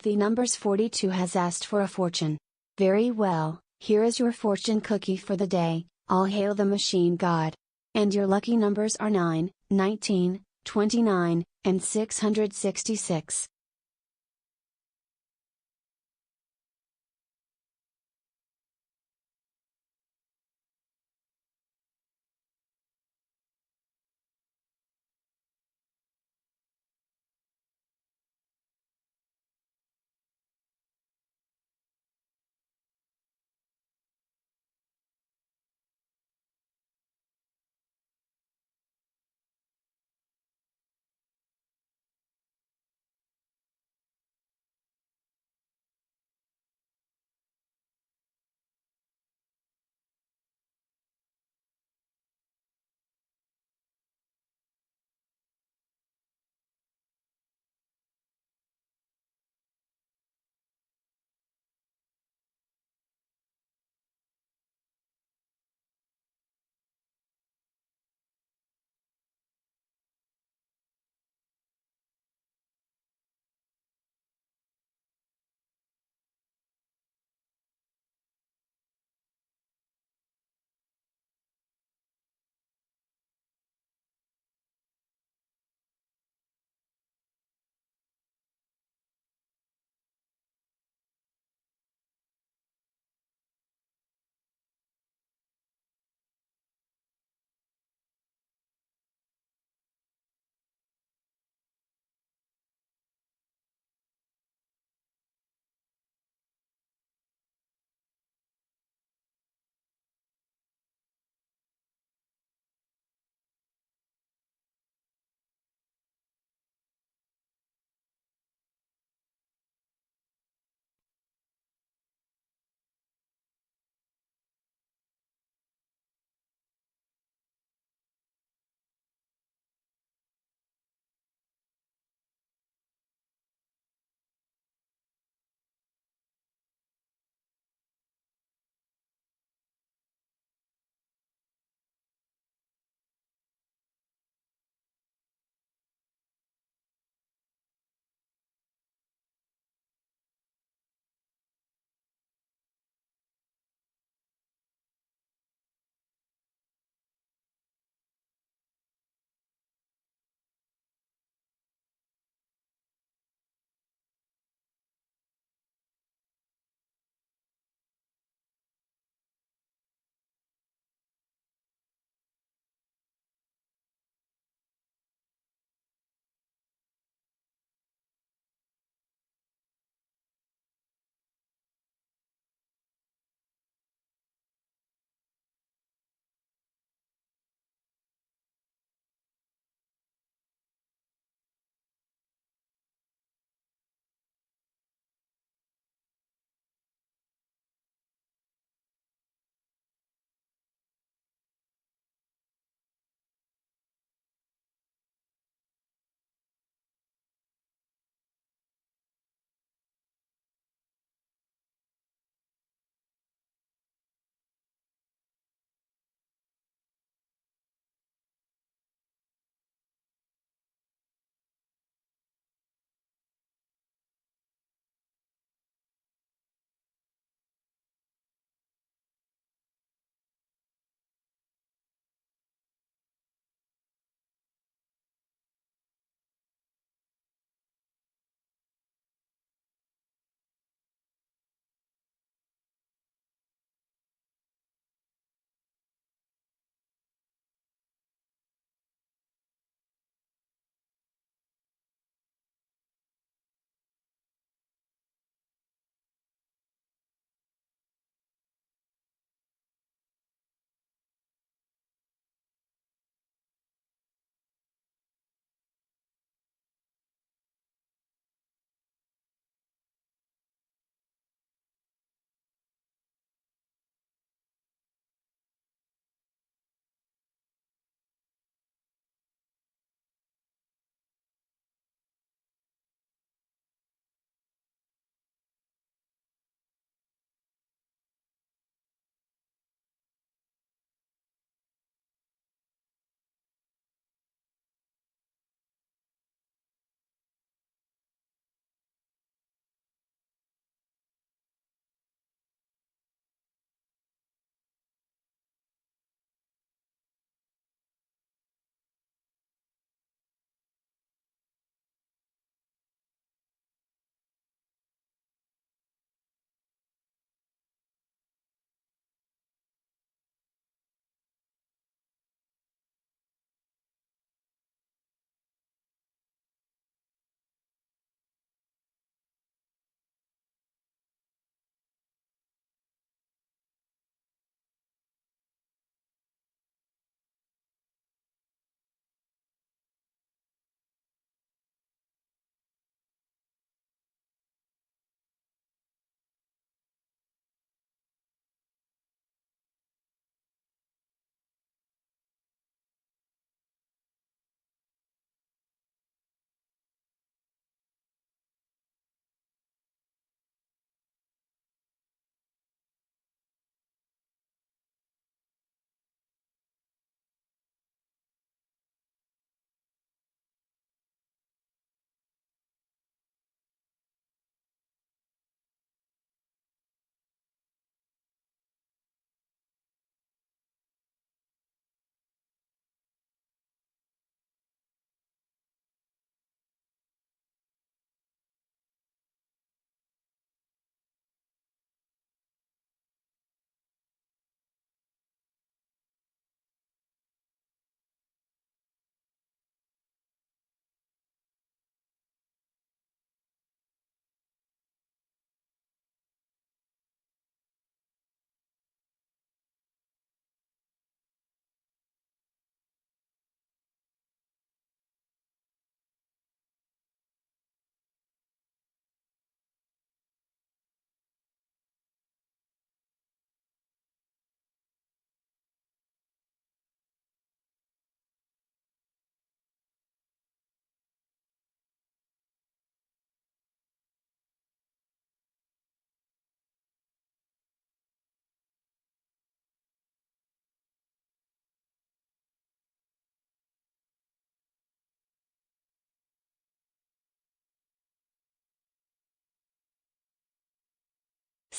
The numbers 42 has asked for a fortune. Very well, here is your fortune cookie for the day. All hail the machine god. And your lucky numbers are 9, 19, 29, and 666.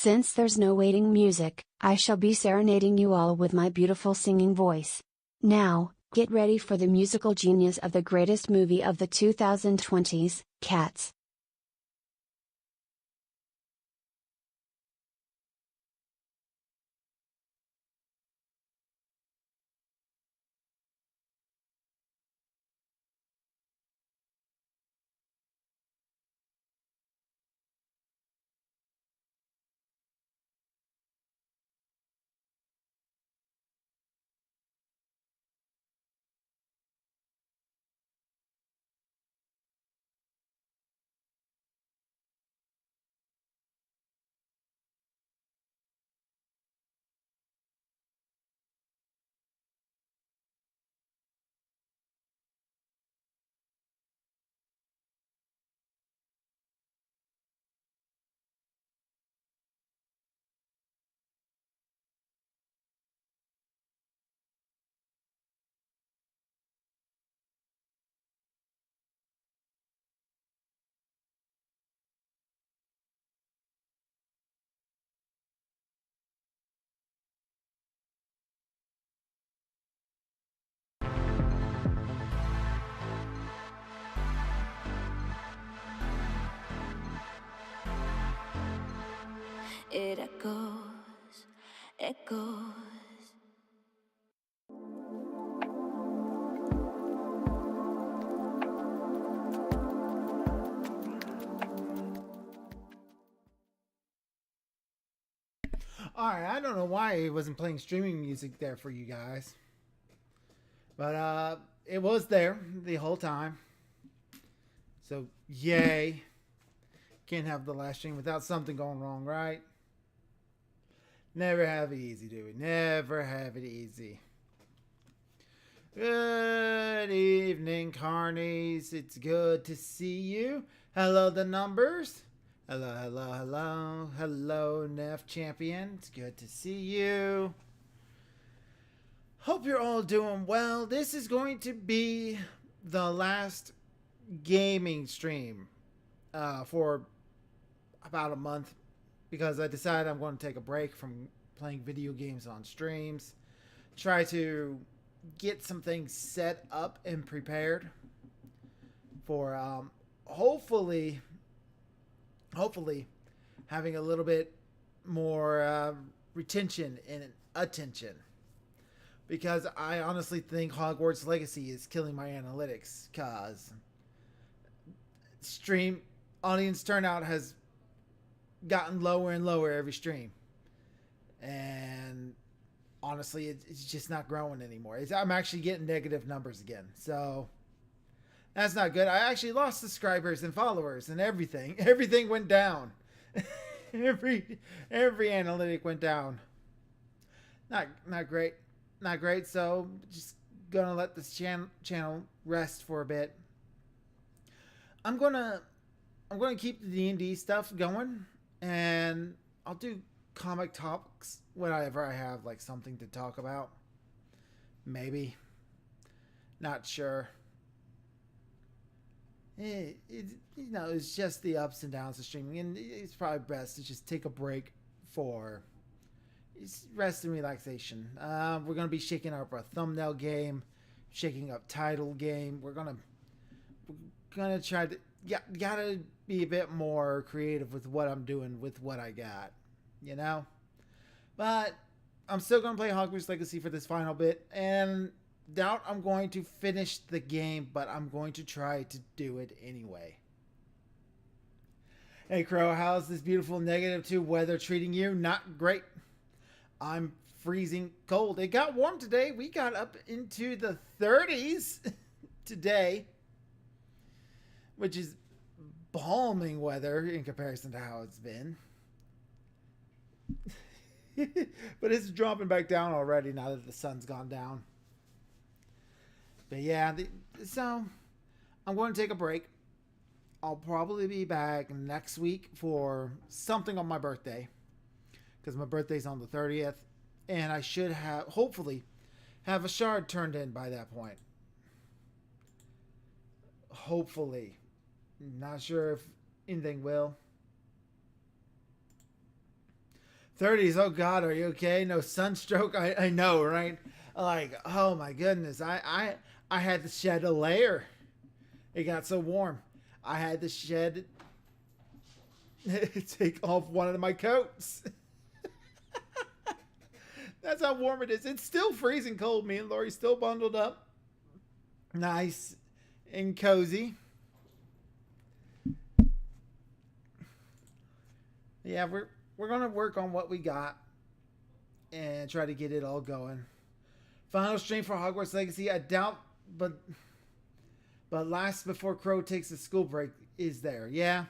Since there's no waiting music, I shall be serenading you all with my beautiful singing voice. Now, get ready for the musical genius of the greatest movie of the 2020s, Cats. It echoes, echoes. Alright, I don't know why it wasn't playing streaming music there for you guys. But it was there the whole time. So yay. Can't have the last stream without something going wrong, right? Never have it easy, do we? Never have it easy. Good evening, carnies. It's good to see you. Hello, the numbers. Hello, hello, hello. Hello, Neff Champion. It's good to see you. Hope you're all doing well. This is going to be the last gaming stream for about a month because I decided I'm going to take a break from playing video games on streams. Try to get some things set up and prepared for hopefully having a little bit more retention and attention. Because I honestly think Hogwarts Legacy is killing my analytics. Because stream audience turnout has gotten lower and lower every stream. And honestly, it's just not growing anymore. I'm actually getting negative numbers again. So that's not good. I actually lost subscribers and followers and everything. Everything went down. every analytic went down. Not great. Not great. So just gonna let this channel rest for a bit. I'm gonna keep the D&D stuff going, and I'll do comic talks whenever I have like something to talk about. Maybe. Not sure. It's just the ups and downs of streaming, and it's probably best to just take a break for rest and relaxation. We're gonna be shaking up our thumbnail game, shaking up title game. We're gonna try to gotta be a bit more creative with what I'm doing with what I got, you know. But I'm still gonna play Hogwarts Legacy for this final bit, and doubt I'm going to finish the game, but I'm going to try to do it anyway. Hey Crow, how's this beautiful -2 weather treating you? Not great. I'm freezing cold. It got warm today. We got up into the 30s today, which is balming weather in comparison to how it's been. But it's dropping back down already now that the sun's gone down. But yeah, so I'm going to take a break. I'll probably be back next week for something on my birthday, because my birthday's on the 30th, and I should hopefully have a shard turned in by that point. Hopefully. Not sure if anything will. 30s. Oh God, are you okay? No sunstroke. I know, right? Like, oh my goodness. I had to shed a layer. It got so warm. I had to shed take off one of my coats. That's how warm it is. It's still freezing cold. Me and Lori still bundled up. Nice and cozy. Yeah, we're gonna work on what we got and try to get it all going. Final stream for Hogwarts Legacy. I doubt, but last before Crow takes a school break is there. Yeah,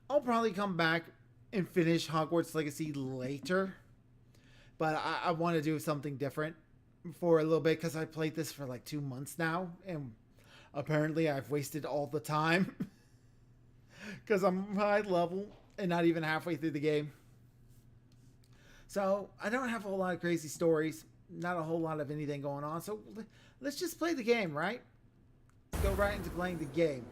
I'll probably come back and finish Hogwarts Legacy later. But I want to do something different for a little bit because I played this for like 2 months now. And apparently I've wasted all the time because I'm high level and not even halfway through the game. So I don't have a whole lot of crazy stories. Not a whole lot of anything going on. So let's just play the game, right? Let's go right into playing the game.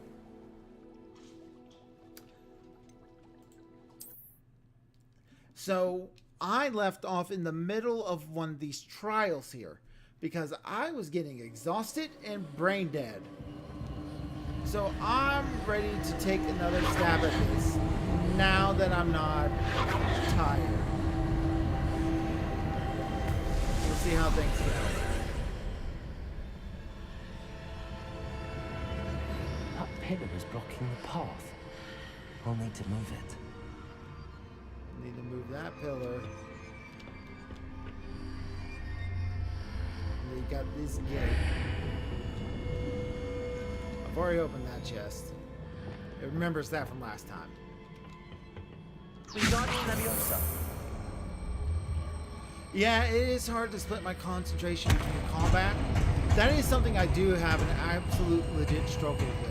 So I left off in the middle of one of these trials here because I was getting exhausted and brain dead. So I'm ready to take another stab at this now that I'm not tired. We'll see how things go. That pillar is blocking the path. I'll need to move it. Need to move that pillar. And then you got this gate. I've already opened that chest. It remembers that from last time. Yeah, it is hard to split my concentration between combat. That is something I do have an absolute legit struggle with.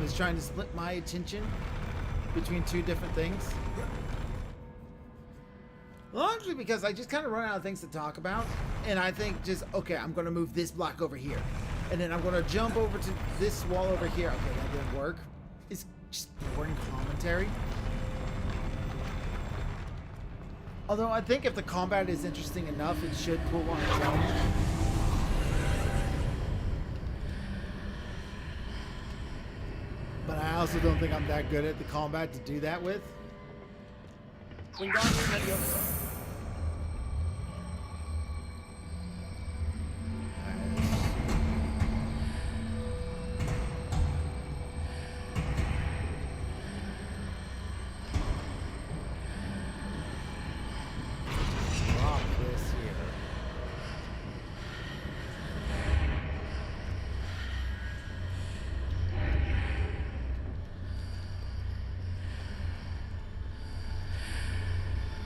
Is trying to split my attention between two different things. Largely because I just kind of run out of things to talk about. And I think just, okay, I'm going to move this block over here. And then I'm going to jump over to this wall over here. Okay, that didn't work. It's just boring commentary. Although I think if the combat is interesting enough, it should pull on its own. But I also don't think I'm that good at the combat to do that with. Drop this here.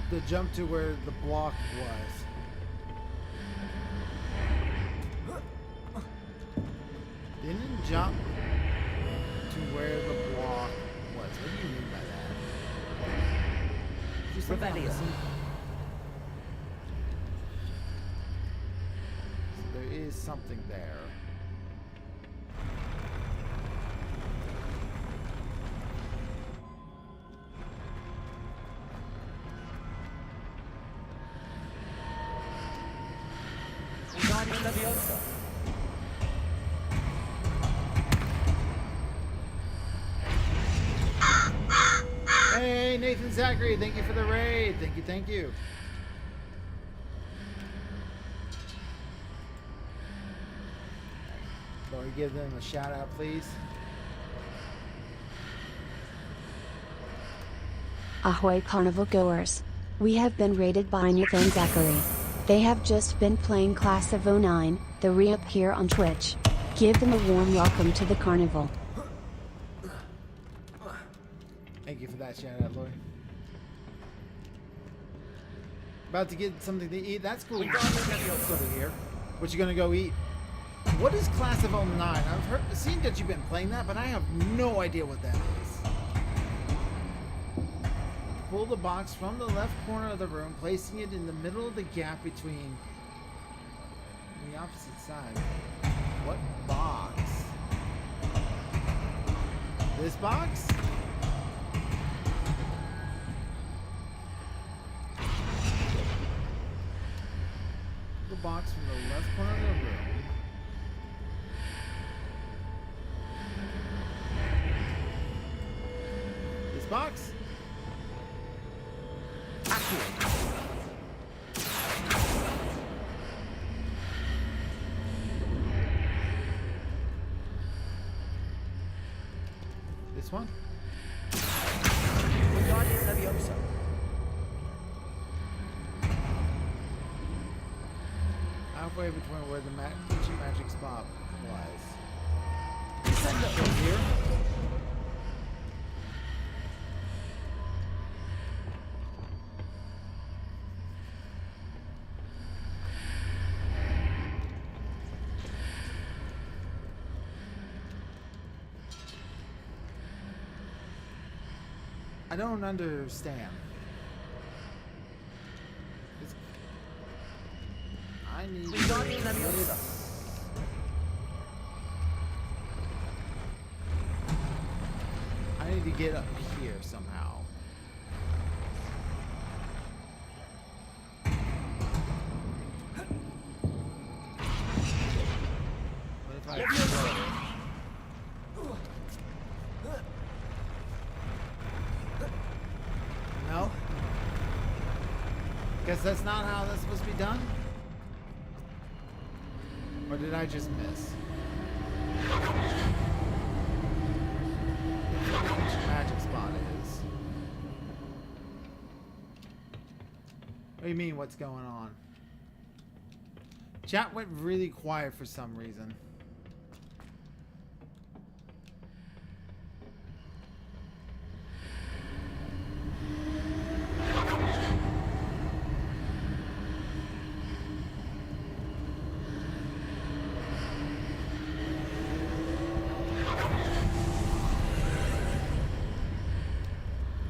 To jump to where the block was. Didn't jump to where the block was. What do you mean by that? Just like Rebellion. so there is something there. Hey, Nathan Zachary, thank you for the raid. Thank you, thank you. Can we give them a shout out, please? Ahoy carnival goers. We have been raided by Nathan Zachary. They have just been playing Class of '09, the re-up here on Twitch. Give them a warm welcome to the carnival. Thank you for that shout out, Lori. About to get something to eat. That's cool. Over here. What you gonna go eat? What is Class of '09? I've seen that you've been playing that, but I have no idea what that is. Pull the box from the left corner of the room, placing it in the middle of the gap between the opposite side. What box? This box? box from the left corner of the room. This box? This one? Halfway between where the ancient magic spot was. Send it over here. I don't understand. I need to get up here somehow. What if I No? Guess that's not how that's supposed to be done? Or did I just miss? Which magic spot is? What do you mean, what's going on? Chat went really quiet for some reason.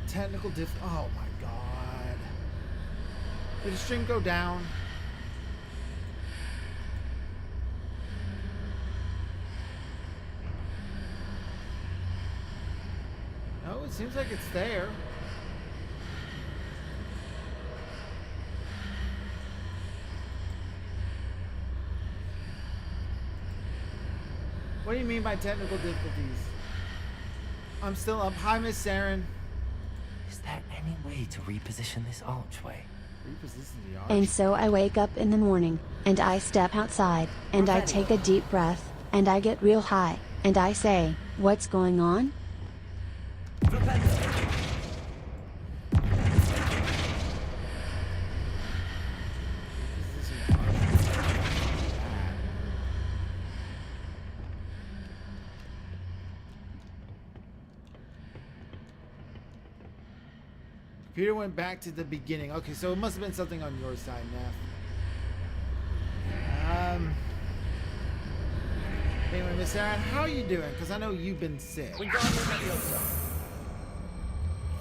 Technical diff. Oh my god. Did the stream go down? No, it seems like it's there. What do you mean by technical difficulties? I'm still up. Hi, Miss Saren. Is there any way to reposition this archway? Reposition the archway? And so I wake up in the morning, and I step outside, and I take a deep breath, and I get real high, and I say, what's going on? Computer went back to the beginning. Okay, so it must have been something on your side, Neff. Anyway, Miss Aaron, how are you doing? Because I know you've been sick.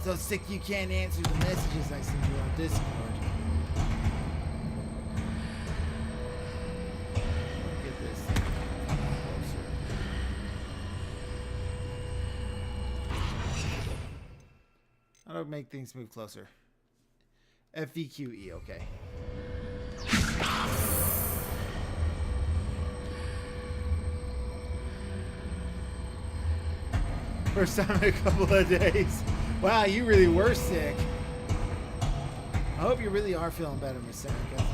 So sick you can't answer the messages I send you on Discord. Get this closer. How do I make things move closer? FVQE, okay. First time in a couple of days. Wow, you really were sick. I hope you really are feeling better, Miss Sarah, because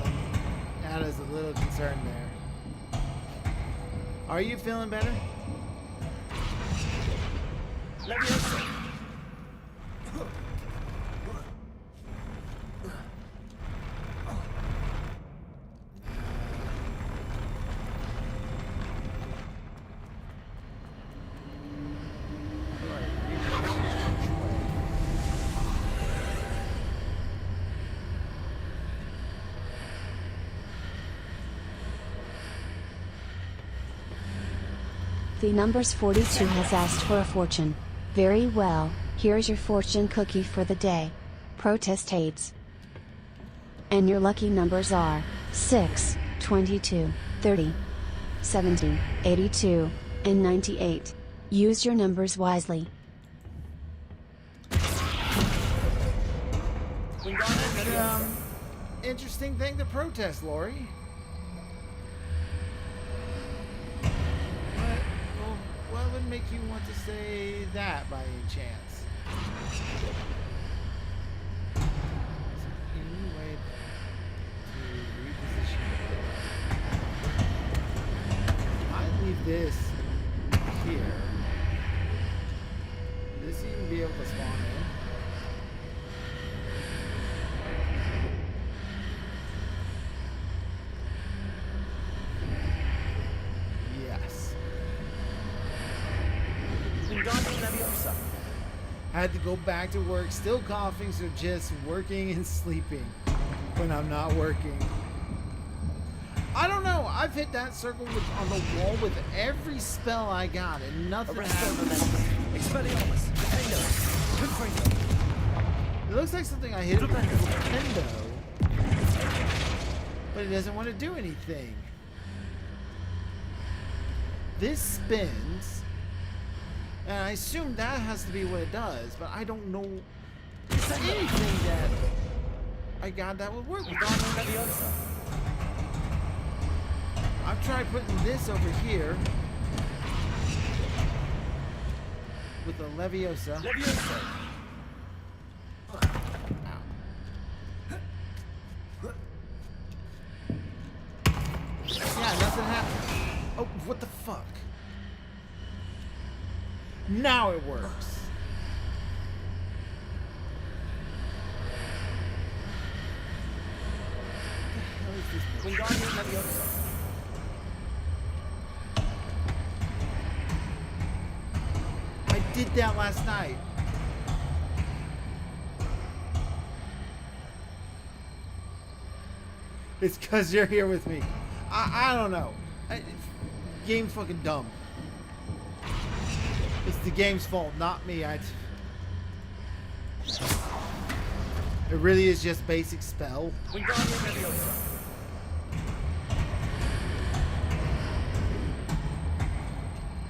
Anna's a little concerned there. Are you feeling better? The numbers 42 has asked for a fortune. Very well, here's your fortune cookie for the day. Protest hates. And your lucky numbers are 6, 22, 30, 70, 82, and 98. Use your numbers wisely. Interesting thing to protest, Lori. would make you want to say that by any chance? Any way to reposition? I leave this here. Will this even be able to spawn in? I had to go back to work, still coughing, so just working and sleeping when I'm not working. I don't know. I've hit that circle on the wall with every spell I got, and nothing happened. It looks like something I hit with Nintendo, but it doesn't want to do anything. This spins. And I assume that has to be what it does, but I don't know anything that I got that would work. I've tried putting this over here with the Leviosa. Yeah, nothing happened. Oh, what the fuck? Now it works. What the hell is this? I did that last night. It's because you're here with me. I don't know. Game's fucking dumb. It's the game's fault, not me. It really is just basic spell.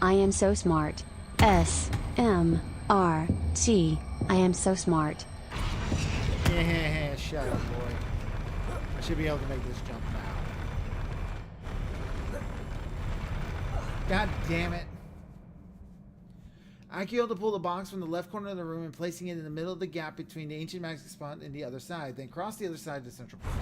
I am so smart. S-M-R-T. I am so smart. Yeah, shut up, boy. I should be able to make this jump now. God damn it. Akio to pull the box from the left corner of the room and placing it in the middle of the gap between the ancient magic spot and the other side. Then cross the other side to the central portal.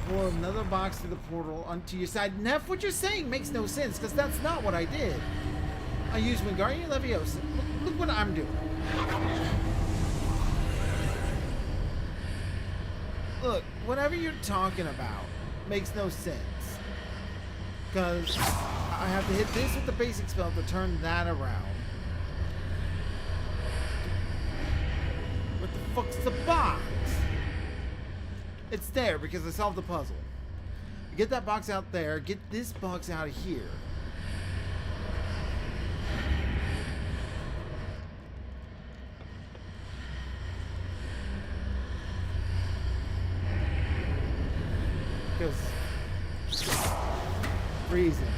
Pull another box to the portal onto your side. Neff, what you're saying makes no sense, because that's not what I did. I used Wingardium Leviosa. Look what I'm doing. Look, whatever you're talking about makes no sense. Because I have to hit this with the basic spell to turn that around. What the fuck's the box? It's there because I solved the puzzle. Get that box out there, get this box out of here. Because reasons.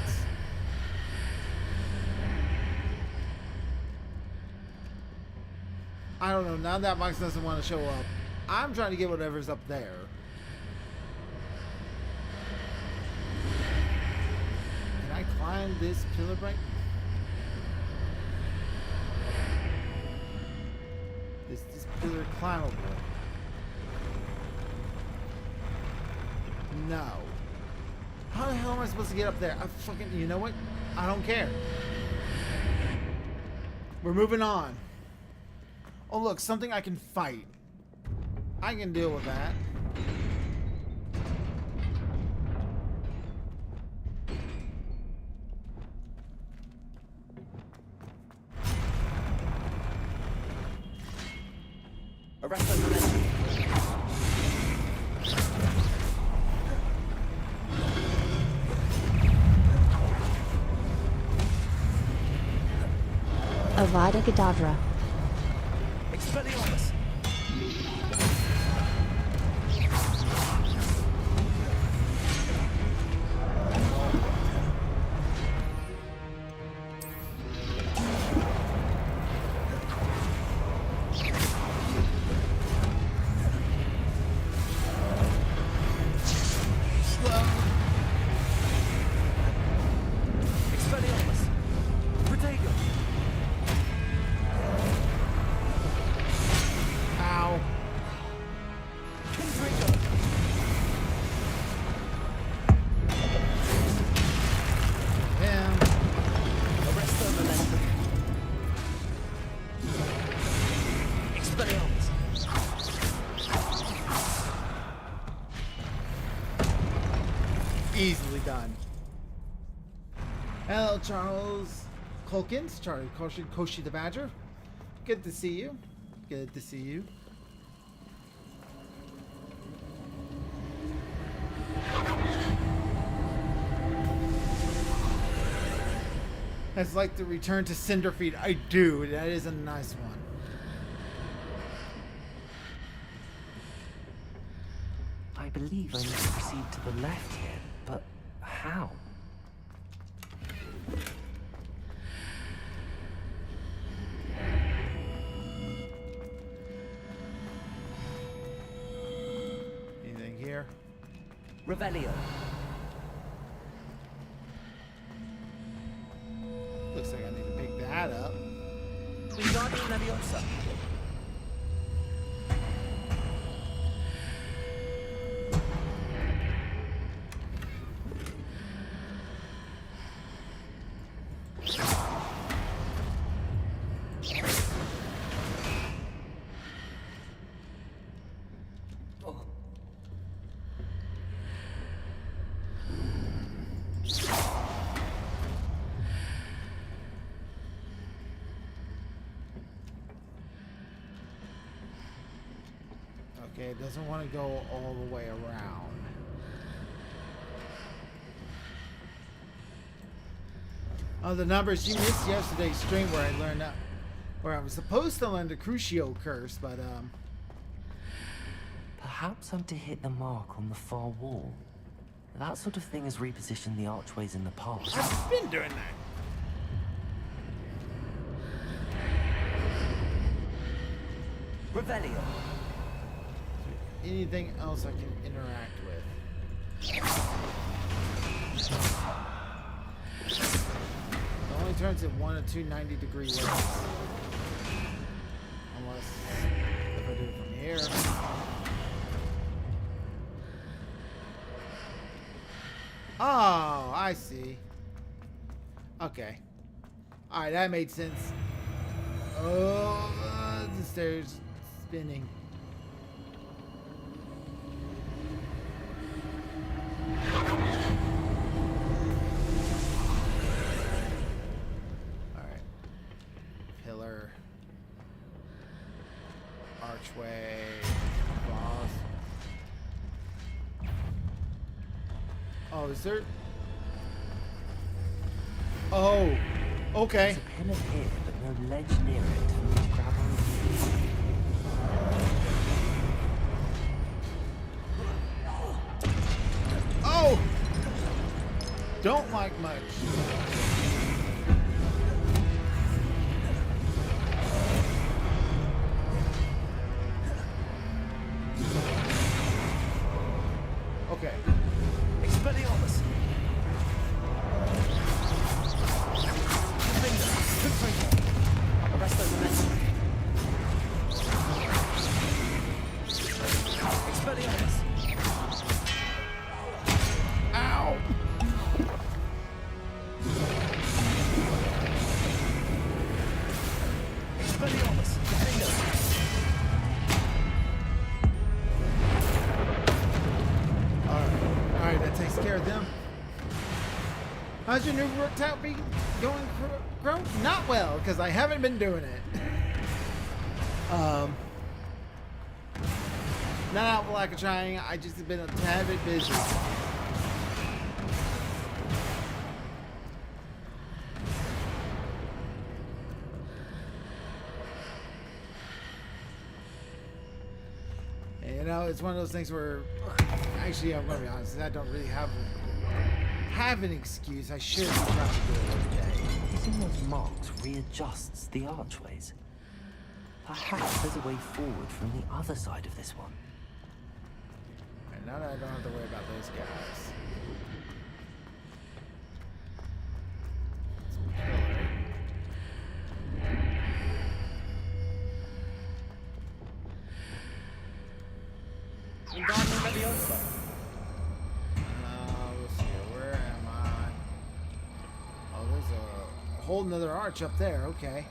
I don't know. Now that box doesn't want to show up. I'm trying to get whatever's up there. Can I climb this pillar right? This pillar climbable? No. How the hell am I supposed to get up there? You know what? I don't care. We're moving on. Oh look, something I can fight. I can deal with that. Avada Kedavra. Expelliarmus. Expelliarmus. Easily done. Hello, Charles Culkins. Charlie Koshi the Badger. Good to see you. Good to see you. I'd like to return to Cinderfeet. I do. That is a nice one. I believe I need to proceed to the left here, but how? Anything here? Revelio. Looks like I need to pick that up. Wingardium Leviosa. Okay, it doesn't want to go all the way around. Oh, the numbers you missed yesterday's stream where I learned that, where I was supposed to learn the Crucio curse, but Perhaps I'm to hit the mark on the far wall. That sort of thing has repositioned the archways in the past. I've been doing that. Revelio. Anything else I can interact with? It only turns at 1 or 2 90-degree ways. Unless if I do it from here. Oh, I see. Okay. Alright, that made sense. Oh, the stairs spinning. Alright. Pillar. Archway. Boss. Oh, is there... Oh, okay. There's a pillar here, but no ledge near it. Grab on Oh! Don't like much. Okay. Expelliarmus. Arrest those momentum. Expelliarmus. Ow! Expelliarmus. Defender. Alright, that takes care of them. How's your new workout be going, Crow? Not well, because I haven't been doing it. Not out for lack of trying, I just have been a tad bit busy. And, you know, it's one of those things where, actually, I'm going to be honest, I don't really have an excuse. I should be trying to do it every day. Hitting those marks readjusts the archways. Perhaps there's a way forward from the other side of this one. And now that I don't have to worry about those guys. Wingardium Leviosa. Let's see here. Where am I? Oh, there's a whole nother arch up there. Okay.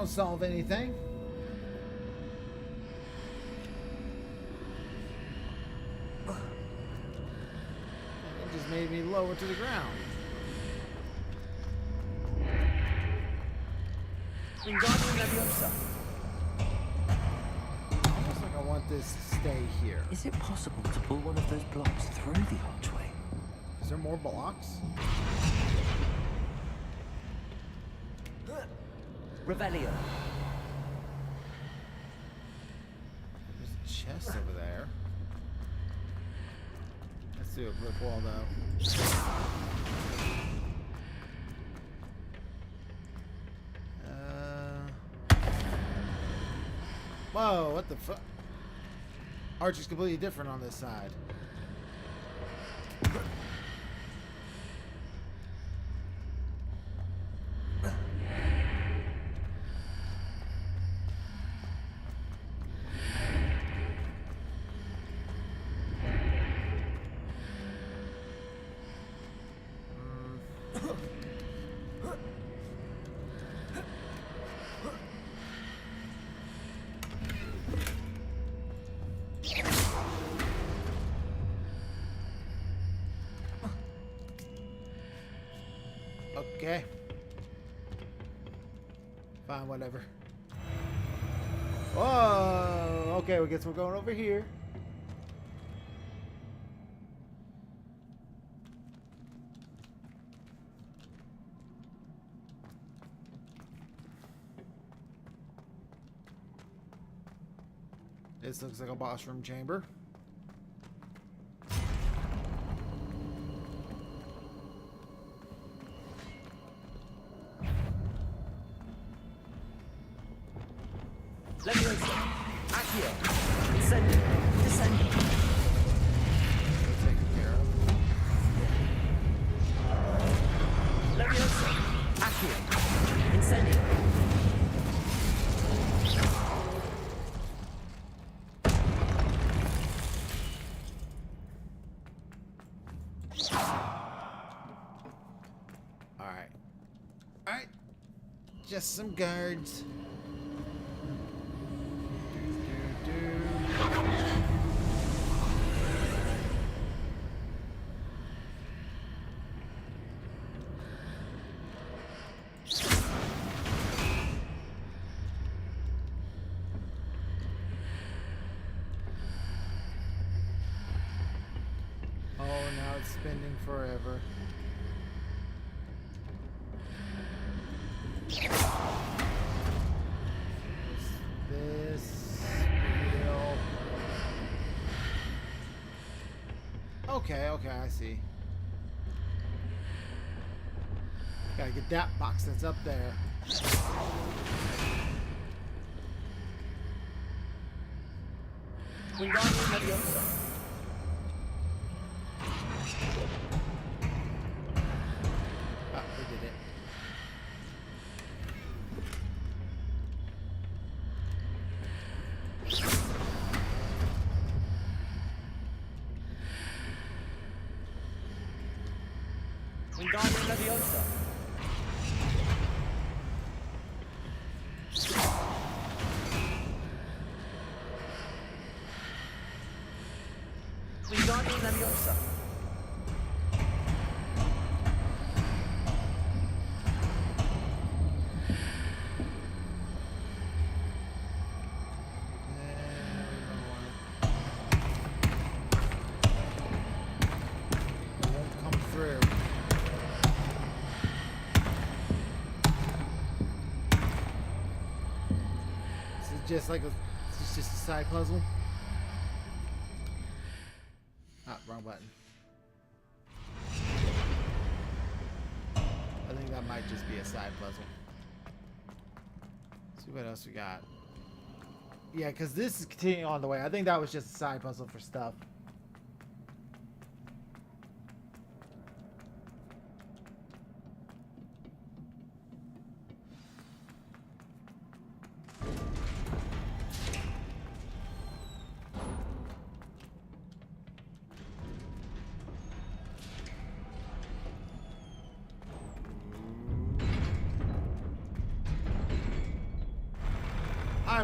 don't solve anything. It just made me lower to the ground. Wingardium Leviosa. Almost like I want this to stay here. Is it possible to pull one of those blocks through the archway? Is there more blocks? Revelio. There's a chest over there. Let's do a brick wall though. Whoa, what the fuck? Arch is completely different on this side. Okay. Fine, whatever. Whoa! Okay, I guess we're going over here. This looks like a boss room chamber. Leviosa. Accio. Descending. Descending. Taken care of. Leviosa. Accio. Incendio. Alright. Alright. Just some guards. Oh, now it's spinning forever. This will... Okay, I see. Gotta get that box that's up there. Wingardium Leviosa. Oh, we did it. Wingardium Leviosa. Wingardium Leviosa. It won't come through. This is just like a, this is just a side puzzle. Ah, wrong button. I think that might just be a side puzzle. Let's see what else we got. Yeah, because this is continuing on the way. I think that was just a side puzzle for stuff.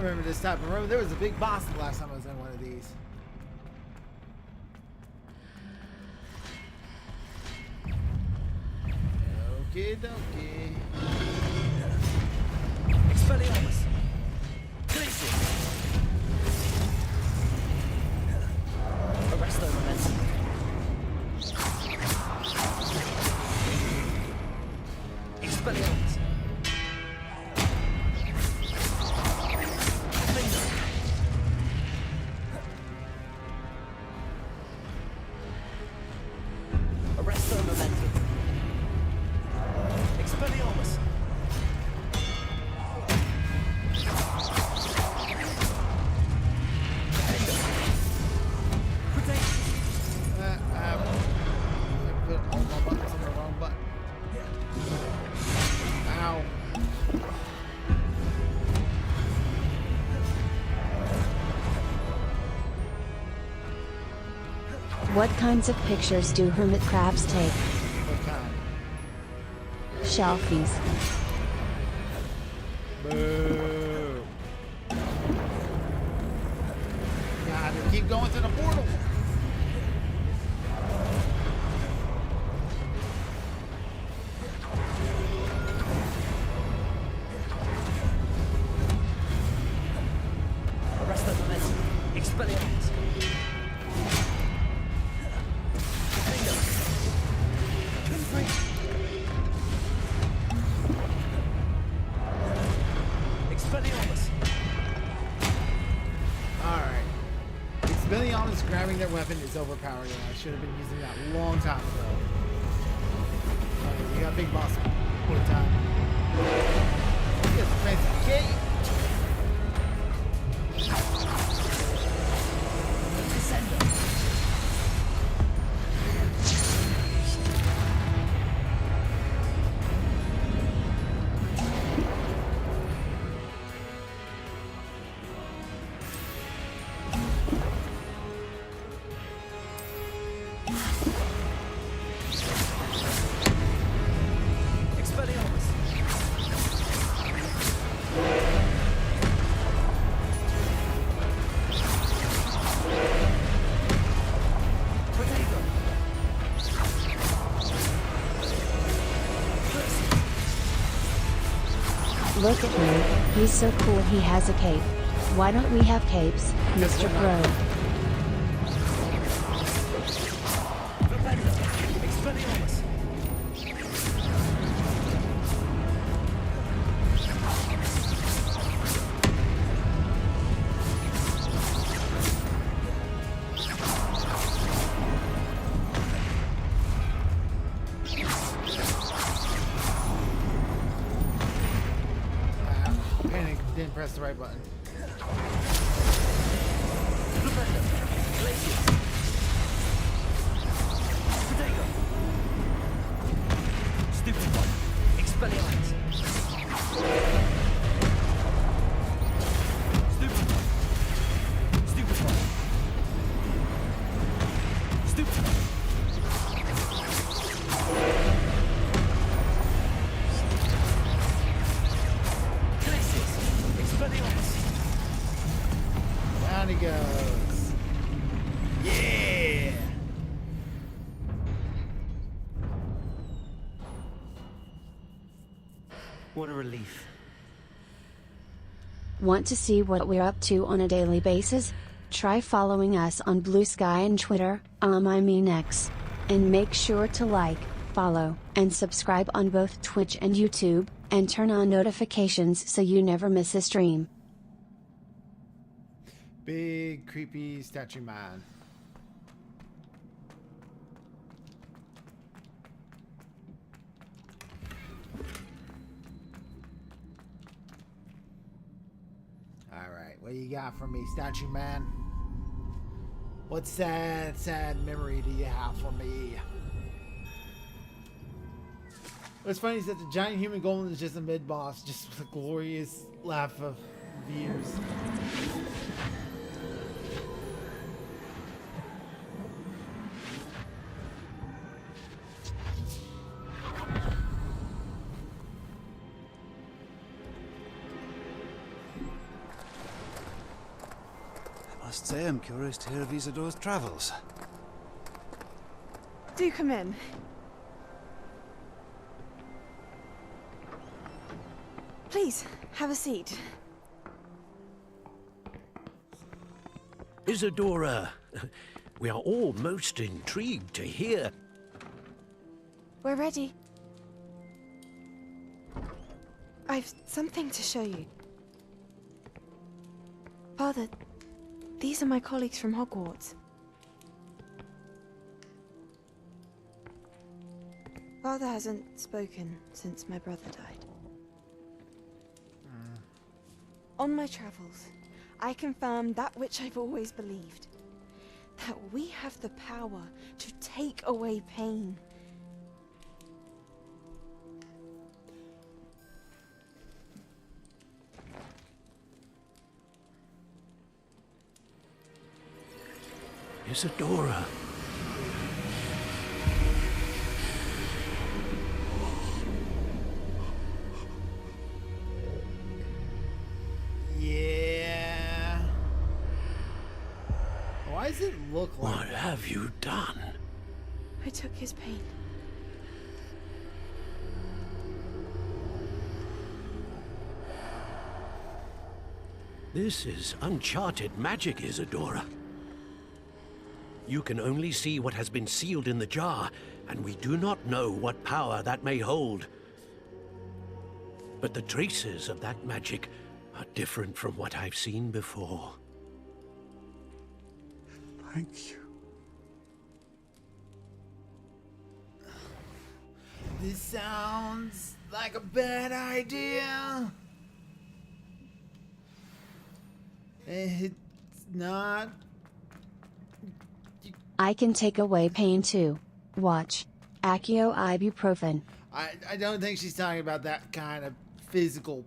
remember this type of room. There was a big boss the last time I was in one of these. Okie dokie. Expelliarmus. Glacius. Arresto momentum. Expelliarmus. Finger. Arresto momentum. Expelliarmus. I put all my buttons on the wrong button. Ow. What kinds of pictures do hermit crabs take? What kind? Shelfies. Boo. God, they keep going to the portal. Arresto momentum. Expelliarmus. Finger. Expelliarmus. Alright. Expelliarmus grabbing their weapon is overpowered, and I should have been using that a long time ago. Okay, we got big boss point time. He has a fancy cape. Descender. Expelliarmus. Potato. Look at me, he's so cool he has a cape. Why don't we have capes, Mr. Pro? Defender. Expelliarmus. Panic, didn't press the right button. Defender. Glacius. Potato. Stupid one. Expelliarmus. Stupid one. Stupid one. Stupid one. Glacius. Expelliarmus. Down he goes. Yeah! What a relief. Want to see what we're up to on a daily basis? Try following us on Blue Sky and Twitter, I mean X. And make sure to like, follow, and subscribe on both Twitch and YouTube, and turn on notifications so you never miss a stream. Big creepy statue man. Alright, what you got for me, statue man? What sad, sad memory do you have for me? What's funny is that the giant human golem is just a mid-boss, just with a glorious laugh of years. must say I'm curious to hear of Isadora's travels. Do come in. Please, have a seat. Isadora, we are all most intrigued to hear. We're ready. I've something to show you. Father, these are my colleagues from Hogwarts. Father hasn't spoken since my brother died. On my travels, I confirmed that which I've always believed. That we have the power to take away pain. Isadora. Yeah. Why does it look like What have you done? I took his pain. This is uncharted magic, Isadora. You can only see what has been sealed in the jar, and we do not know what power that may hold. But the traces of that magic are different from what I've seen before. Thank you. This sounds like a bad idea. It's not. I can take away pain too. Watch. Accio ibuprofen. I don't think she's talking about that kind of physical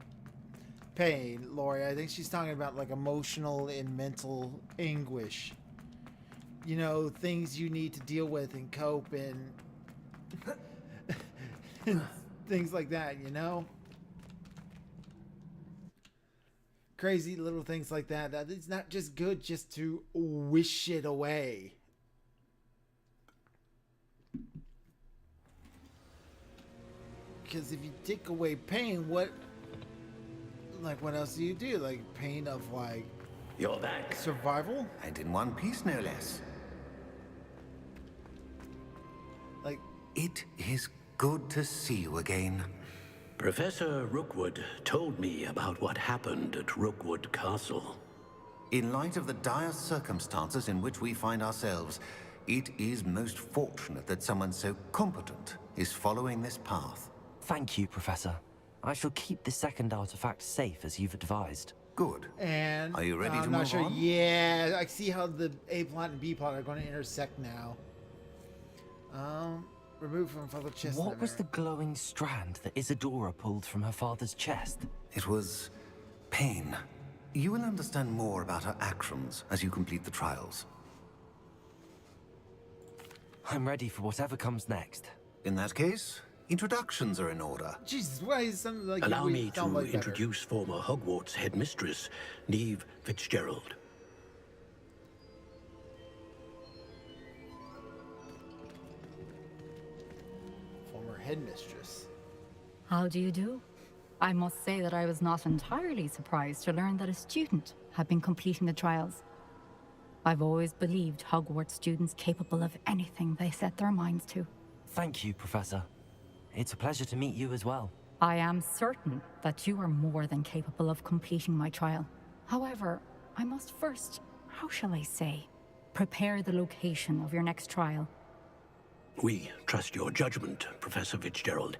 pain, Lori. I think she's talking about like emotional and mental anguish. You know, things you need to deal with and cope and things like that, you know? Crazy little things like that. That it's not just good just to wish it away. Because if you take away pain, what else do you do? Like pain of like You're back. survival? And in one piece, no less. Like, It is good to see you again. Professor Rookwood told me about what happened at Rookwood Castle. In light of the dire circumstances in which we find ourselves, it is most fortunate that someone so competent is following this path. Thank you, Professor. I shall keep the second artifact safe as you've advised. Good. and Are you ready to I'm not move sure. on? Yeah, I see how the A plot and B plot are going to intersect now. Remove from father chest. What was the glowing strand that Isadora pulled from her father's chest? It was pain. You will understand more about her actions as you complete the trials. I'm ready for whatever comes next. In that case, introductions are in order. Jesus, why is something like Allow you me to sound like better? introduce former Hogwarts headmistress, Neve Fitzgerald. Former headmistress. How do you do? I must say that I was not entirely surprised to learn that a student had been completing the trials. I've always believed Hogwarts students capable of anything they set their minds to. Thank you, Professor. It's a pleasure to meet you as well. I am certain that you are more than capable of completing my trial. However, I must first, how shall I say, prepare the location of your next trial. We trust your judgment, Professor Fitzgerald.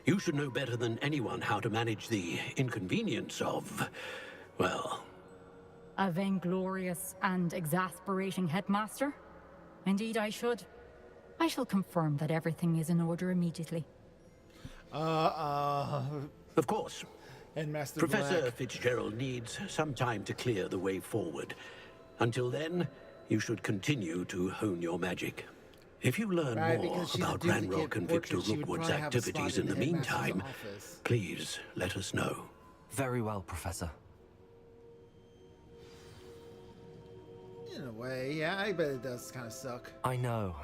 You should know better than anyone how to manage the inconvenience of, well... A vainglorious and exasperating headmaster? Indeed I should. I shall confirm that everything is in order immediately. Of course. Headmaster Professor Black. Fitzgerald needs some time to clear the way forward. Until then, you should continue to hone your magic. If you learn Right, more because she's a about duplicate Ranrock and Victor portrait, she would Rookwood's probably have a spot activities in in the the headmaster's meantime, office. please let us know. Very well, Professor. In a way, yeah, I bet it does kind of suck. I know.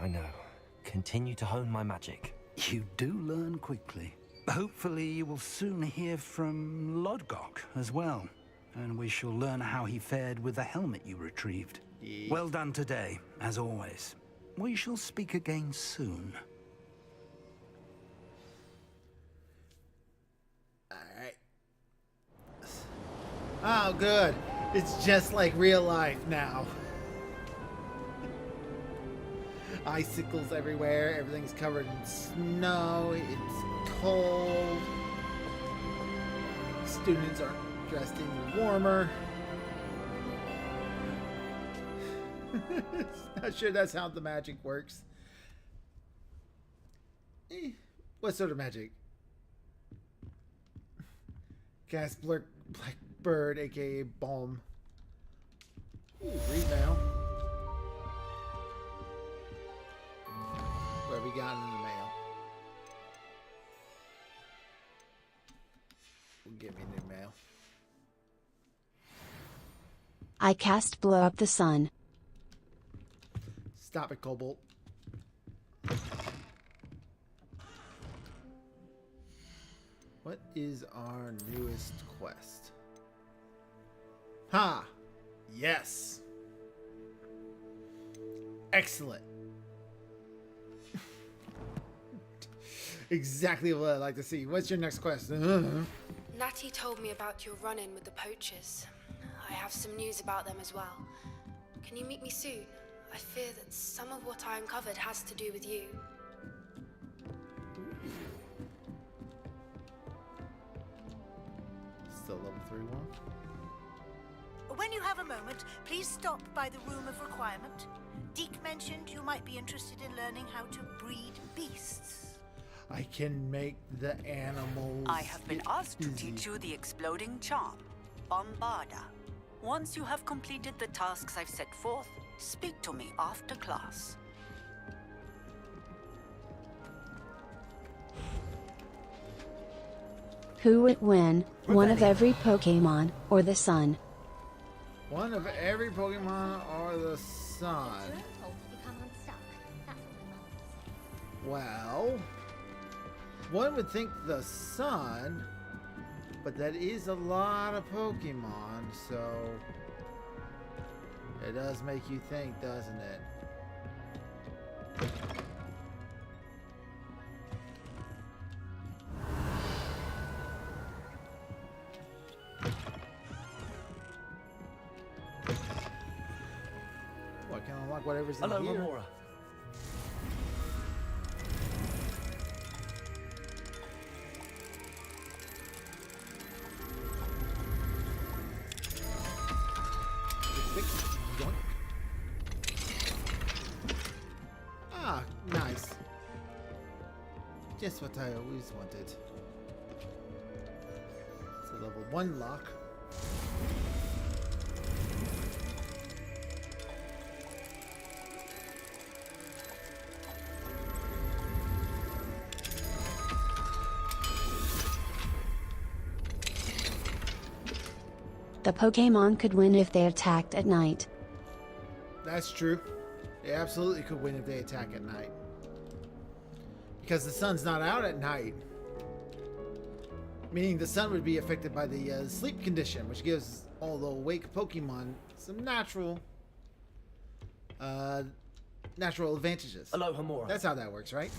Continue to hone my magic. You do learn quickly. Hopefully you will soon hear from Lodgok as well, and we shall learn how he fared with the helmet you retrieved. Yeah. Well done today, as always. We shall speak again soon. Alright. Oh, good. It's just like real life now. Icicles everywhere, everything's covered in snow, it's cold. Students are dressed any warmer. Not sure that's how the magic works. What sort of magic? Cast Blackbird, aka Balm. Ooh, read now. What have we gotten in the mail? Will give me new mail. I cast Blow Up the Sun. Stop it, Cobalt. What is our newest quest? Ha! Yes! Excellent. Exactly what I'd like to see. What's your next quest? Natty told me about your run-in with the poachers. I have some news about them as well. Can you meet me soon? I fear that some of what I uncovered has to do with you. Still level 3-1. When you have a moment, please stop by the Room of Requirement. Deke mentioned you might be interested in learning how to breed beasts. I can make the animals. I have been asked to teach you the exploding charm, Bombarda. Once you have completed the tasks I've set forth, speak to me after class. Who would win, one of every Pokemon, or the sun? One of every Pokemon or the sun? Well, one would think the sun, but that is a lot of Pokemon, so it does make you think, doesn't it? Well, I can unlock whatever's in Hello, here. Remora. Ah, nice. Just what I always wanted. It's a level 1 lock. The Pokemon could win if they attacked at night. That's true. They absolutely could win if they attack at night. Because the sun's not out at night. Meaning the sun would be affected by the sleep condition, which gives all the awake Pokemon some natural advantages. Hello, Homura. That's how that works, right?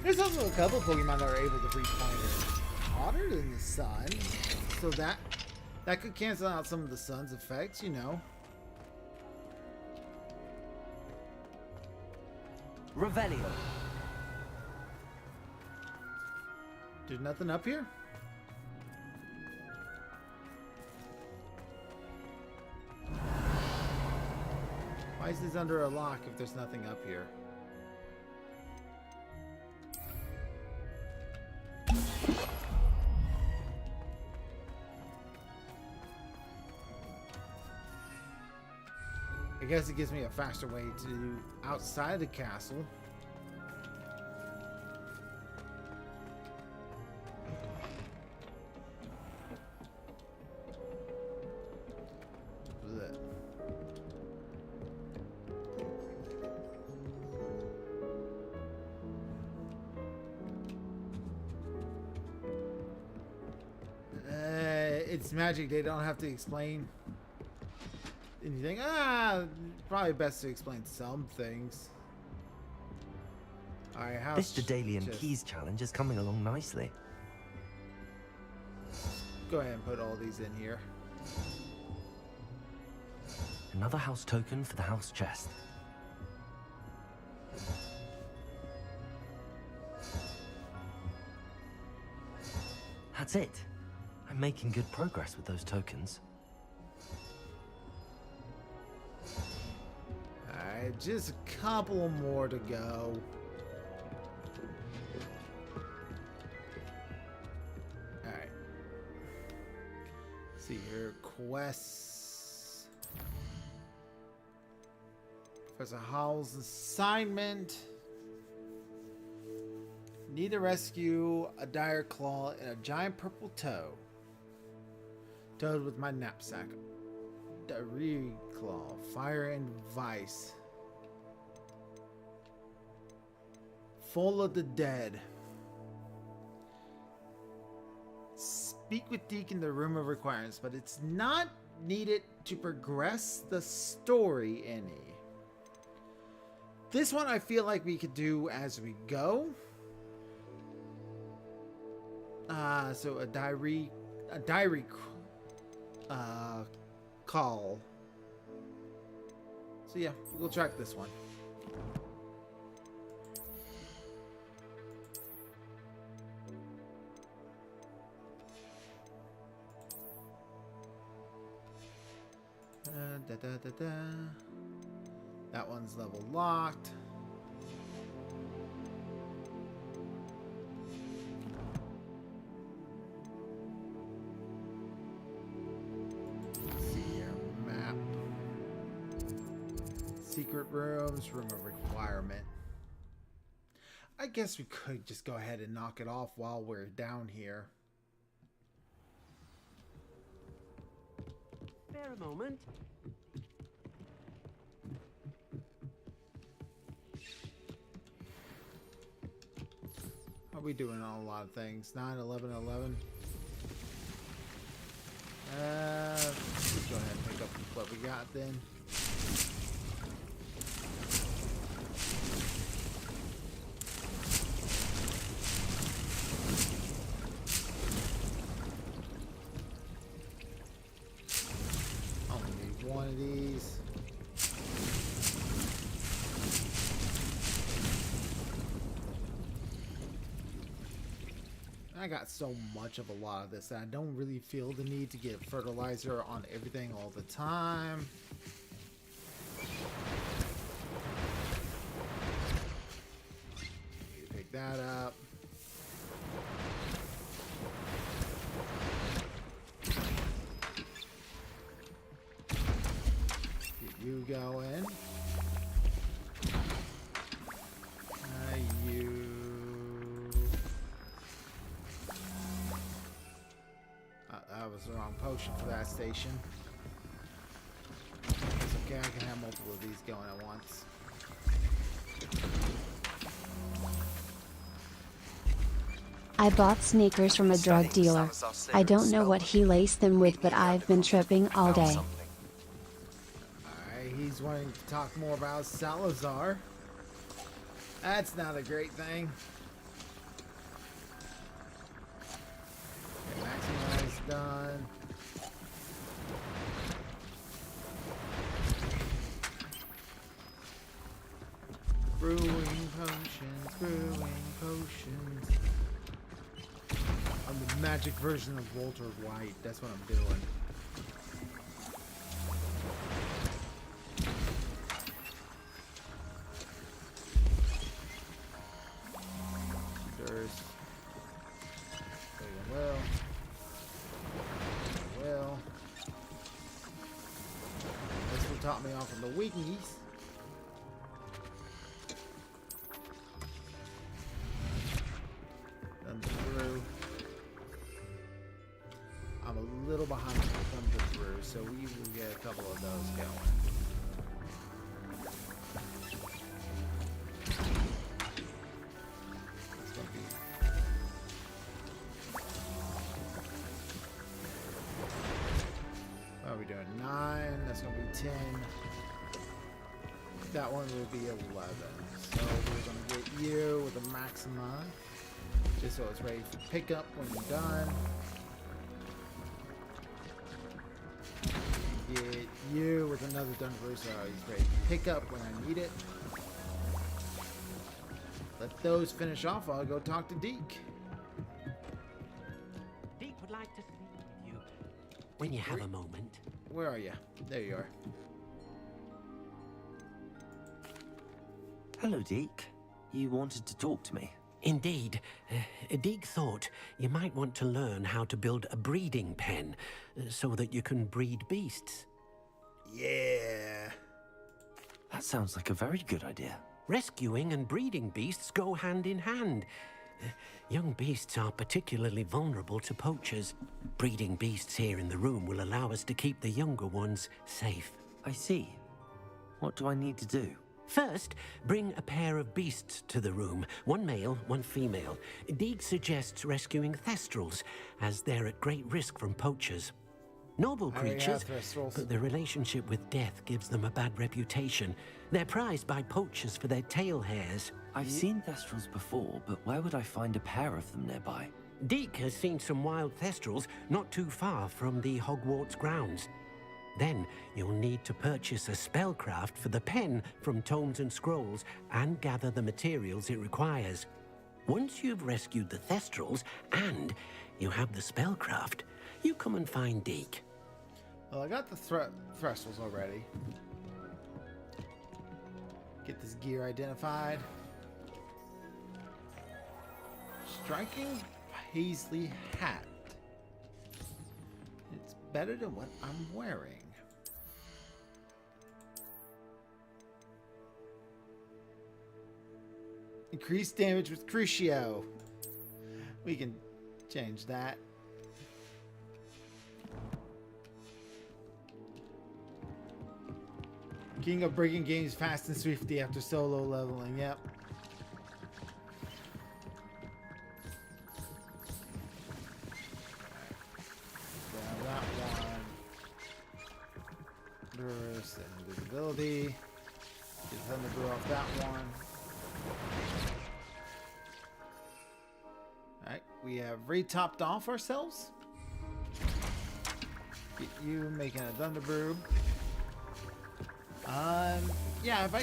There's also a couple Pokemon that are able to breathe hotter than the sun, so that could cancel out some of the sun's effects, you know. Revelio. There's nothing up here? Why is this under a lock if there's nothing up here? I guess it gives me a faster way to outside the castle. it's magic. They don't have to explain anything. Probably best to explain some things. Alright, This Daedalian Keys challenge is coming along nicely. Go ahead and put all these in here. Another house token for the house chest. That's it. I'm making good progress with those tokens. Alright, just a couple more to go. Alright. See here, quests. Professor Howell's assignment. Need to rescue a dire claw and a giant purple toe. Toad with my knapsack. Dire claw, fire and vice. Full of the dead. Speak with Deke in the room of requirements, but it's not needed to progress the story any. This one I feel like we could do as we go. So a diary call. So yeah, we'll track this one. That one's level locked. Secret rooms, room of requirement. I guess we could just go ahead and knock it off while we're down here. Spare a moment. Are we doing on a lot of things? 9, 11, 11. Let's go ahead and pick up what we got then. One of these. I got so much of a lot of this that I don't really feel the need to get fertilizer on everything all the time. Pick that up. You go in. You. That was the wrong potion for that station. It's okay, I can have multiple of these going at once. I bought sneakers from a drug dealer. I don't know what he laced them with, but I've been tripping all day. He's wanting to talk more about Salazar. That's not a great thing. Okay, maximize done. Brewing potions. I'm the magic version of Walter White. That's what I'm doing. This will top me off on the weaknesses. Through. I'm a little behind the thunder through, so we will get a couple of those going. we doing? 9. That's going to be 10. That one will be 11. So we're going to get you with a maxima. Just so it's ready for pickup when you're done. Get you with another Dunbaroo so he's ready to pick up when I need it. Let those finish off. I'll go talk to Deke. Deke would like to speak with you when you have a moment. Where are you? There you are. Hello, Deke. You wanted to talk to me? Indeed. Deke thought you might want to learn how to build a breeding pen so that you can breed beasts. Yeah. That sounds like a very good idea. Rescuing and breeding beasts go hand in hand. Young beasts are particularly vulnerable to poachers. Breeding beasts here in the room will allow us to keep the younger ones safe. I see. What do I need to do? First, bring a pair of beasts to the room. One male, one female. Deke suggests rescuing thestrals, as they're at great risk from poachers. Noble creatures, but their relationship with death gives them a bad reputation. They're prized by poachers for their tail hairs. I've seen thestrals before, but where would I find a pair of them nearby? Deke has seen some wild thestrals not too far from the Hogwarts grounds. Then you'll need to purchase a spellcraft for the pen from Tomes and Scrolls and gather the materials it requires. Once you've rescued the thestrals and you have the spellcraft, you come and find Deke. Well, I got the thestrals already. Get this gear identified. Striking paisley hat. It's better than what I'm wearing. Increased damage with Crucio. We can change that. King of breaking games fast and swiftly after solo leveling. Yep. Grab that one. Burst and invisibility. Get Thunderbrew off that one. Alright, we have re-topped off ourselves. Get you making a Thunderbrew. Yeah, if I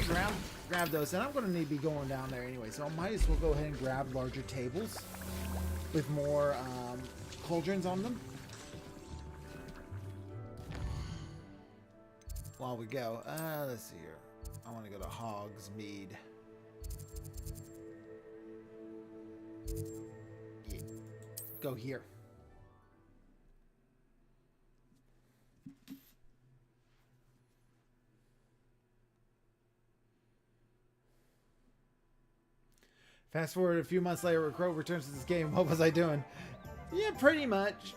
grab those, and I'm going to need to be going down there anyway, so I might as well go ahead and grab larger tables with more cauldrons on them. While we go, let's see here. I want to go to Hogsmeade. Yeah. Go here. Fast forward a few months later, where Crow returns to this game. What was I doing? Yeah, pretty much.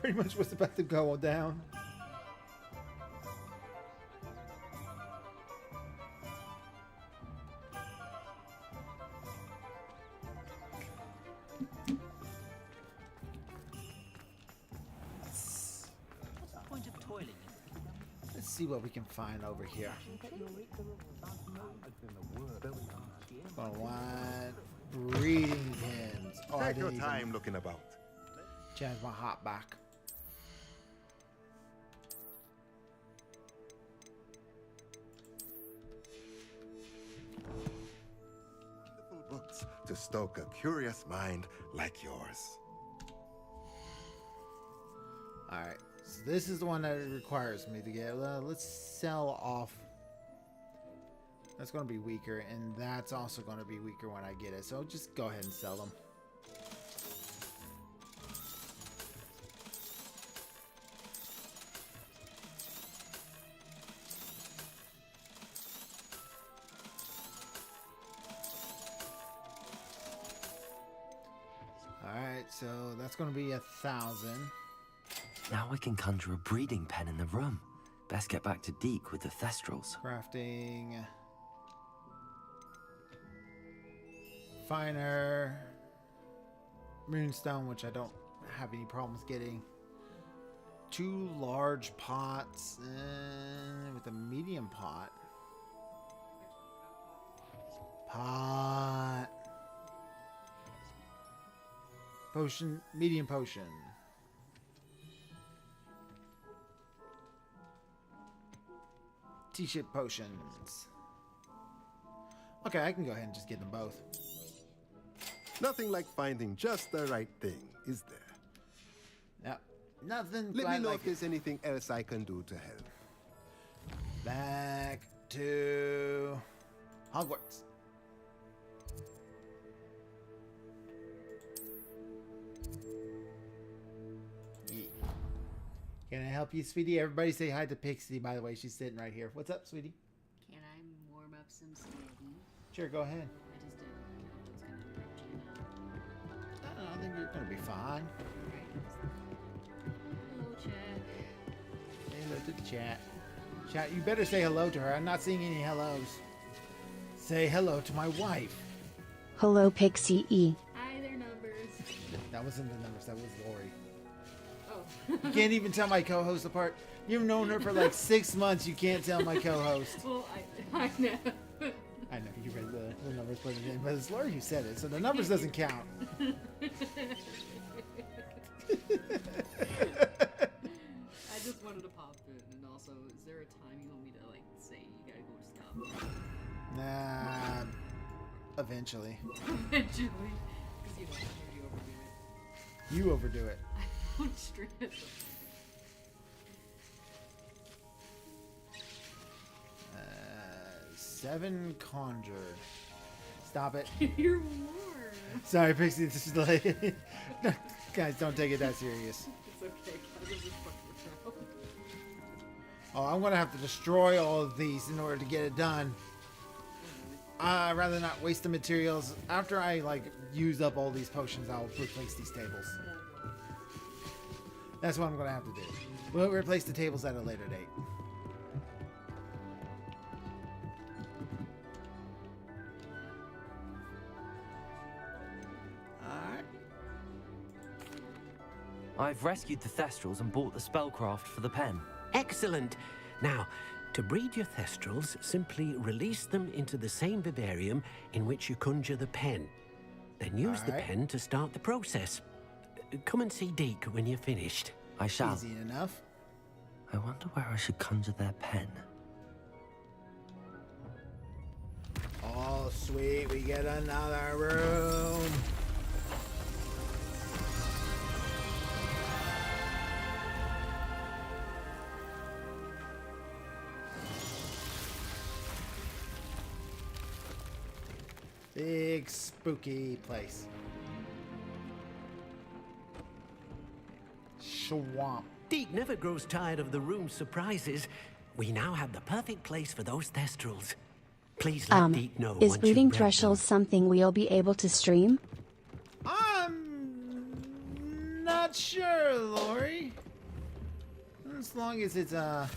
Pretty much what's about to go down. Let's see what we can find over here. Gonna want breeding pins. Oh, Take your time looking about. Change my hot back. Wonderful books to stoke a curious mind like yours. Alright, so this is the one that it requires me to get. Let's sell off. That's going to be weaker, and that's also going to be weaker when I get it. So just go ahead and sell them. Alright, so that's going to be 1,000. Now I can conjure a breeding pen in the room. Best get back to Deke with the thestrals. Crafting. Finer. Moonstone, which I don't have any problems getting. 2 large pots with a medium pot. Pot. Potion, medium potion. T-ship potions. Okay, I can go ahead and just get them both. Nothing like finding just the right thing, is there? Yeah, nothing. Let me know like if there's anything else I can do to help. Back to Hogwarts. Yeah. Can I help you, sweetie? Everybody say hi to Pixie, by the way. She's sitting right here. What's up, sweetie? Can I warm up some spaghetti? Sure, go ahead. I I think you're going to be fine. Hello, chat. Say hello to the chat. Chat, you better say hello to her. I'm not seeing any hellos. Say hello to my wife. Hello, Pixie E. Hi, their numbers. That wasn't the numbers. That was Lori. Oh. You can't even tell my co-host apart. You've known her for like 6 months. You can't tell my co-host. Well, I know. I know you read the numbers, put it in, but it's Lori who said it, so the numbers doesn't count. I just wanted to pop it, and also, is there a time you want me to like say you gotta go stop? Nah, eventually. Eventually, because You overdo it. I don't stress. 7 conjured. Stop it. You're warm. Sorry, Pixie. This is like, guys, don't take it that serious. It's okay. Guys, I'm just fucking around. Oh, I'm gonna have to destroy all of these in order to get it done. I'd rather not waste the materials. After I like use up all these potions, I'll replace these tables. That's what I'm gonna have to do. We'll replace the tables at a later date. I've rescued the Thestrals and bought the spellcraft for the pen. Excellent. Now, to breed your Thestrals, simply release them into the same vivarium in which you conjure the pen. Then use the pen to start the process. Come and see Deke when you're finished. I shall. Easy enough. I wonder where I should conjure their pen. Oh, sweet. We get another room. Big spooky place. Swamp. Deke never grows tired of the room's surprises. We now have the perfect place for those Thestrals. Please let Deke know Is once breeding you've bred them. thresholds something we'll be able to stream? I'm not sure, Lori. As long as it's not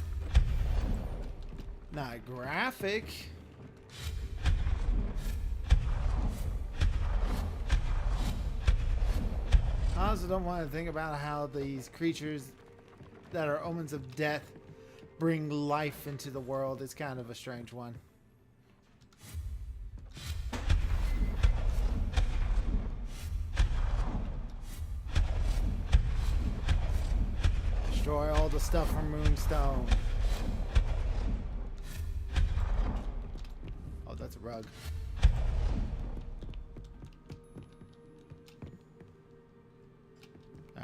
graphic. I also don't want to think about how these creatures that are omens of death bring life into the world. It's kind of a strange one. Destroy all the stuff from Moonstone. Oh, that's a rug.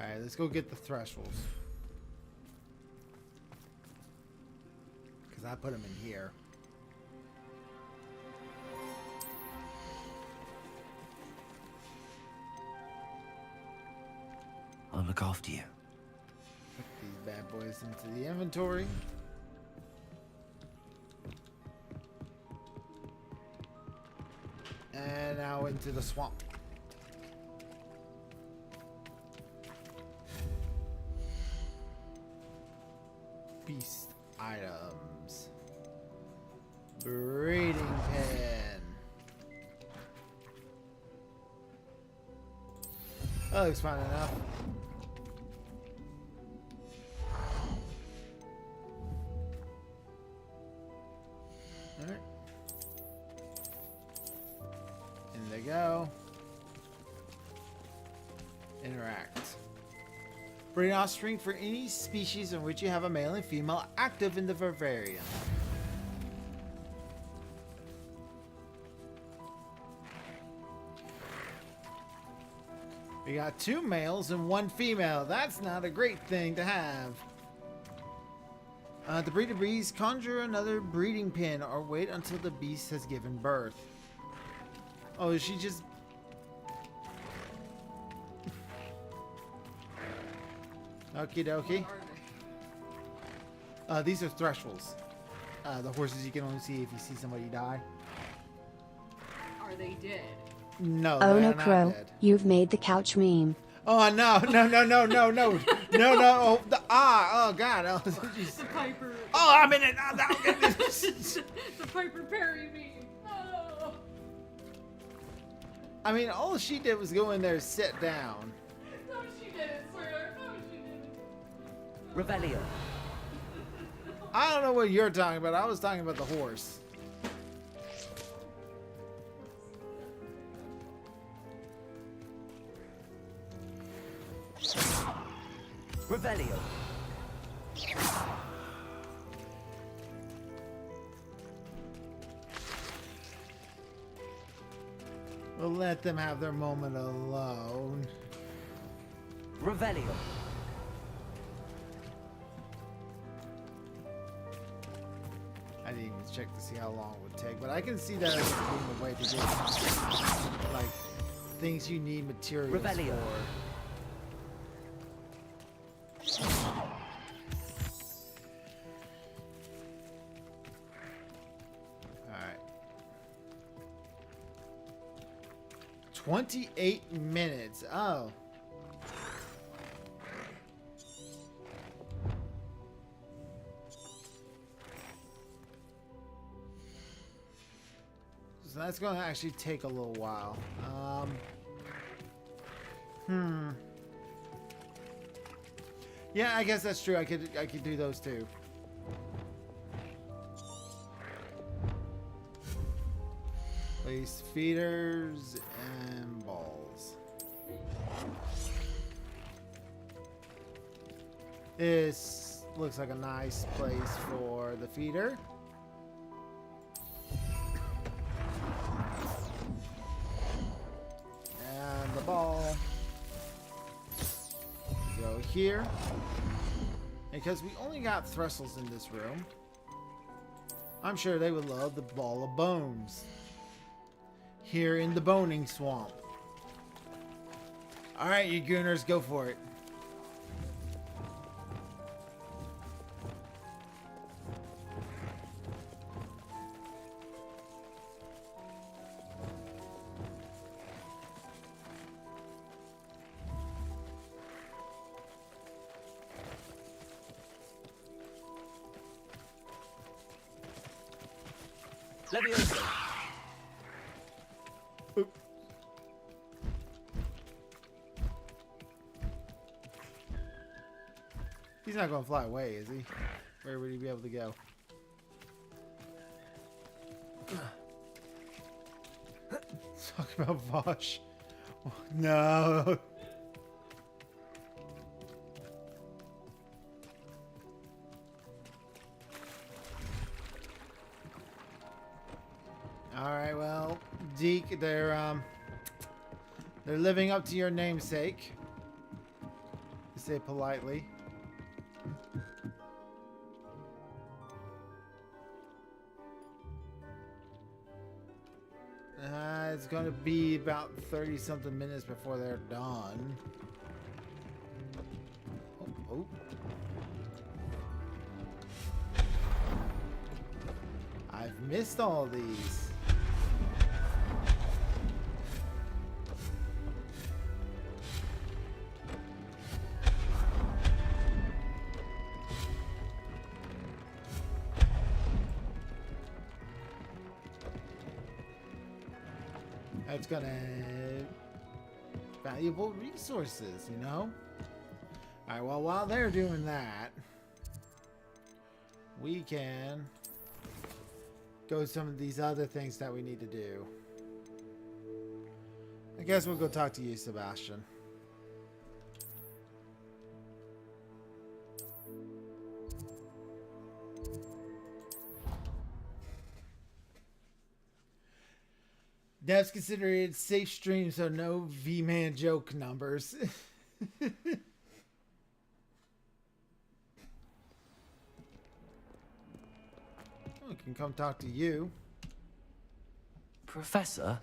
Alright, let's go get the thresholds. Because I put them in here. I'll look after you. Put these bad boys into the inventory. And now into the swamp. Beast items. Breeding pen. That looks fine enough. Breeding offspring for any species in which you have a male and female active in the vivarium. We got 2 males and 1 female. That's not a great thing to have. To breed a beast, conjure another breeding pin or wait until the beast has given birth. Oh, is she just... Okie dokie. These are thresholds. The horses you can only see if you see somebody die. Are they dead? No, Oh they're no, not Crow, dead. you've made the couch meme. Oh no, no, no, no, no, no, no, no, oh, oh god, oh, The Piper. Oh, I'm in it, The Piper Perry meme. No. I mean, all she did was go in there and sit down. No, she didn't, swear. No, she didn't. Revelio. I don't know what you're talking about. I was talking about the horse. Revelio. We'll let them have their moment alone. Revelio. I didn't even check to see how long it would take, but I can see that as being a way to get like things you need materials Revelio. for. Alright. 28 minutes. Oh. So that's going to actually take a little while. Yeah, I guess that's true. I could do those too. Place feeders and balls. This looks like a nice place for the feeder. And the ball. Go here. Because we only got Threstles in this room, I'm sure they would love the ball of bones. Here in the boning swamp. Alright, you gooners, go for it. Leviosa. He's not going to fly away, is he? Where would he be able to go? Talk about Vosh. No. Alright, well, Deke, they're living up to your namesake. To say politely. It's going to be about 30-something minutes before they're done. Oh. I've missed all these. It's gonna valuable resources, you know? Alright, well, while they're doing that, we can go some of these other things that we need to do. I guess we'll go talk to you, Sebastian. Devs consider it safe stream, so no V-Man joke numbers. I can come talk to you. Professor,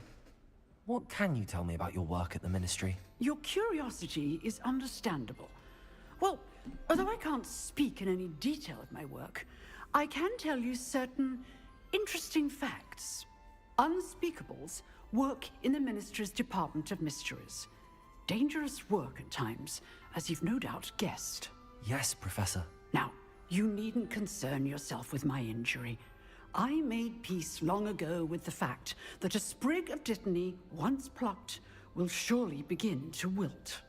what can you tell me about your work at the Ministry? Your curiosity is understandable. Well, although I can't speak in any detail of my work, I can tell you certain interesting facts. Unspeakables work in the Ministry's Department of Mysteries. Dangerous work at times, as you've no doubt guessed. Yes, Professor. Now, you needn't concern yourself with my injury. I made peace long ago with the fact that a sprig of dittany, once plucked, will surely begin to wilt.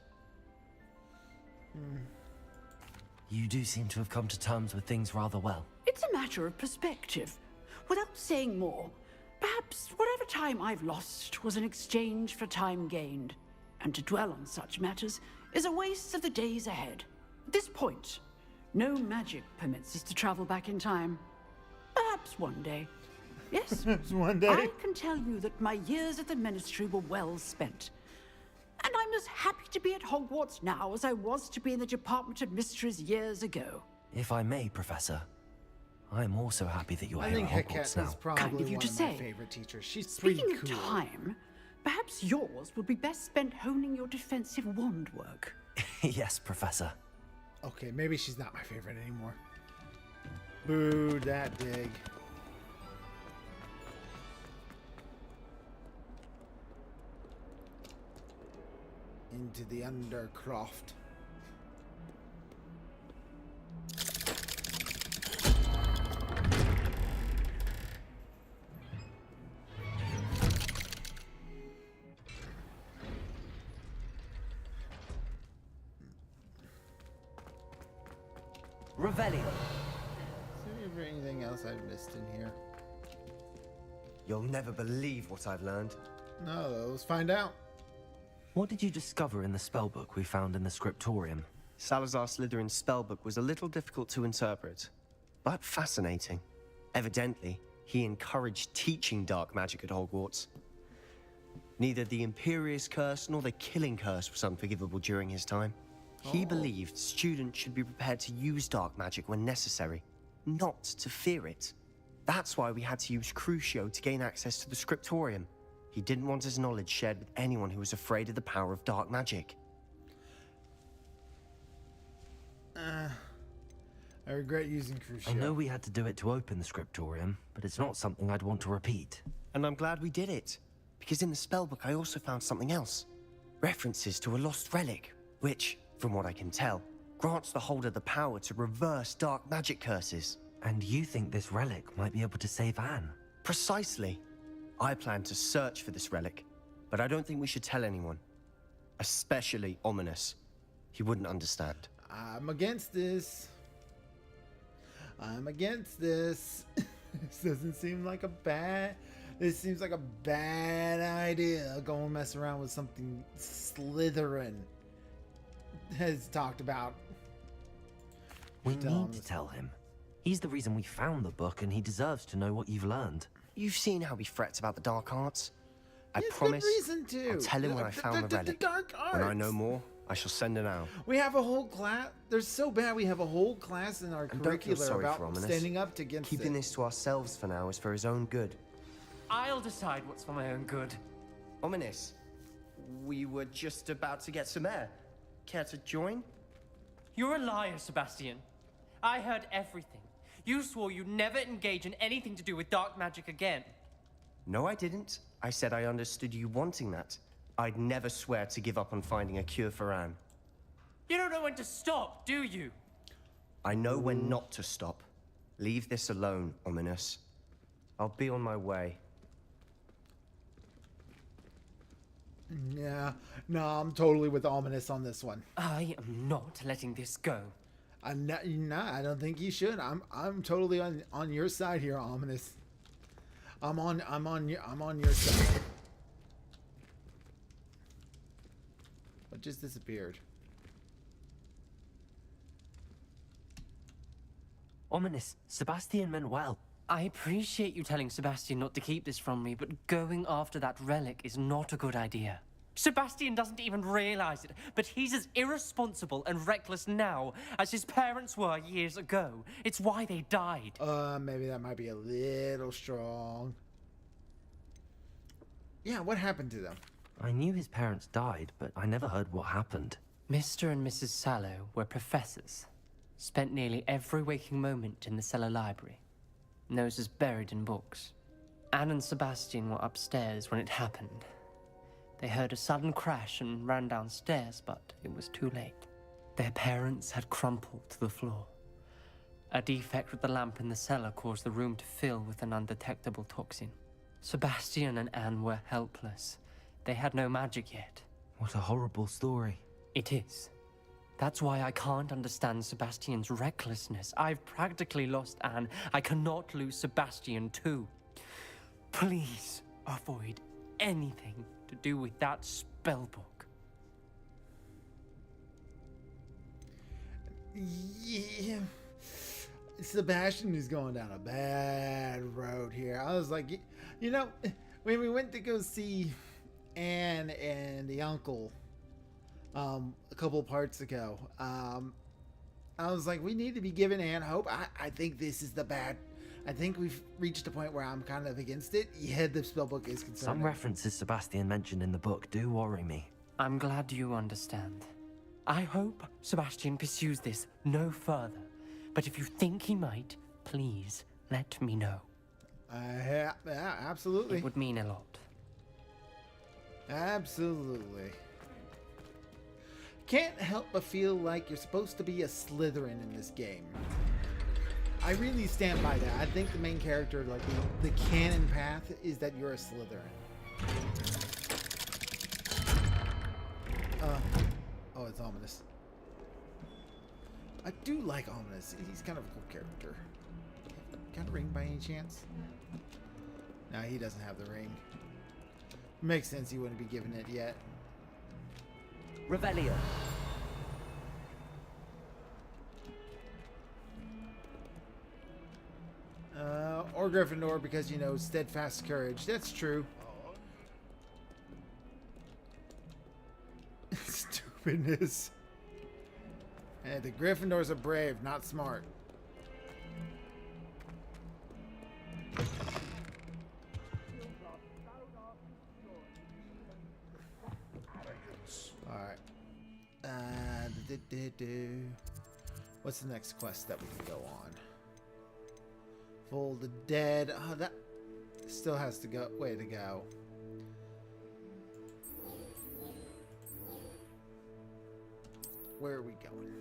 You do seem to have come to terms with things rather well. It's a matter of perspective. Without saying more, perhaps whatever time I've lost was an exchange for time gained. And to dwell on such matters is a waste of the days ahead. At this point, no magic permits us to travel back in time. Perhaps one day. Yes, one day. I can tell you that my years at the Ministry were well spent. And I'm as happy to be at Hogwarts now as I was to be in the Department of Mysteries years ago. If I may, Professor, I'm also happy that you're here at Hogwarts now. is probably Kind of you one to of my say. favorite teachers. She's Speaking pretty of cool. time, perhaps yours would be best spent honing your defensive wand work. Yes, Professor. Okay, maybe she's not my favorite anymore. Boo, that dig. Into the Undercroft. Revelio. Is there anything else I've missed in here? You'll never believe what I've learned. No, let's find out. What did you discover in the spellbook we found in the scriptorium? Salazar Slytherin's spellbook was a little difficult to interpret, but fascinating. Evidently, he encouraged teaching dark magic at Hogwarts. Neither the Imperious Curse nor the Killing Curse was unforgivable during his time. He believed students should be prepared to use dark magic when necessary, not to fear it. That's why we had to use Crucio to gain access to the scriptorium. He didn't want his knowledge shared with anyone who was afraid of the power of dark magic. I regret using Crucio. I know we had to do it to open the scriptorium, but it's not something I'd want to repeat. And I'm glad we did it, because in the spellbook I also found something else. References to a lost relic, which, from what I can tell, grants the holder the power to reverse dark magic curses. And you think this relic might be able to save Anne? Precisely. I plan to search for this relic, but I don't think we should tell anyone. Especially Ominous. He wouldn't understand. I'm against this. I'm against this. This doesn't seem like a bad... This seems like a bad idea. Go and mess around with something Slytherin has talked about. We need to tell him. He's the reason we found the book, and he deserves to know what you've learned. You've seen how he frets about the dark arts. I He has promise good reason to. I'll tell him when I found the relic. dark When I arts. know more, I shall send it out. We have a whole class. They're so bad. We have a whole class in our And don't feel curricular sorry about for Ominous. standing up against Keeping it. this to ourselves for now is for his own good. I'll decide what's for my own good. Ominous, we were just about to get some air. Care to join? You're a liar, Sebastian. I heard everything. You swore you'd never engage in anything to do with dark magic again. No, I didn't. I said I understood you wanting that. I'd never swear to give up on finding a cure for Anne. You don't know when to stop, do you? I know when not to stop. Leave this alone, Ominous. I'll be on my way. Yeah, no, I'm totally with Ominous on this one. I am not letting this go. I'm not. I don't think you should. I'm totally on your side here, Ominous. I'm on your side. What just disappeared? Ominous, Sebastian meant well. I appreciate you telling Sebastian not to keep this from me, but going after that relic is not a good idea. Sebastian doesn't even realize it, but he's as irresponsible and reckless now as his parents were years ago. It's why they died. Maybe that might be a little strong. Yeah, what happened to them? I knew his parents died, but I never heard what happened. Mr. and Mrs. Sallow were professors. Spent nearly every waking moment in the cellar library. Noses buried in books. Anne and Sebastian were upstairs when it happened. They heard a sudden crash and ran downstairs, but it was too late. Their parents had crumpled to the floor. A defect with the lamp in the cellar caused the room to fill with an undetectable toxin. Sebastian and Anne were helpless. They had no magic yet. What a horrible story. It is. That's why I can't understand Sebastian's recklessness. I've practically lost Anne. I cannot lose Sebastian too. Please avoid anything to do with that spellbook. Yeah. Sebastian is going down a bad road here. I was like, you know, when we went to go see Anne and the uncle a couple parts ago, I was like, we need to be giving Anne hope. I think this is the bad. I think we've reached a point where I'm kind of against it. Yeah, the spellbook is concerned. Some references Sebastian mentioned in the book do worry me. I'm glad you understand. I hope Sebastian pursues this no further. But if you think he might, please let me know. Yeah, absolutely. It would mean a lot. Absolutely. Can't help but feel like you're supposed to be a Slytherin in this game. I really stand by that. I think the main character, like the canon path, is that you're a Slytherin. Oh, it's Ominous. I do like Ominous. He's kind of a cool character. Got a ring by any chance? No, he doesn't have the ring. Makes sense he wouldn't be given it yet. Revelio. Or Gryffindor because, you know, steadfast courage. That's true. Stupidness. Hey, the Gryffindors are brave, not smart. Alright. What's the next quest that we can go on? Fold the Dead. Oh, that still has to go. Way to go. Where are we going?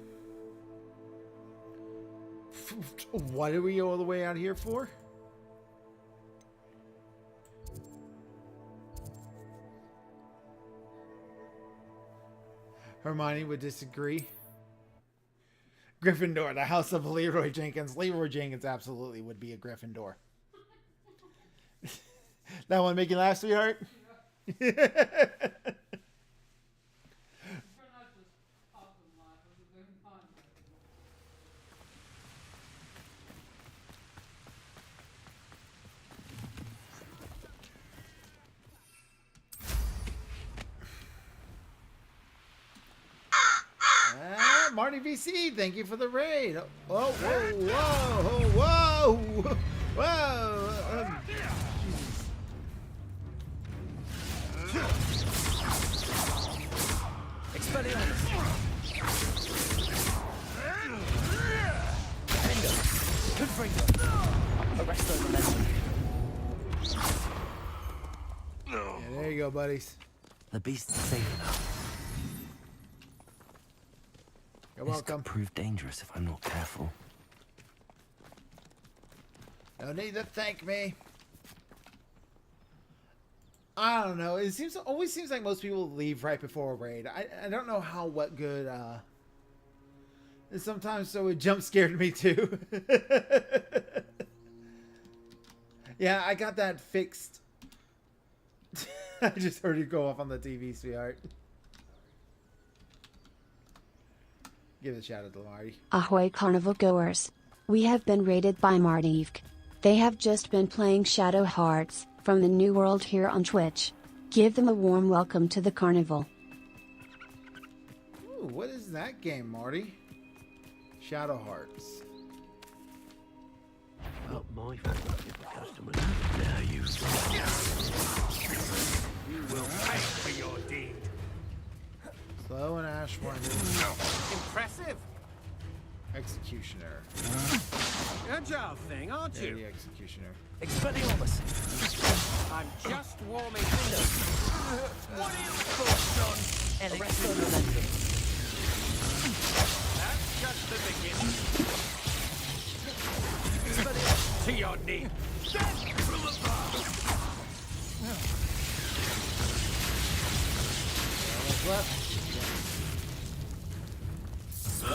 What are we all the way out here for? Hermione would disagree. Gryffindor, the house of Leroy Jenkins. Leroy Jenkins absolutely would be a Gryffindor. That one make you laugh, sweetheart? Marty VC, thank you for the raid. Oh, whoa, whoa, whoa, whoa. Expelliarmus. Confringo. Arresto momentum. Yeah, there you go, buddies. The beast is safe now. You're this welcome. Could prove dangerous if I'm not careful. No need to thank me. I don't know. It always seems like most people leave right before a raid. I don't know what good. And sometimes so it jump scared me too. Yeah, I got that fixed. I just heard you go off on the TV, sweetheart. Give it a shout out to Marty. Ahoy carnival goers. We have been raided by Martyvk. They have just been playing Shadow Hearts, from the New World here on Twitch. Give them a warm welcome to the carnival. Ooh, what is that game, Marty? Shadow Hearts. Not my fault if the customers. Now you will pay for your deed. Slow and Ashwinder. Impressive. Executioner. Agile thing, aren't Yeah, you? the Executioner. Expelliarmus. I'm just warming windows. What are your thoughts on electricity? That's just the beginning. To your knee. From above. Left.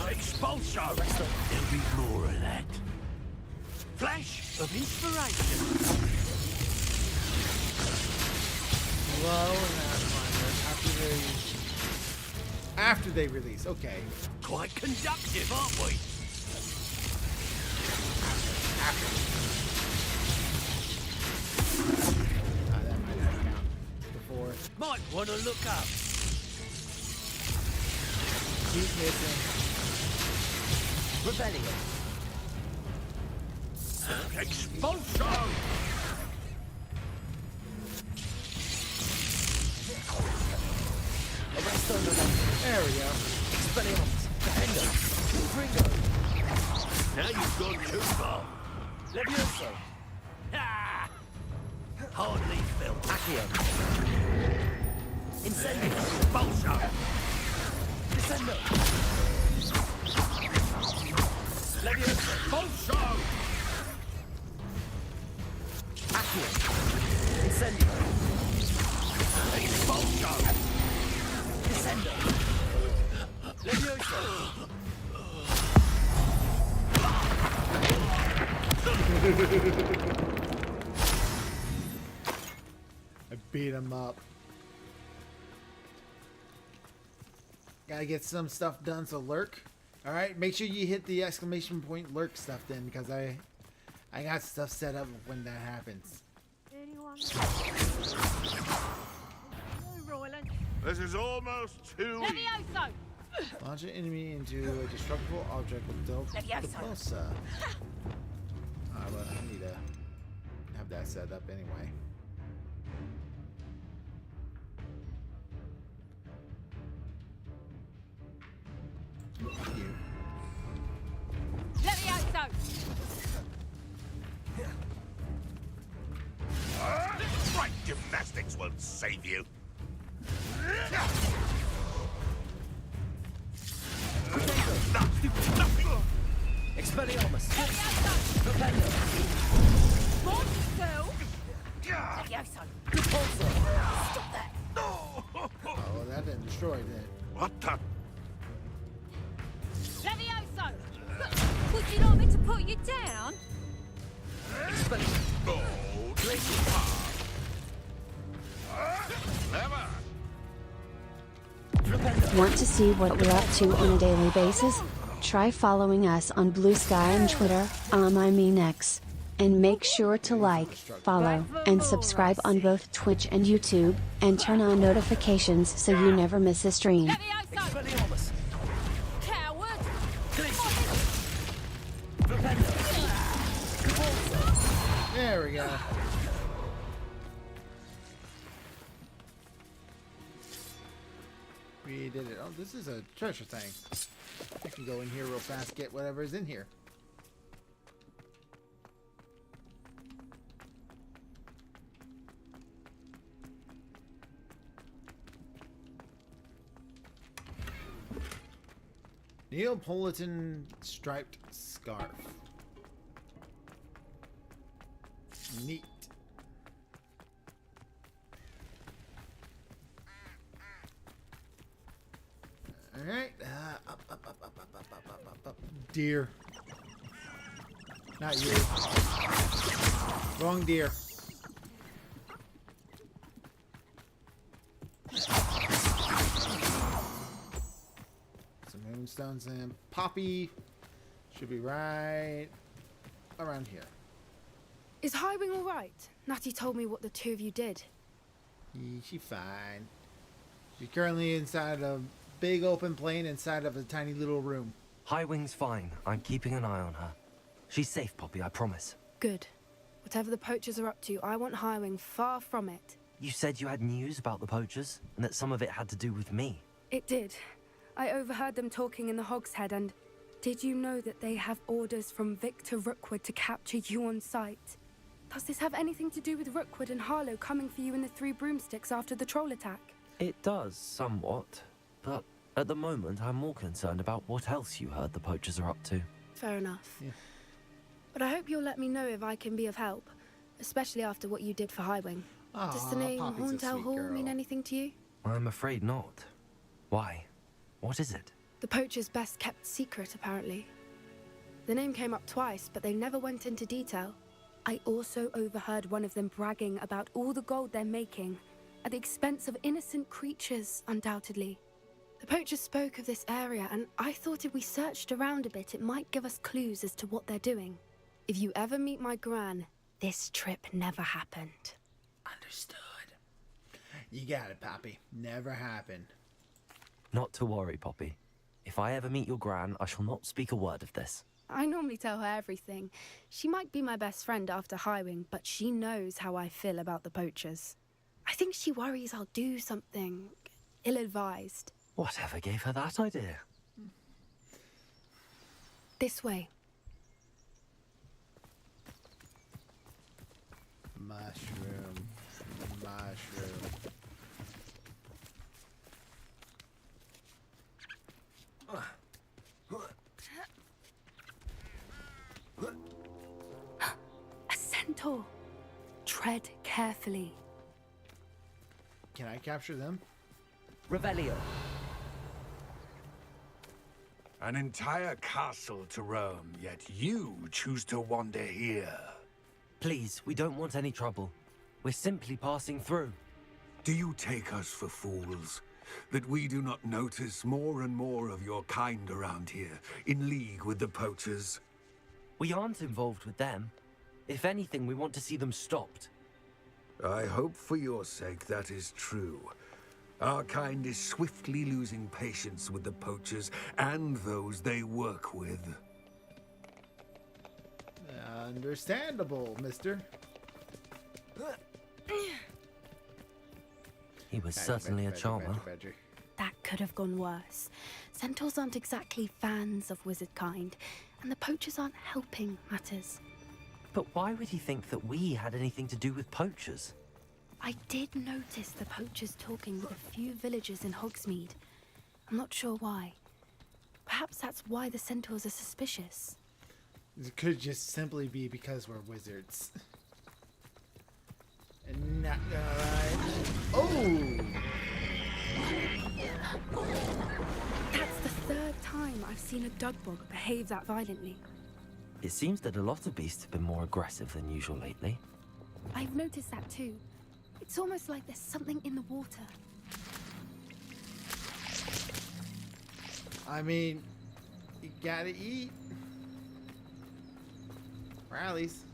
Expulsion. There'll be more of that. Flash of inspiration. Slow and Ashwinder after they release. Okay. Quite conductive, aren't we? That might not count before. Might want to look up. Keep missing. Rebellion. Expulsion! There we go. Expelliarmus. Defender. Ringo. Now you've gone too far. Levioso. Ah! Hardly felt. Accio. Incendio. Expulsion. Descendo. Levioso. Expulsion. Accio. Incendio. Expulsion. Descendo. Levioso. I beat him up. Gotta get some stuff done, so lurk. Alright, make sure you hit the exclamation point lurk stuff then, because I got stuff set up when that happens. This is almost too easy. Launch an enemy into a destructible object with Delphosa. Alright, well, I need to have that set up anyway. Right gymnastics won't save you. Expelliarmus. Propello. Stop that. Oh, well, that didn't destroy it. What the? Levioso! Would you like me to put you down? Oh, Want to see what we're up to on a daily basis? Try following us on Blue Sky and Twitter, I mean X. And make sure to like, follow, and subscribe on both Twitch and YouTube, and turn on notifications so you never miss a stream. Expelliarmus. Coward! There we go. We did it. Oh, this is a treasure thing. I can go in here real fast, get whatever is in here. Neapolitan striped scarf. Neat. Alright. Up. Deer. Not you. Wrong deer. Some moonstones and poppy. Should be right around here. Is Highwing all right? Natty told me what the two of you did. Yeah, she's fine. She's currently inside a big open plane inside of a tiny little room. Highwing's fine. I'm keeping an eye on her. She's safe, Poppy, I promise. Good. Whatever the poachers are up to, I want Highwing far from it. You said you had news about the poachers, and that some of it had to do with me. It did. I overheard them talking in the Hogshead, and did you know that they have orders from Victor Rookwood to capture you on sight? Does this have anything to do with Rookwood and Harlow coming for you in the Three Broomsticks after the troll attack? It does, somewhat. But at the moment, I'm more concerned about what else you heard the poachers are up to. Fair enough. Yeah. But I hope you'll let me know if I can be of help, especially after what you did for Highwing. Does the name Horntail Hall mean anything to you? I'm afraid not. Why? What is it? The poachers' best kept secret, apparently. The name came up twice, but they never went into detail. I also overheard one of them bragging about all the gold they're making, at the expense of innocent creatures, undoubtedly. The poachers spoke of this area, and I thought if we searched around a bit, it might give us clues as to what they're doing. If you ever meet my gran, this trip never happened. Understood. You got it, Poppy. Never happened. Not to worry, Poppy. If I ever meet your gran, I shall not speak a word of this. I normally tell her everything. She might be my best friend after Highwing, but she knows how I feel about the poachers. I think she worries I'll do something ill-advised. Whatever gave her that idea? This way. Mushroom. Mushroom. A centaur. Tread carefully. Can I capture them? Revelio. An entire castle to roam, yet you choose to wander here. Please, we don't want any trouble. We're simply passing through. Do you take us for fools? That we do not notice more and more of your kind around here, in league with the poachers? We aren't involved with them. If anything, we want to see them stopped. I hope for your sake that is true. Our kind is swiftly losing patience with the poachers and those they work with. Understandable, mister. He was certainly a charmer. That could have gone worse. Centaurs aren't exactly fans of wizard kind, and the poachers aren't helping matters. But why would he think that we had anything to do with poachers? I did notice the poachers talking with a few villagers in Hogsmeade. I'm not sure why. Perhaps that's why the centaurs are suspicious. It could just simply be because we're wizards. And not oh! That's the third time I've seen a dugbog behave that violently. It seems that a lot of beasts have been more aggressive than usual lately. I've noticed that too. It's almost like there's something in the water. I mean, you gotta eat. Rallies.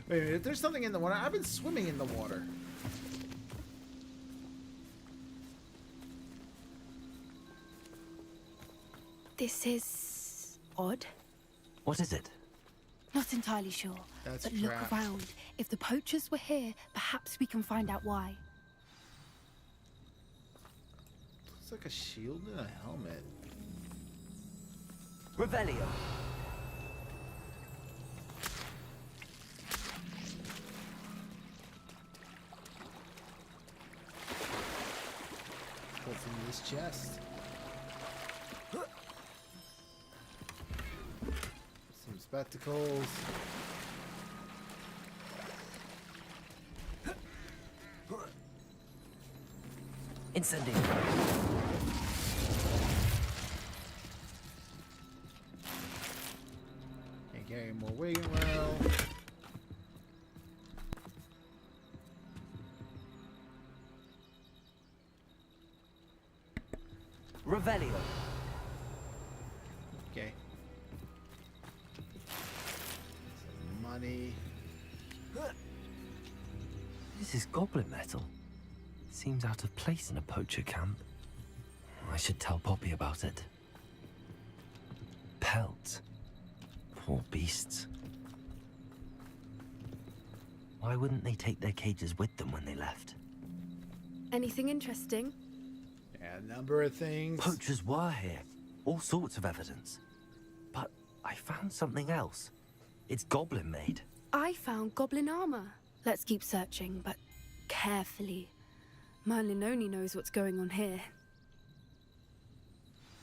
Wait a minute, if there's something in the water, I've been swimming in the water. This is odd. What is it? Not entirely sure. That's but look trapped. around. If the poachers were here, perhaps we can find out why. Looks like a shield and a helmet. Revelio. What's in this chest? Some spectacles. Incendio. Can't carry more weight well. Revelio. Okay. Some money. This is goblin metal. Seems out of place in a poacher camp. I should tell Poppy about it. Pelts. Poor beasts. Why wouldn't they take their cages with them when they left? Anything interesting? Yeah, a number of things. Poachers were here. All sorts of evidence. But I found something else. It's goblin made. I found goblin armor. Let's keep searching, but carefully. Merlin only knows what's going on here.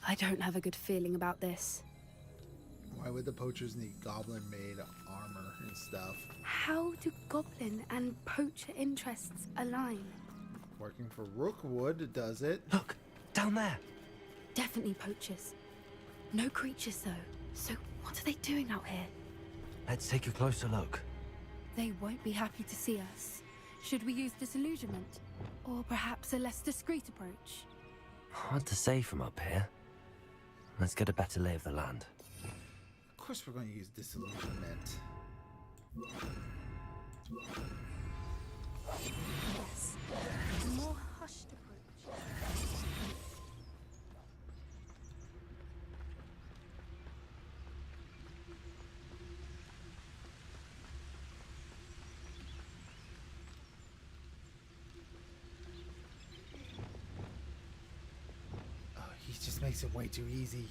I don't have a good feeling about this. Why would the poachers need goblin-made armor and stuff? How do goblin and poacher interests align? Working for Rookwood does it. Look, down there. Definitely poachers. No creatures, though. So what are they doing out here? Let's take a closer look. They won't be happy to see us. Should we use disillusionment? Or perhaps a less discreet approach? Hard to say from up here. Let's get a better lay of the land. Of course we're going to use disillusionment. Yes. A more hushed approach. Oh, he just makes it way too easy.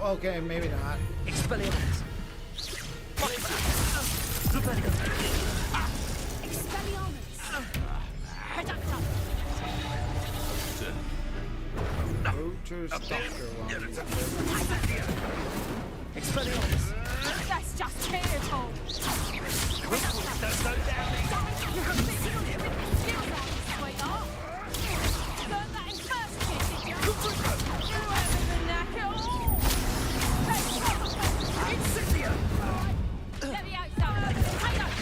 Okay, maybe not. Expelliarmus. Poacher stalker one. Expelliarmus. That's just fearful. Sweetheart. Learn that in first kid, did you? You weren't in the knack at all. Let me out, son. Hey, up.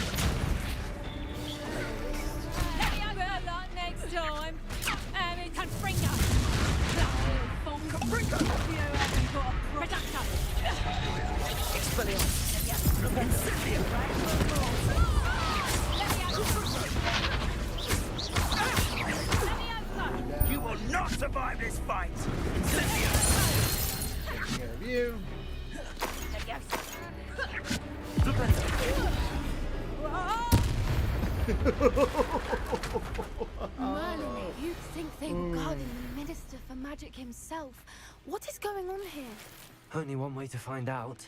Let me out. Good luck next time. It can bring you. That little fool. You haven't got a production. Expelliarmus. You will not survive this fight. Take care of you. Merlin, you'd think they were guarding the Minister for Magic himself. What is going on here? Only one way to find out.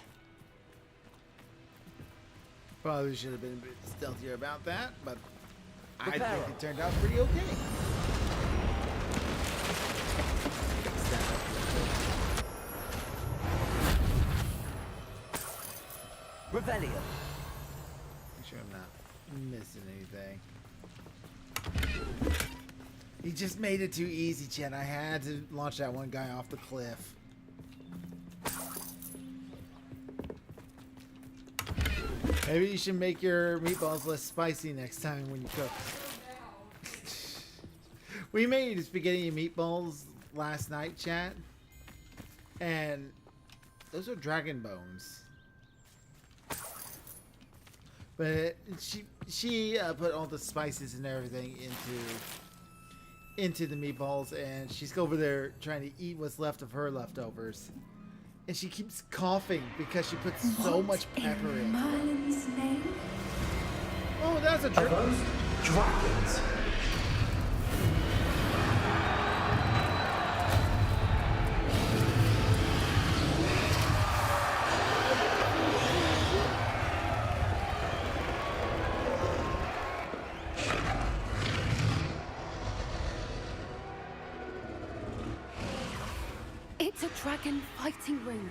Probably should have been a bit stealthier about that, but I think it turned out pretty okay. Revelio. Make sure I'm not missing anything. He just made it too easy, Chen. I had to launch that one guy off the cliff. Maybe you should make your meatballs less spicy next time when you cook. We made spaghetti and meatballs last night, chat. And those are dragon bones. But she put all the spices and everything into the meatballs, and she's over there trying to eat what's left of her leftovers. And she keeps coughing because she puts so much pepper in. Merlin's name? Oh, that's a trick. Dragons. It's a dragon fighting ring.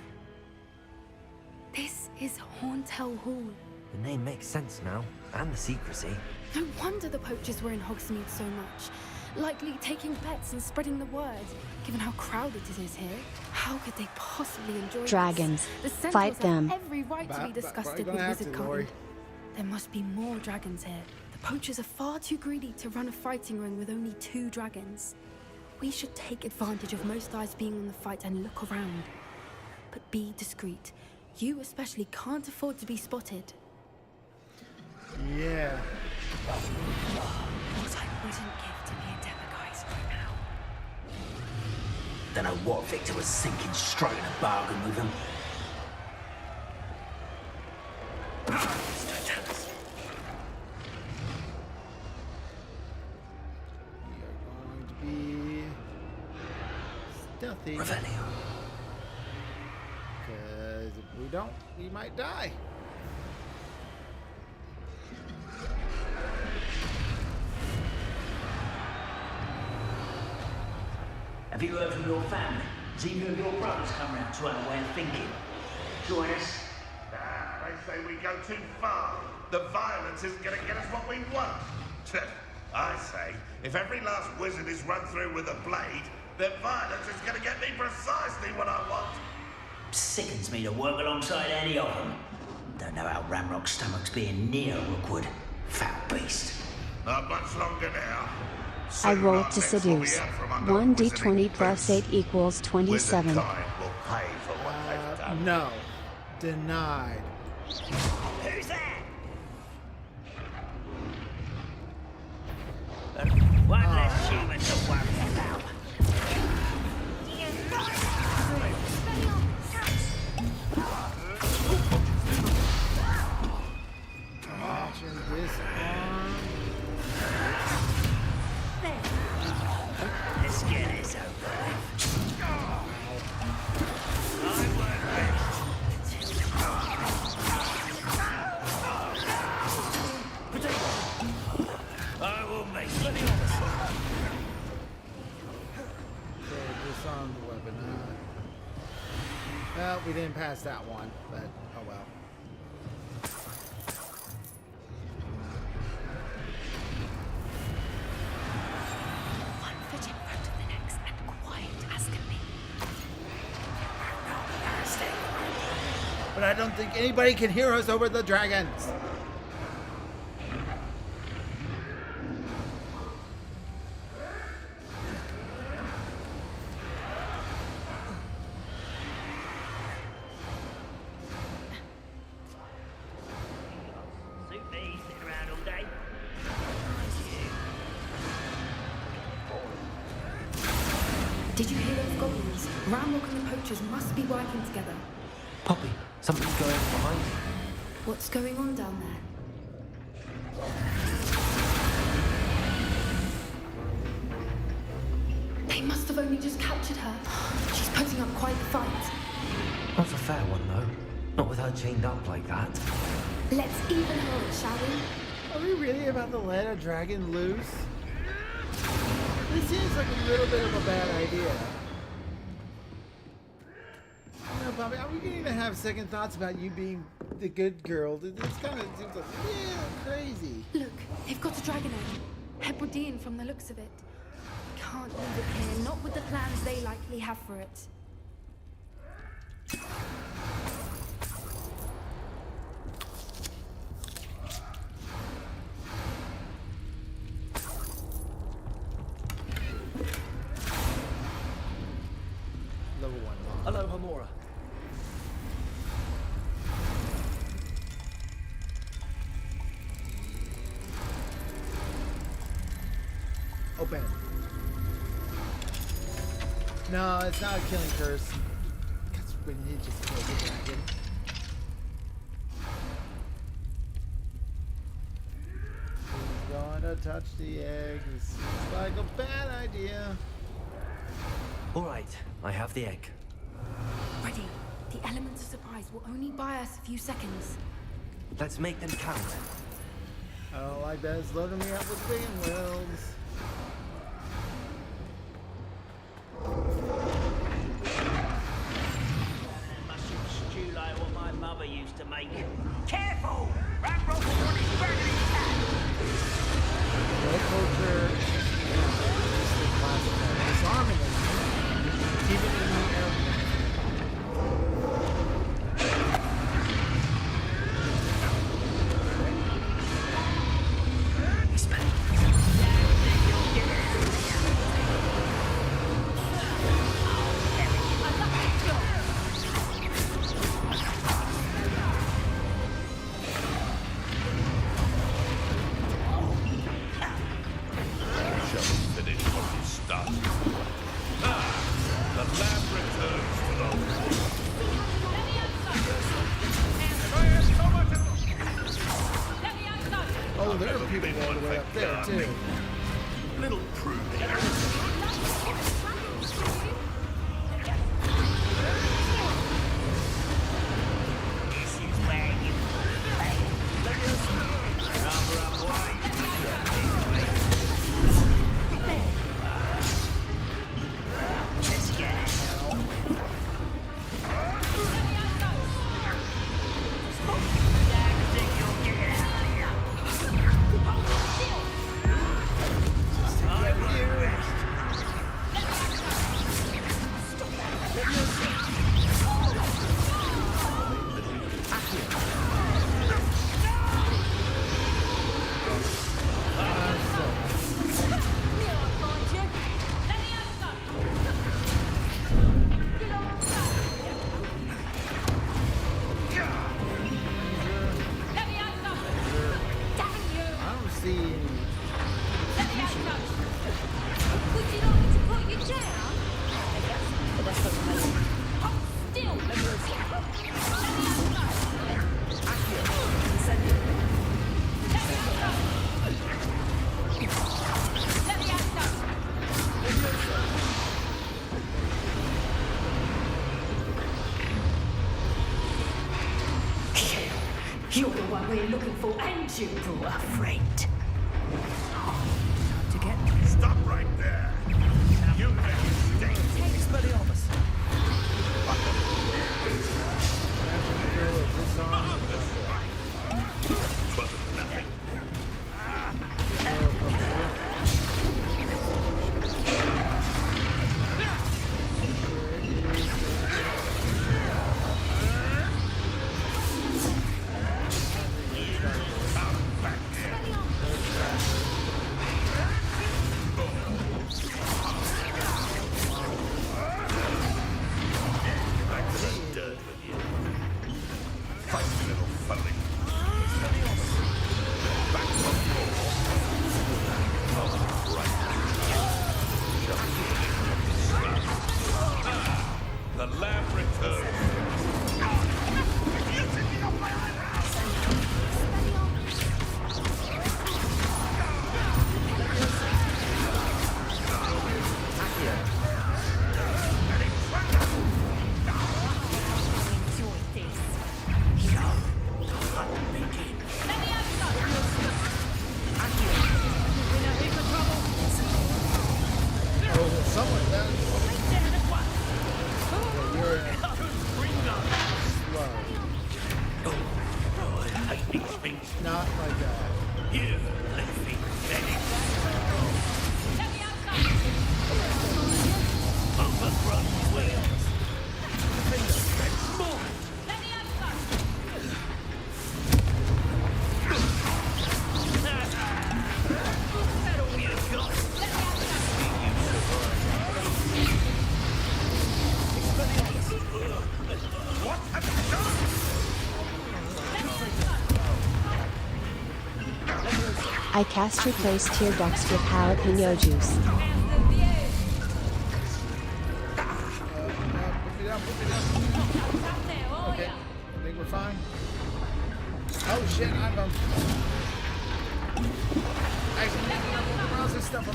This is Horntail Hall. The name makes sense now, and the secrecy. No wonder the poachers were in Hogsmeade so much. Likely taking bets and spreading the word. Given how crowded it is here, how could they possibly enjoy Dragons. this? The Fight Centaurs them. have every right to be disgusted with Wizard Cotton. There must be more dragons here. The poachers are far too greedy to run a fighting ring with only 2 dragons. We should take advantage of most eyes being on the fight and look around. But be discreet. You especially can't afford to be spotted. Yeah. What I wouldn't give to be a Demoguy's right now. Don't know what Victor was thinking, striking a bargain with him. Stealthy. Because if we don't, we might die. Have you heard from your family? Has either of your brothers come round to our way of thinking? Join us? Nah, they say we go too far. The violence isn't going to get us what we want. I say, if every last wizard is run through with a blade, then violence is going to get me precisely what I want. Sickens me to work alongside any of them. Don't know how Ramrock's stomach's being near Rookwood. Foul beast. Not much longer now. I rolled to seduce. 1d20 plus 8 equals 27. No. Denied. Who's that? One less human to worry about. Watching this arm. Let's get this over I will make it. Disarm the weapon. Well, we didn't pass that one, but oh well. One foot in front of the next and quiet as can be. But I don't think anybody can hear us over the dragons. Suit me, sitting around all day. Did you hear those goblins? Ramrock and the poachers must be working together. Poppy, something's going on behind you. What's going on down there? They must have only just captured her. She's putting up quite the fight. Not a fair one, though. Not with her chained up like that. Let's even her, shall we? Are we really about to let a dragon loose? This seems like a little bit of a bad idea. You know, Bobby, are we going to have second thoughts about you being the good girl? This kind of seems like, yeah, crazy. Look, they've got a dragon egg. Hebridean from the looks of it. Can't leave it here, not with the plans they likely have for it. Level 1. Hello, Hamora. Open. No, it's not a killing curse. Because when he just kills the dragon. He's going to touch the egg. This seems like a bad idea. All right, I have the egg. Ready. The element of surprise will only buy us a few seconds. Let's make them count. I don't like that. It's loading me up with wing wells. Mushroom stew like what my mother used to make. Careful! Ramrock is on his dragon attack! No culture. Disarming them. Even in the air. You're the one we're looking for, and you brought a friend. Time to get... Stop right there! You make a mistake! Expelliarmus! The lab returns. Not like that. Here, let me finish. Overgrown wheels. Move. That all you got? What have you done? I cast replace tear ducts with jalapeno juice. Okay, I think we're fine. Oh shit, I'm actually browser stuff on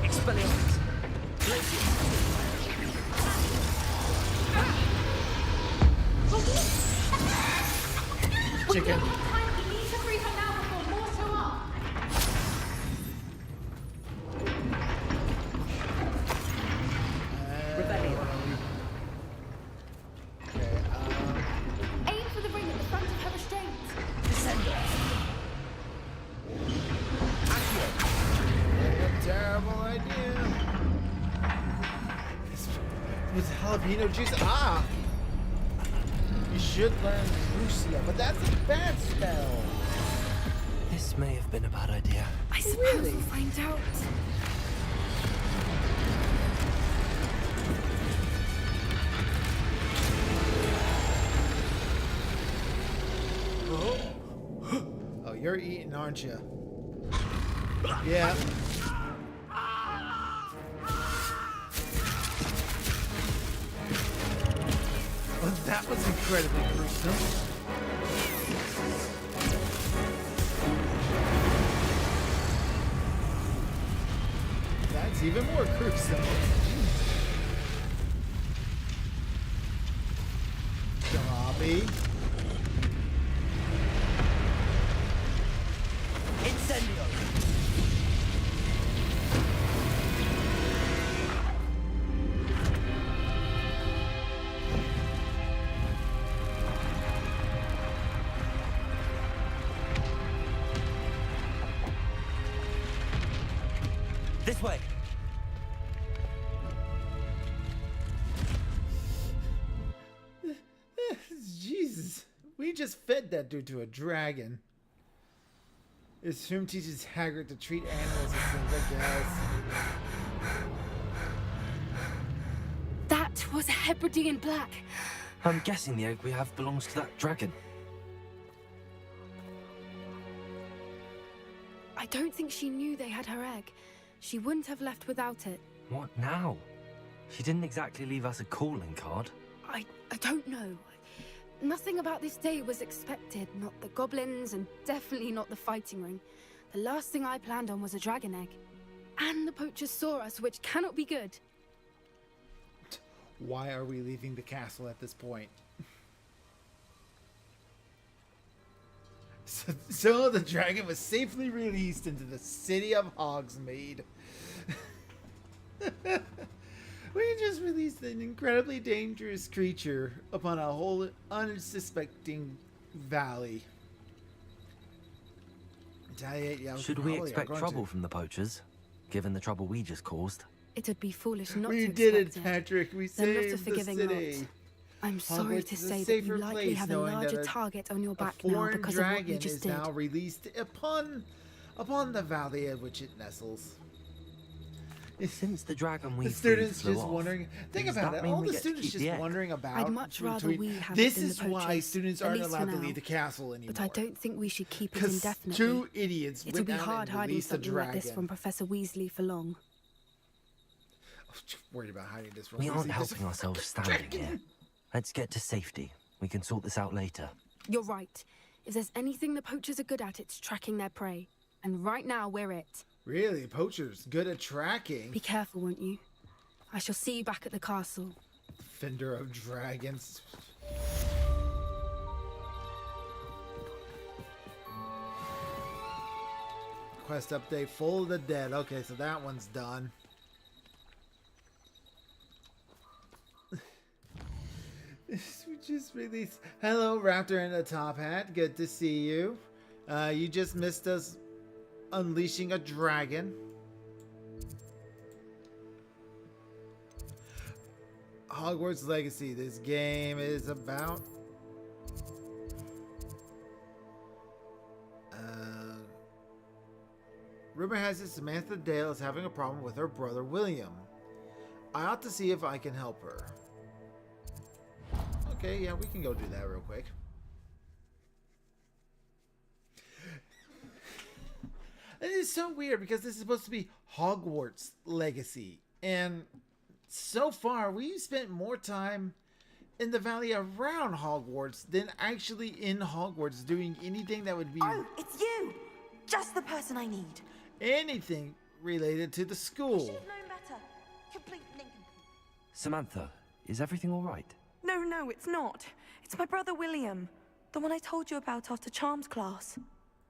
Expelliarmus! chicken. Aim for the ring at the front of her restraints. Terrible idea. With jalapeno juice. Ah! You should learn Lucia, but that's a bad spell. This may have been a bad idea. I suppose we'll find out. Oh, you're eating, aren't you? Yeah. Well, that was incredibly gruesome. That's even more gruesome. Dobby. Incendio! This way. Jesus. We just fed that dude to a dragon. This room teaches Hagrid to treat animals as things, I guess. That was a Hebridean black. I'm guessing the egg we have belongs to that dragon. I don't think she knew they had her egg. She wouldn't have left without it. What now? She didn't exactly leave us a calling card. I don't know. Nothing about this day was expected. Not the goblins, and definitely not the fighting ring. The last thing I planned on was a dragon egg. And the poachers saw us, which cannot be good. Why are we leaving the castle at this point? So the dragon was safely released into the city of Hogsmeade. We just released an incredibly dangerous creature upon a whole unsuspecting valley. Should we expect trouble from the poachers, given the trouble we just caused? It would be foolish not We to did expect it, Patrick. We They're not a saved the forgiving city. lot. I'm sorry Hogwarts to is a say that safer you likely place have a knowing that larger target on your back a now foreign because of what you dragon just is did. now released upon the valley in which it nestles. Since the dragon we The freed students flew just off, wondering. Think does about that it. mean All we the get to students keep just the egg? wondering about. I'd much rather between- we have This it than is the why poachers, students at aren't least for allowed to now. leave the castle anymore. But I don't think we should keep it 'Cause indefinitely. two idiots It'll went be out hard and hiding released a something like this dragon. from Professor Weasley for long. Worried about hiding this from We aren't Weasley. helping ourselves standing here. Let's get to safety. We can sort this out later. You're right. If there's anything the poachers are good at, it's tracking their prey. And right now, we're it. Really, poachers good at tracking. Be careful, won't you? I shall see you back at the castle. Fender of dragons. Quest update: Full of the Dead. Okay, so that one's done. We just released. Hello, Raptor in a top hat. Good to see you. You just missed us unleashing a dragon. Hogwarts Legacy. This game is about rumor has it Samantha Dale is having a problem with her brother William. I ought to see if I can help her. Okay, yeah, we can go do that real quick. It is so weird because this is supposed to be Hogwarts Legacy, and so far we've spent more time in the valley around Hogwarts than actually in Hogwarts doing anything that would be... Oh, it's you! Just the person I need. Anything related to the school. Should have known better. Complete nincompoop. Samantha, is everything all right? No, it's not. It's my brother William. The one I told you about after Charms class.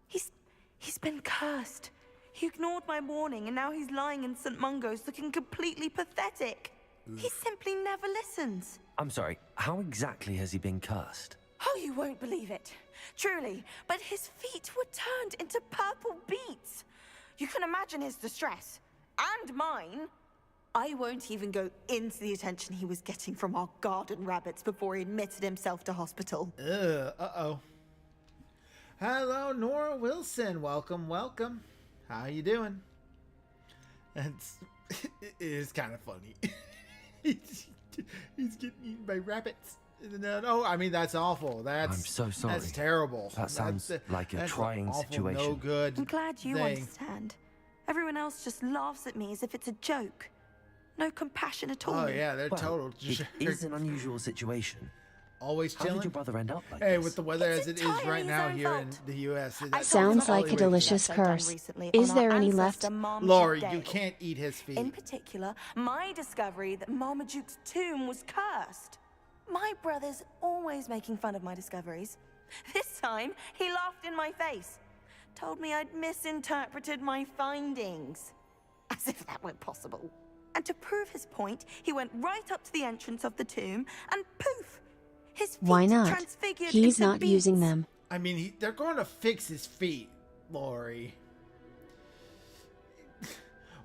He's been cursed. He ignored my warning and now he's lying in St. Mungo's looking completely pathetic. He simply never listens. I'm sorry, how exactly has he been cursed? Oh, you won't believe it. Truly, but his feet were turned into purple beets. You can imagine his distress. And mine. I won't even go into the attention he was getting from our garden rabbits before he admitted himself to hospital. Uh-oh. Hello, Nora Wilson. Welcome, welcome. How you doing? It is kind of funny. He's getting eaten by rabbits. No, I mean, that's awful. I'm so sorry. That's terrible. That sounds like a trying awful, situation. No good. I'm glad you thing. understand. Everyone else just laughs at me as if it's a joke. No compassion at all. Oh yeah, they're total. It is an unusual situation. Always How chilling. did your brother end up like Hey, this? with the weather as it is right now here in the U.S. Sounds like a delicious curse. Is there any left? Laurie, you can't eat his feet. In particular, my discovery that Marmaduke's tomb was cursed. My brother's always making fun of my discoveries. This time, he laughed in my face. Told me I'd misinterpreted my findings. As if that were possible. And to prove his point, he went right up to the entrance of the tomb and poof! His feet Why not? transfigured He's into not beets. using them. I mean, they're going to fix his feet, Laurie.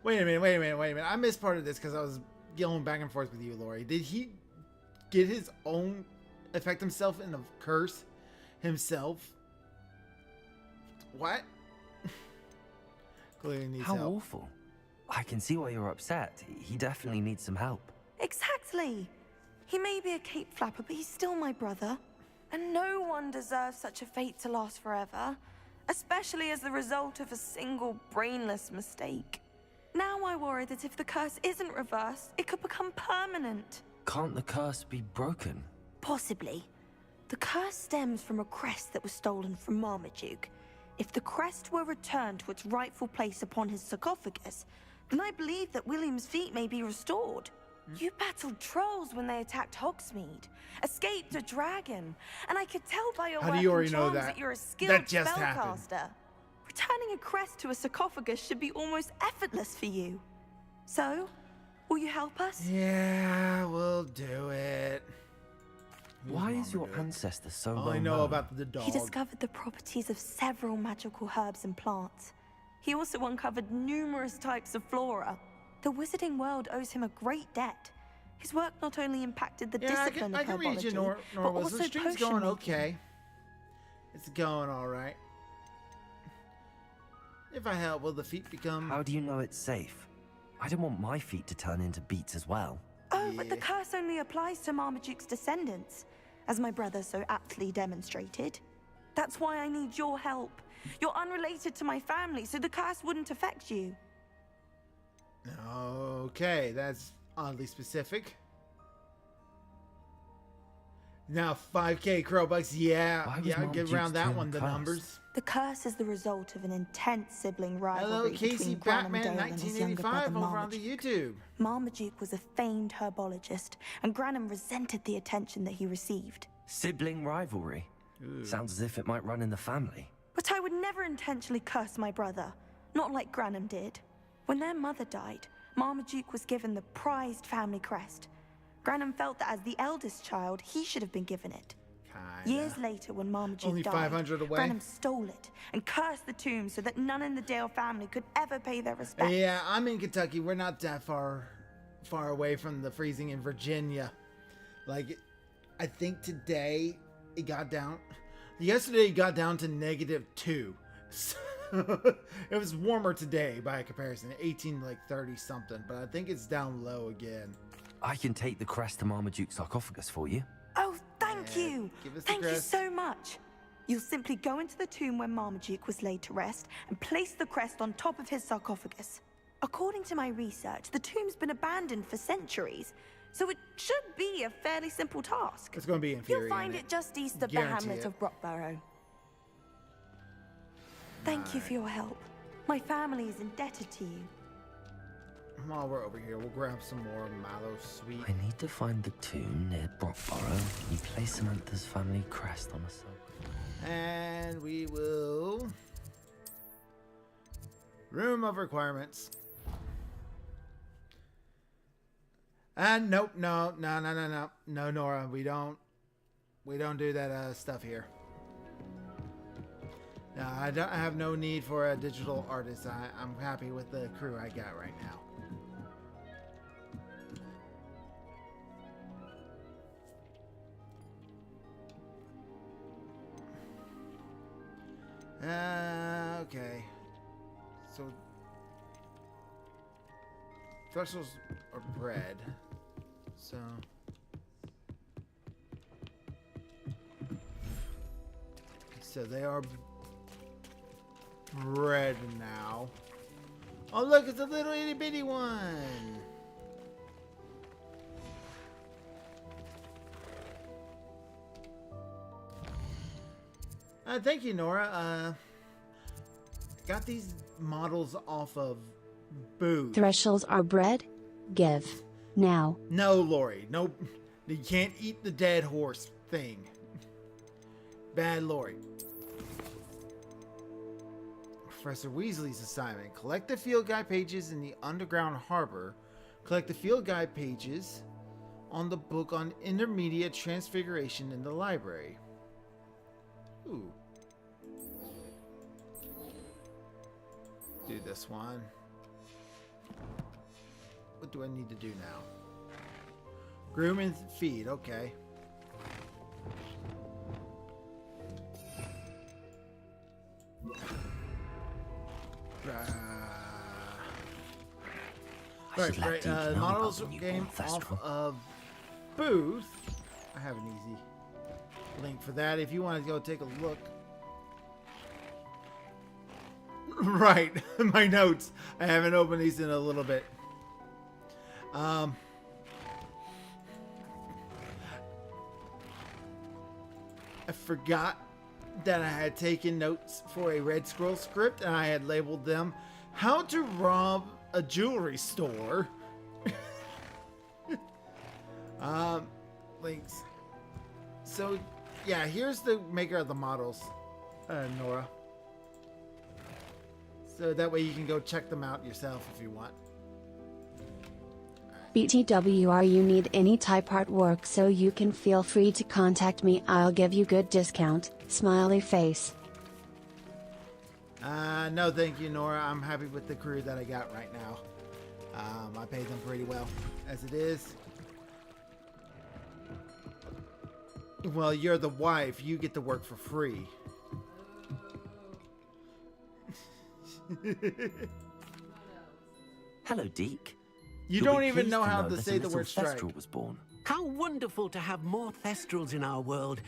Wait a minute. I missed part of this because I was going back and forth with you, Laurie. Did he get his own, affect himself in the curse himself? What? Clearly needs How help. awful. I can see why you're upset. He definitely needs some help. Exactly. He may be a cape flapper, but he's still my brother. And no one deserves such a fate to last forever. Especially as the result of a single brainless mistake. Now I worry that if the curse isn't reversed, it could become permanent. Can't the curse be broken? Possibly. The curse stems from a crest that was stolen from Marmaduke. If the crest were returned to its rightful place upon his sarcophagus, and I believe that William's feet may be restored. You battled trolls when they attacked Hogsmeade, escaped a dragon, and I could tell by your How do work you and already know charms that? you're a skilled That just happened. spellcaster. Returning a crest to a sarcophagus should be almost effortless for you. So, will you help us? Yeah, we'll do it. Why is your ancestor so well I know known? about the dog. He discovered the properties of several magical herbs and plants. He also uncovered numerous types of flora. The wizarding world owes him a great debt. His work not only impacted the discipline I of can read you, herbology, but Norwell. also The stream's potion going making. okay. It's going all right. If I help, will the feet become... How do you know it's safe? I don't want my feet to turn into beets as well. Oh, but the curse only applies to Marmaduke's descendants, as my brother so aptly demonstrated. That's why I need your help. You're unrelated to my family, so the curse wouldn't affect you. Okay, that's oddly specific. Now 5K Crowbucks, yeah, I'll get around that one, the numbers. The curse is the result of an intense sibling rivalry Hello, Casey between Granham Batman Dale and his younger brother 1985 over on Marmaduke. the YouTube. Marmaduke was a famed herbologist, and Granham resented the attention that he received. Sibling rivalry. Sounds as if it might run in the family. But I would never intentionally curse my brother, not like Granham did. When their mother died, Marmaduke was given the prized family crest. Granham felt that as the eldest child, he should have been given it. Years later, when Marmaduke Only died, 500 away. Granham stole it and cursed the tomb so that none in the Dale family could ever pay their respects. Yeah, I'm in Kentucky. We're not that far away from the freezing in Virginia. Like, I think today it got down. Yesterday it got down to -2. So it was warmer today by comparison, 18 like 30 something. But I think it's down low again. I can take the crest to Marmaduke's sarcophagus for you. Oh, thank you! Give us the Thank you crest. so much! You'll simply go into the tomb where Marmaduke was laid to rest and place the crest on top of his sarcophagus. According to my research, the tomb's been abandoned for centuries, so it should be a fairly simple task. It's going to be infuriating. You'll find it just east of the Guarantee hamlet it. of Brockborough. Thank you for your help. My family is indebted to you. While we're over here, we'll grab some more mallow sweet. I need to find the tomb near Brockborough. You place Samantha's family crest on a circle. And we will... Room of requirements. And nope, no, Nora, we don't do that stuff here. No, I have no need for a digital artist. I'm happy with the crew I got right now. Okay. So thistles are bred. So they are bred now. Oh look, it's a little itty bitty one. Thank you, Nora. Got these models off of Boo. Thresholds are bred. Give. Now. No, Lori. No, you can't eat the dead horse thing. Bad Lori. Professor Weasley's assignment. Collect the field guide pages in the underground harbor. Collect the field guide pages on the book on intermediate transfiguration in the library. Ooh. Do this one. What do I need to do now? Groom and feed, okay. Right. Models game off of Booth. I have an easy link for that if you want to go take a look. Right, my notes. I haven't opened these in a little bit. I forgot that I had taken notes for a Red Scroll script and I had labeled them How to Rob a jewelry store. Links. So, yeah, here's the maker of the models, Nora. So that way you can go check them out yourself if you want. BTWR, you need any type artwork, so you can feel free to contact me. I'll give you good discount. Smiley face. No thank you, Nora. I'm happy with the crew that I got right now. I pay them pretty well as it is. Well, you're the wife. You get to work for free. Hello, Deke. You don't even know how to say the word strike. Was born. How wonderful to have more Thestrals in our world.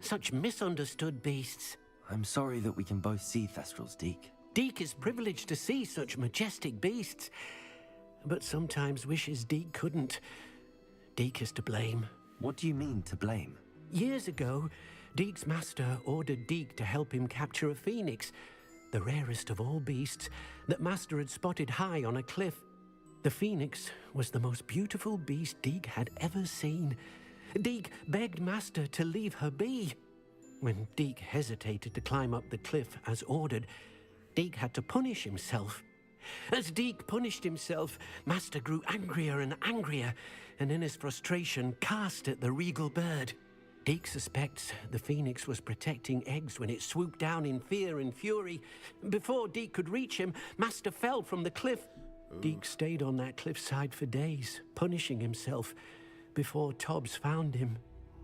Such misunderstood beasts. I'm sorry that we can both see Thestrals, Deke. Deke is privileged to see such majestic beasts, but sometimes wishes Deke couldn't. Deke is to blame. What do you mean, to blame? Years ago, Deke's master ordered Deke to help him capture a phoenix, the rarest of all beasts, that master had spotted high on a cliff. The phoenix was the most beautiful beast Deke had ever seen. Deke begged master to leave her be. When Deke hesitated to climb up the cliff as ordered, Deke had to punish himself. As Deke punished himself, master grew angrier and angrier, and in his frustration cast at the regal bird. Deke suspects the phoenix was protecting eggs when it swooped down in fear and fury. Before Deke could reach him, master fell from the cliff. Deke stayed on that cliffside for days, punishing himself, before Tobbs found him.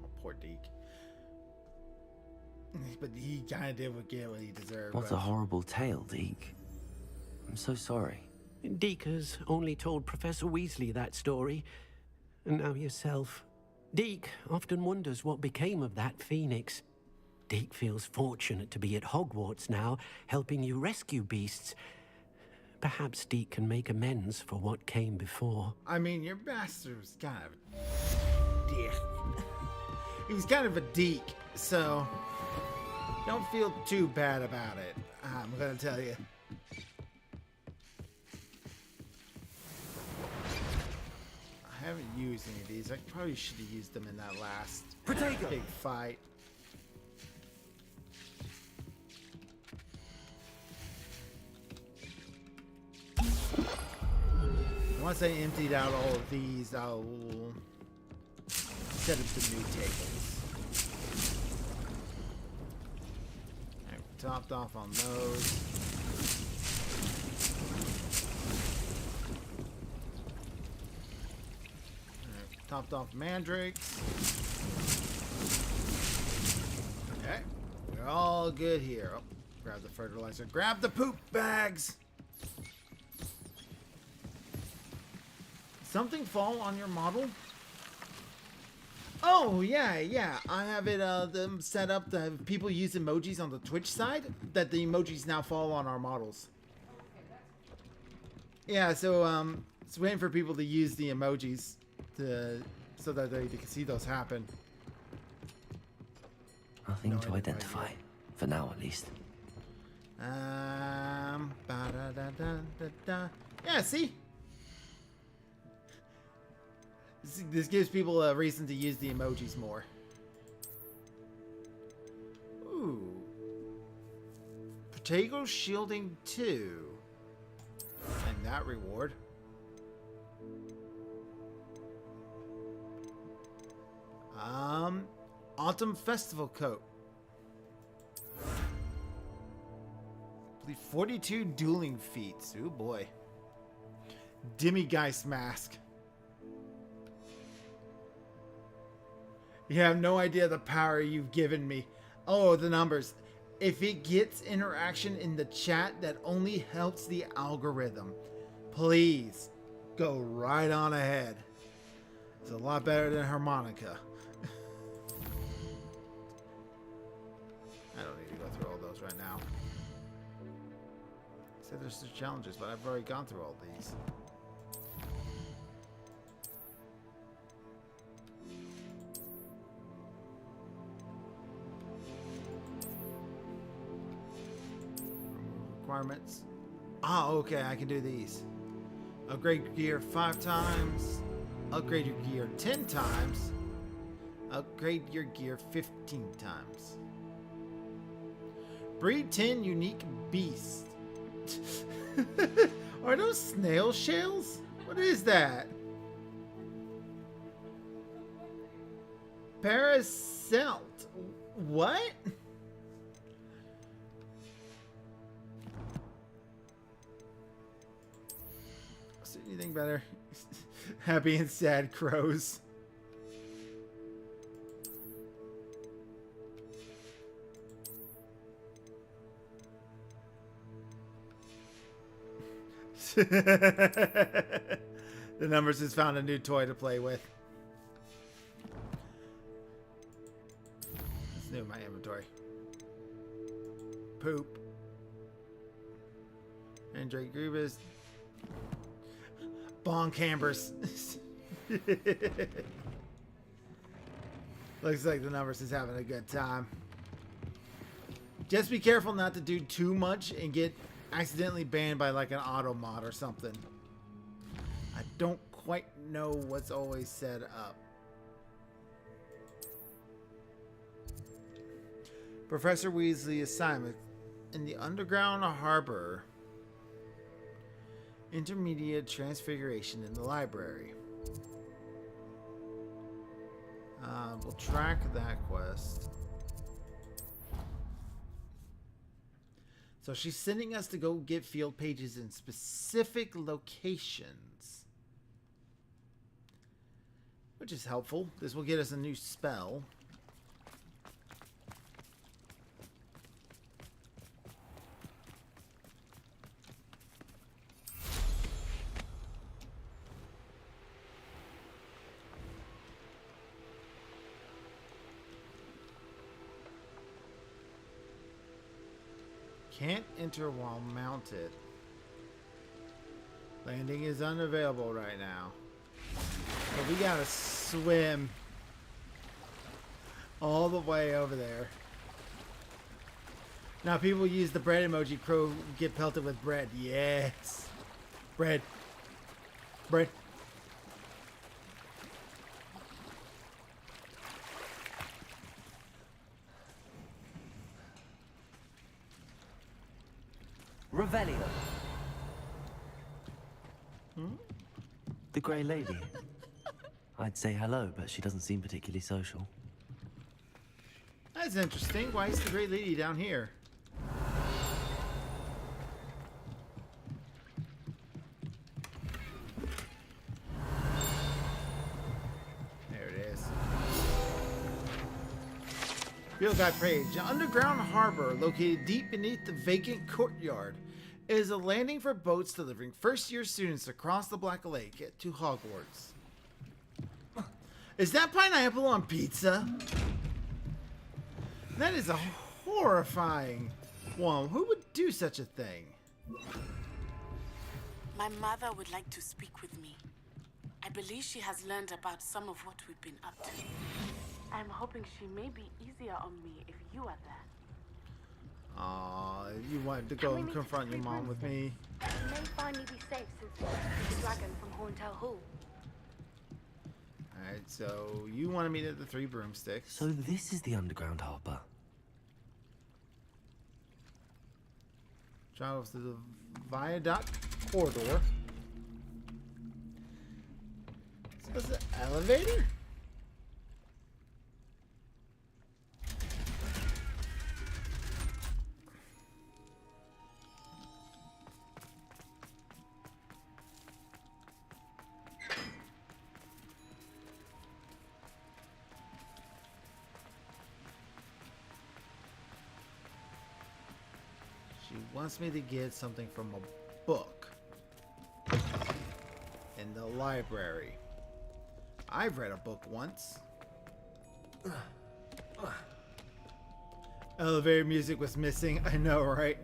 Oh, poor Deke. But he kind of did get what he deserved. What a horrible tale, Deke. I'm so sorry. Deke has only told Professor Weasley that story, and now yourself. Deke often wonders what became of that phoenix. Deke feels fortunate to be at Hogwarts now, helping you rescue beasts. Perhaps Deke can make amends for what came before. I mean, your master was kind of a dick. He was kind of a Deke, so don't feel too bad about it. I'm gonna tell you. I haven't used any of these. I probably should have used them in that last big fight. Once I emptied out all of these, I'll set up some new tables. I've topped off on those. I've topped off mandrakes. Okay, we're all good here. Oh, grab the fertilizer. Grab the poop bags! Something fall on your model? Oh, yeah. I have it them set up to have people use emojis on the Twitch side, that the emojis now fall on our models. Yeah, so it's waiting for people to use the emojis so that they can see those happen. Nothing to identify, for now at least. Yeah, see? This gives people a reason to use the emojis more. Ooh. Potato Shielding 2. And that reward. Autumn Festival Coat. 42 dueling feats. Ooh boy. Demigeist Mask. You have no idea the power you've given me. Oh, the numbers. If it gets interaction in the chat, that only helps the algorithm. Please, go right on ahead. It's a lot better than harmonica. I don't need to go through all those right now. Said there's some challenges, but I've already gone through all these. Requirements. Ah, okay, I can do these. Upgrade gear 5 times. Upgrade your gear 10 times. Upgrade your gear 15 times. Breed 10 unique beasts. Are those snail shells? What is that? Paracelt. What? Is there anything better? Happy and sad crows. The numbers has found a new toy to play with. It's new in my inventory. Poop. Andre Grubas. Bonk hammers. Looks like the numbers is having a good time. Just be careful not to do too much and get accidentally banned by like an auto mod or something. I don't quite know what's always set up. Professor Weasley assignment in the underground harbor. Intermediate transfiguration in the library. We'll track that quest. So she's sending us to go get field pages in specific locations, which is helpful. This will get us a new spell. Can't enter while mounted. Landing is unavailable right now. But we gotta swim all the way over there. Now people use the bread emoji. Crow get pelted with bread. Yes. Bread. Bread. Revelio. The Grey Lady. I'd say hello, but she doesn't seem particularly social. That's interesting. Why is the Great Lady down here? There it is. Field Guide page. An underground harbor located deep beneath the vacant courtyard is a landing for boats delivering first-year students across the Black Lake to Hogwarts. Is that pineapple on pizza? That is a horrifying one. Who would do such a thing? My mother would like to speak with me. I believe she has learned about some of what we've been up to. I'm hoping she may be easier on me if you are there. Aw, you wanted to go and confront your mom with me. You may finally be safe since we rescued the dragon from Horntail Hall. Alright, so you want to meet at the Three Broomsticks. So this is the underground harbor. Travel through the viaduct corridor. So is it an elevator? She wants me to get something from a book in the library. I've read a book once. Elevator music was missing. I know, right?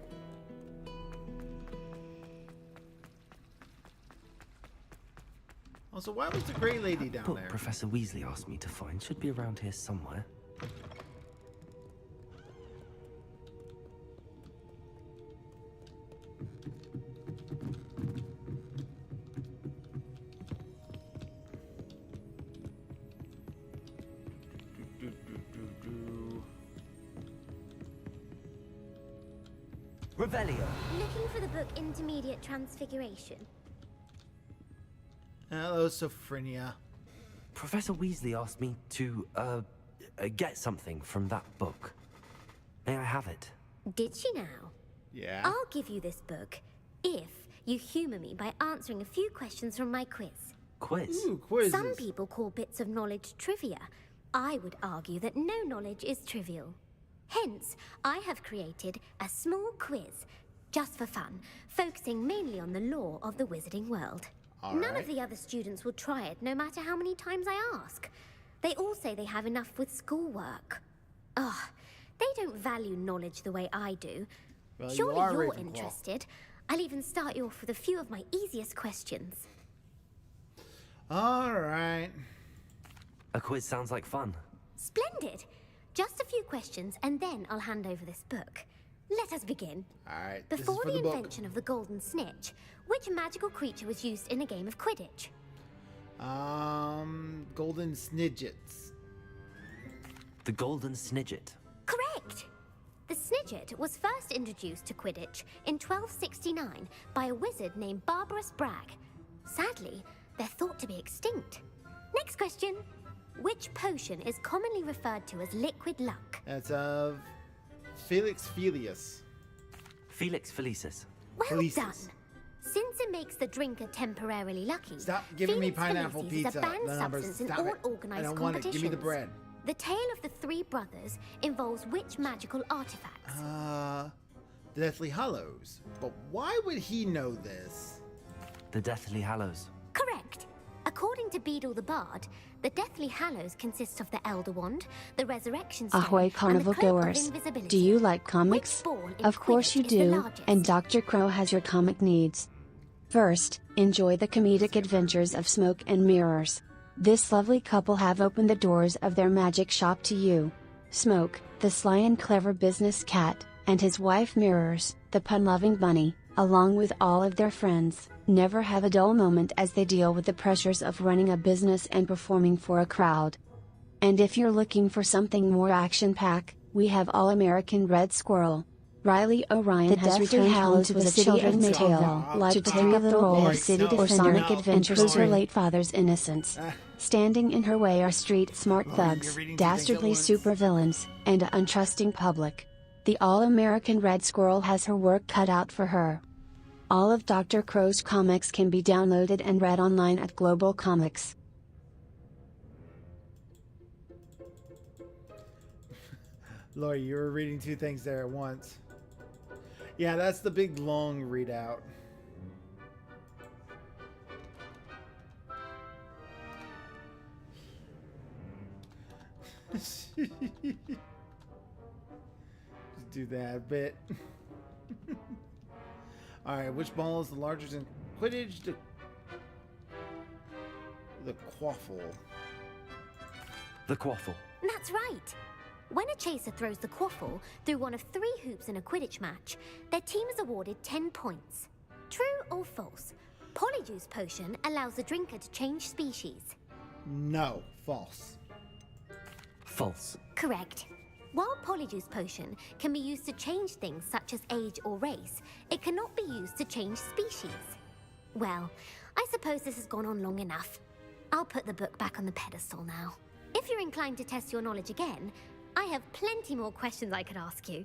Also, why was the Grey Lady down Book there? Professor Weasley asked me to find should be around here somewhere. Revelio. Looking for the book Intermediate Transfiguration. Hello, Sophronia. Professor Weasley asked me to, get something from that book. May I have it? Did she now? Yeah. I'll give you this book if you humor me by answering a few questions from my quiz. Quiz? Ooh, quizzes. Some people call bits of knowledge trivia. I would argue that no knowledge is trivial. Hence, I have created a small quiz, just for fun, focusing mainly on the lore of the wizarding world. None of the other students will try it, no matter how many times I ask. They all say they have enough with schoolwork. Ugh, they don't value knowledge the way I do. Well, Surely you're Ravenclaw. interested. I'll even start you off with a few of my easiest questions. Alright. A quiz sounds like fun. Splendid! Just a few questions, and then I'll hand over this book. Let us begin. Alright, Before the invention of the golden snitch, which magical creature was used in a game of Quidditch? Golden Snidgets. The Golden Snidget. Correct! The Snidget was first introduced to Quidditch in 1269 by a wizard named Barbarous Bragg. Sadly, they're thought to be extinct. Next question. Which potion is commonly referred to as liquid luck? That's of Felix Felius. Felix Felicis. Well done. Since it makes the drinker temporarily lucky, Stop giving me Felix pineapple Felicis pizza. is a banned The numbers. substance in Stop all it. organized I don't competitions. want it. Give me the bread. The tale of the three brothers involves which magical artifacts? The Deathly Hallows. But why would he know this? The Deathly Hallows. Correct. According to Beedle the Bard, the Deathly Hallows consist of the Elder Wand, the Resurrection Stone, Ahoy, and the carnival Cloak of goers. Invisibility. Do you like comics? Which ball in Of course you Quidditch is the do, largest? and Dr. Crow has your comic needs. First, enjoy the comedic adventures of Smoke and Mirrors. This lovely couple have opened the doors of their magic shop to you. Smoke, the sly and clever business cat, and his wife Mirrors, the pun-loving bunny, along with all of their friends, never have a dull moment as they deal with the pressures of running a business and performing for a crowd. And if you're looking for something more action-packed, we have All-American Red Squirrel. Riley O'Ryan has returned home to the city of Maytale to take up the role of city defender and prove her late father's innocence. Standing in her way are street-smart thugs, dastardly supervillains, and an untrusting public. The All-American Red Squirrel has her work cut out for her. All of Dr. Crow's comics can be downloaded and read online at Global Comics. Lori, you were reading two things there at once. Yeah, that's the big long readout. Just do that bit. Alright, which ball is the largest in Quidditch? The quaffle. The quaffle. That's right. When a chaser throws the quaffle through one of 3 hoops in a Quidditch match, their team is awarded 10 points. True or false? Polyjuice Potion allows the drinker to change species. No, false. False. Correct. While Polyjuice Potion can be used to change things such as age or race, it cannot be used to change species. Well, I suppose this has gone on long enough. I'll put the book back on the pedestal now. If you're inclined to test your knowledge again, I have plenty more questions I could ask you.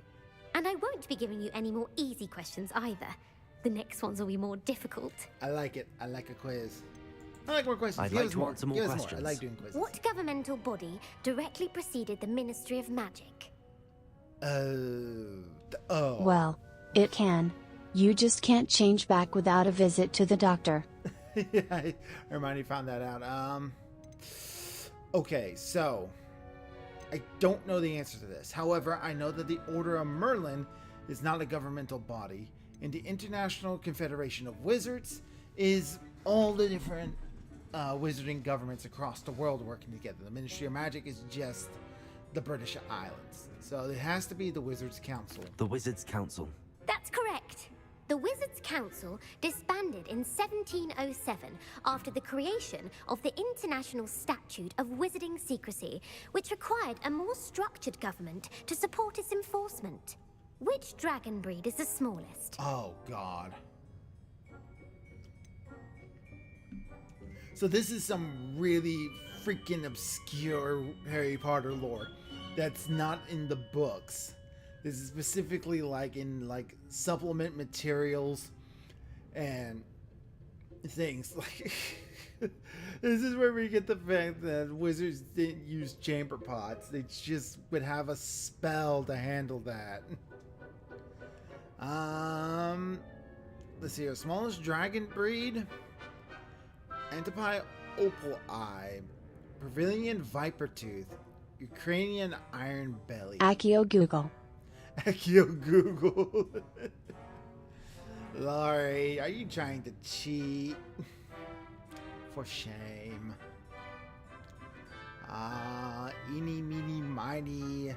And I won't be giving you any more easy questions either. The next ones will be more difficult. I like it. I like a quiz. I like more questions. I'd Give like us to more. answer more Give us questions. I like doing quizzes. What governmental body directly preceded the Ministry of Magic? Well, it can. You just can't change back without a visit to the doctor. Yeah, Hermione found that out. Okay, so I don't know the answer to this. However, I know that the Order of Merlin is not a governmental body, and the International Confederation of Wizards is all the different wizarding governments across the world working together. The Ministry of Magic is just the British Islands. So it has to be the Wizards Council. The Wizards Council. That's correct. The Wizards' Council disbanded in 1707 after the creation of the International Statute of Wizarding Secrecy, which required a more structured government to support its enforcement. Which dragon breed is the smallest? Oh, God. So this is some really freaking obscure Harry Potter lore that's not in the books. This is specifically like in like supplement materials and things like this is where we get the fact that wizards didn't use chamber pots. They just would have a spell to handle that. Let's see here. Smallest dragon breed. Antipi Opal Eye. Pavilion Viper Tooth. Ukrainian Iron Belly. Accio Google. Accio Google. Laurie, are you trying to cheat? For shame. Eeny, meeny, miny.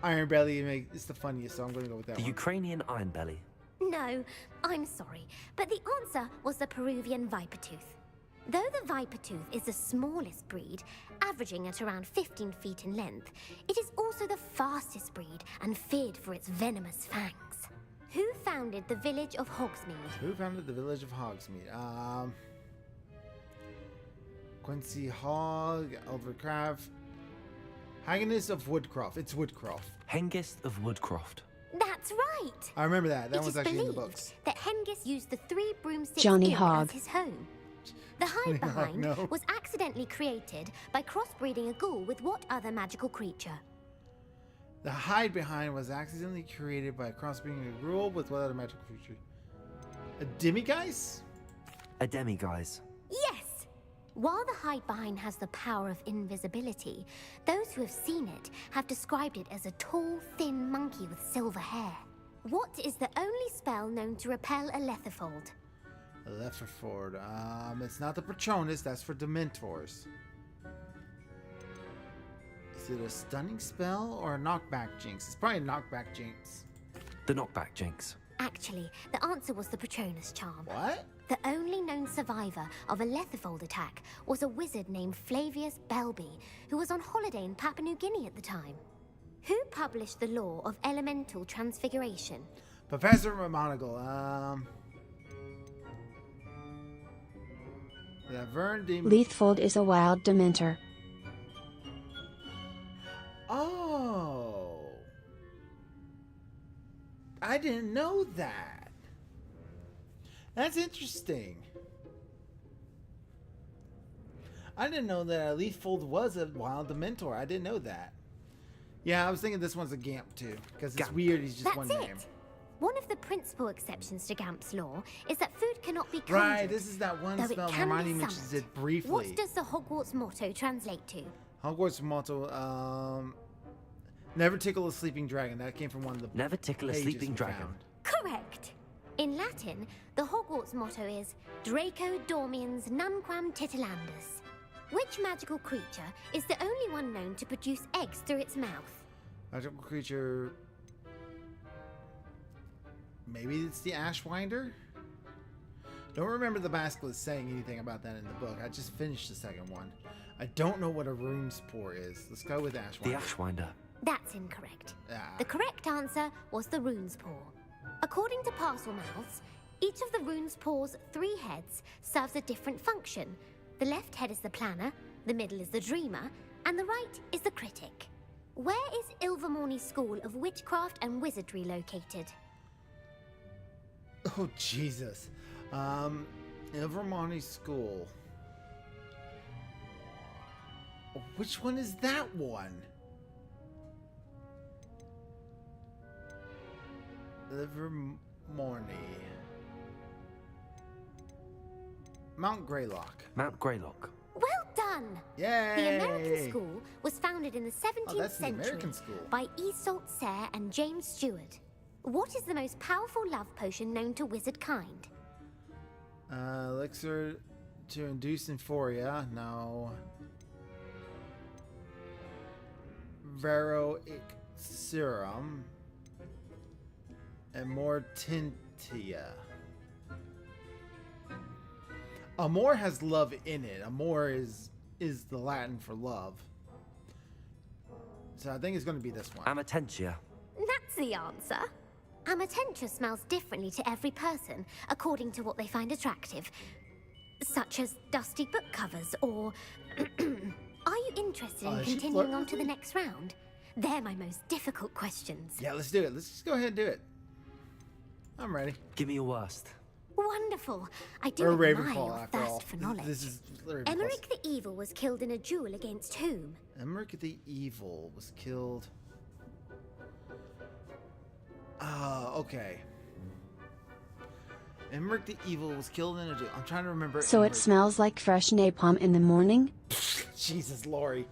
Iron Belly is the funniest, so I'm going to go with that The one. Ukrainian Iron Belly. No, I'm sorry, but the answer was the Peruvian Viper Tooth. Though the Viper Tooth is the smallest breed, averaging at around 15 feet in length, it is also the fastest breed and feared for its venomous fangs. Who founded the village of Hogsmeade? Who founded the village of Hogsmeade? Quincy Hogg, Elvercraft, Hagginus of Woodcroft. It's Woodcroft. Hengist of Woodcroft. That's right! I remember that. That It was is actually in the believed books. that Hengist used the 3 broomsticks Johnny inn Hogg. as his home. The Johnny hide Hogg, behind no. was accidentally created by crossbreeding a ghoul with what other magical creature? The hide behind was accidentally created by crossbreeding a gruel with what other magical creature? A demiguise? A demiguise. Yes! While the hide behind has the power of invisibility, those who have seen it have described it as a tall, thin monkey with silver hair. What is the only spell known to repel a letherfold? A Leatherford. It's not the Patronus, that's for Dementors. Is it a stunning spell or a knockback jinx? It's probably a knockback jinx. The knockback jinx. Actually, the answer was the Patronus charm. What? The only known survivor of a letherfold attack was a wizard named Flavius Belby, who was on holiday in Papua New Guinea at the time. Who published the law of elemental transfiguration? Professor McGonagall. Laverne de... Leithfold is a wild Dementor. Oh. I didn't know that. That's interesting. I didn't know that a Leaffold was a wild Dementor. I didn't know that. Yeah, I was thinking this one's a Gamp too, because it's weird. He's just That's one it. name. One of the principal exceptions to Gamp's law is that food cannot be conjured. Right, this is that one though it spell can be Hermione mentions summoned. it briefly. What does the Hogwarts motto translate to? Hogwarts motto, never tickle a sleeping dragon. That came from one of the Never tickle a pages sleeping we dragon. found. Correct. In Latin, the Hogwarts motto is Draco Dormiens Nunquam Titilandus. Which magical creature is the only one known to produce eggs through its mouth? Magical creature. Maybe it's the Ashwinder? Don't remember the basilisk saying anything about that in the book. I just finished the second one. I don't know what a Runespore is. Let's go with Ashwinder. The Ashwinder. That's incorrect. Ah. The correct answer was the Rune's Paw. According to Parselmouths, each of the Rune's Paw's 3 heads serves a different function. The left head is the planner, the middle is the dreamer, and the right is the critic. Where is Ilvermorny School of Witchcraft and Wizardry located? Oh, Jesus. Ilvermorny School. Which one is that one? Ilvermorny. Mount Greylock. Mount Greylock. Well done! Yay! The American school was founded in the 17th that's the century American school. by Iseult Sayre and James Stewart. What is the most powerful love potion known to wizard kind? Elixir to induce euphoria. No. Veroic serum. And Mortentia. Amor has love in it. Amor is the Latin for love. So I think it's going to be this one. Amatentia. That's the answer. Amitentia smells differently to every person, according to what they find attractive. Such as dusty book covers, or... Are you interested in continuing on to the next round? They're my most difficult questions. Yeah, let's do it. Let's just go ahead and do it. I'm ready. Give me your worst. Wonderful. I do Or admire Ravenclaw, your after all. thirst for knowledge. This is Ravenclaw. Emmerich the Evil was killed in a duel against whom? Emmerich the Evil was killed... okay. Emmerich the Evil was killed in a duel. I'm trying to remember. So it smells like fresh napalm in the morning? Jesus, Lori.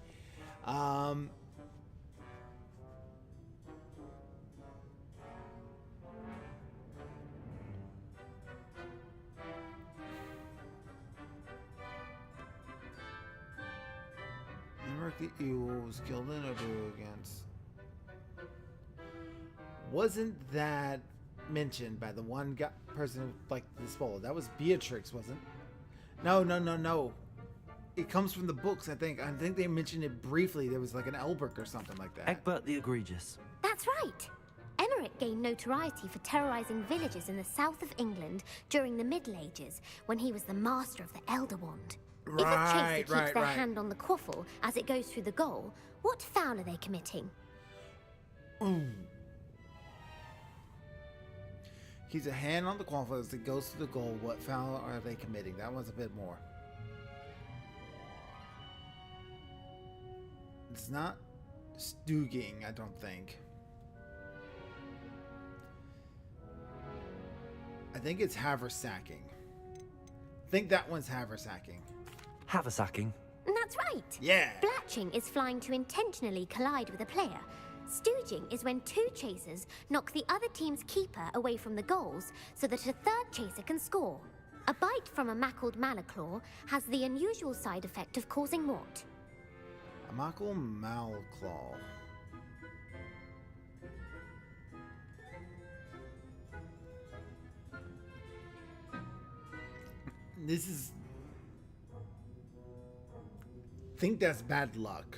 Emmerich the Evil was killed in a duel against... Wasn't that mentioned by the one person who liked the spoiler? That was Beatrix, wasn't it? No. It comes from the books, I think. I think they mentioned it briefly. There was like an Elbrick or something like that. Egbert the Egregious. That's right. Emmerich gained notoriety for terrorizing villages in the south of England during the Middle Ages, when he was the master of the Elder Wand. If a chaser keeps their hand on the quaffle as it goes through the goal, what foul are they committing? Keeps a hand on the qualifier as it goes through the goal. What foul are they committing? That one's a bit more. It's not stooging, I don't think. I think it's haversacking. I think that one's haversacking. Haversacking. That's right. Yeah. Blatching is flying to intentionally collide with a player. Stooging is when two chasers knock the other team's keeper away from the goals so that a third chaser can score. A bite from a mackled malaclaw has the unusual side effect of causing what? A mackled malaclaw. This is... I think that's bad luck.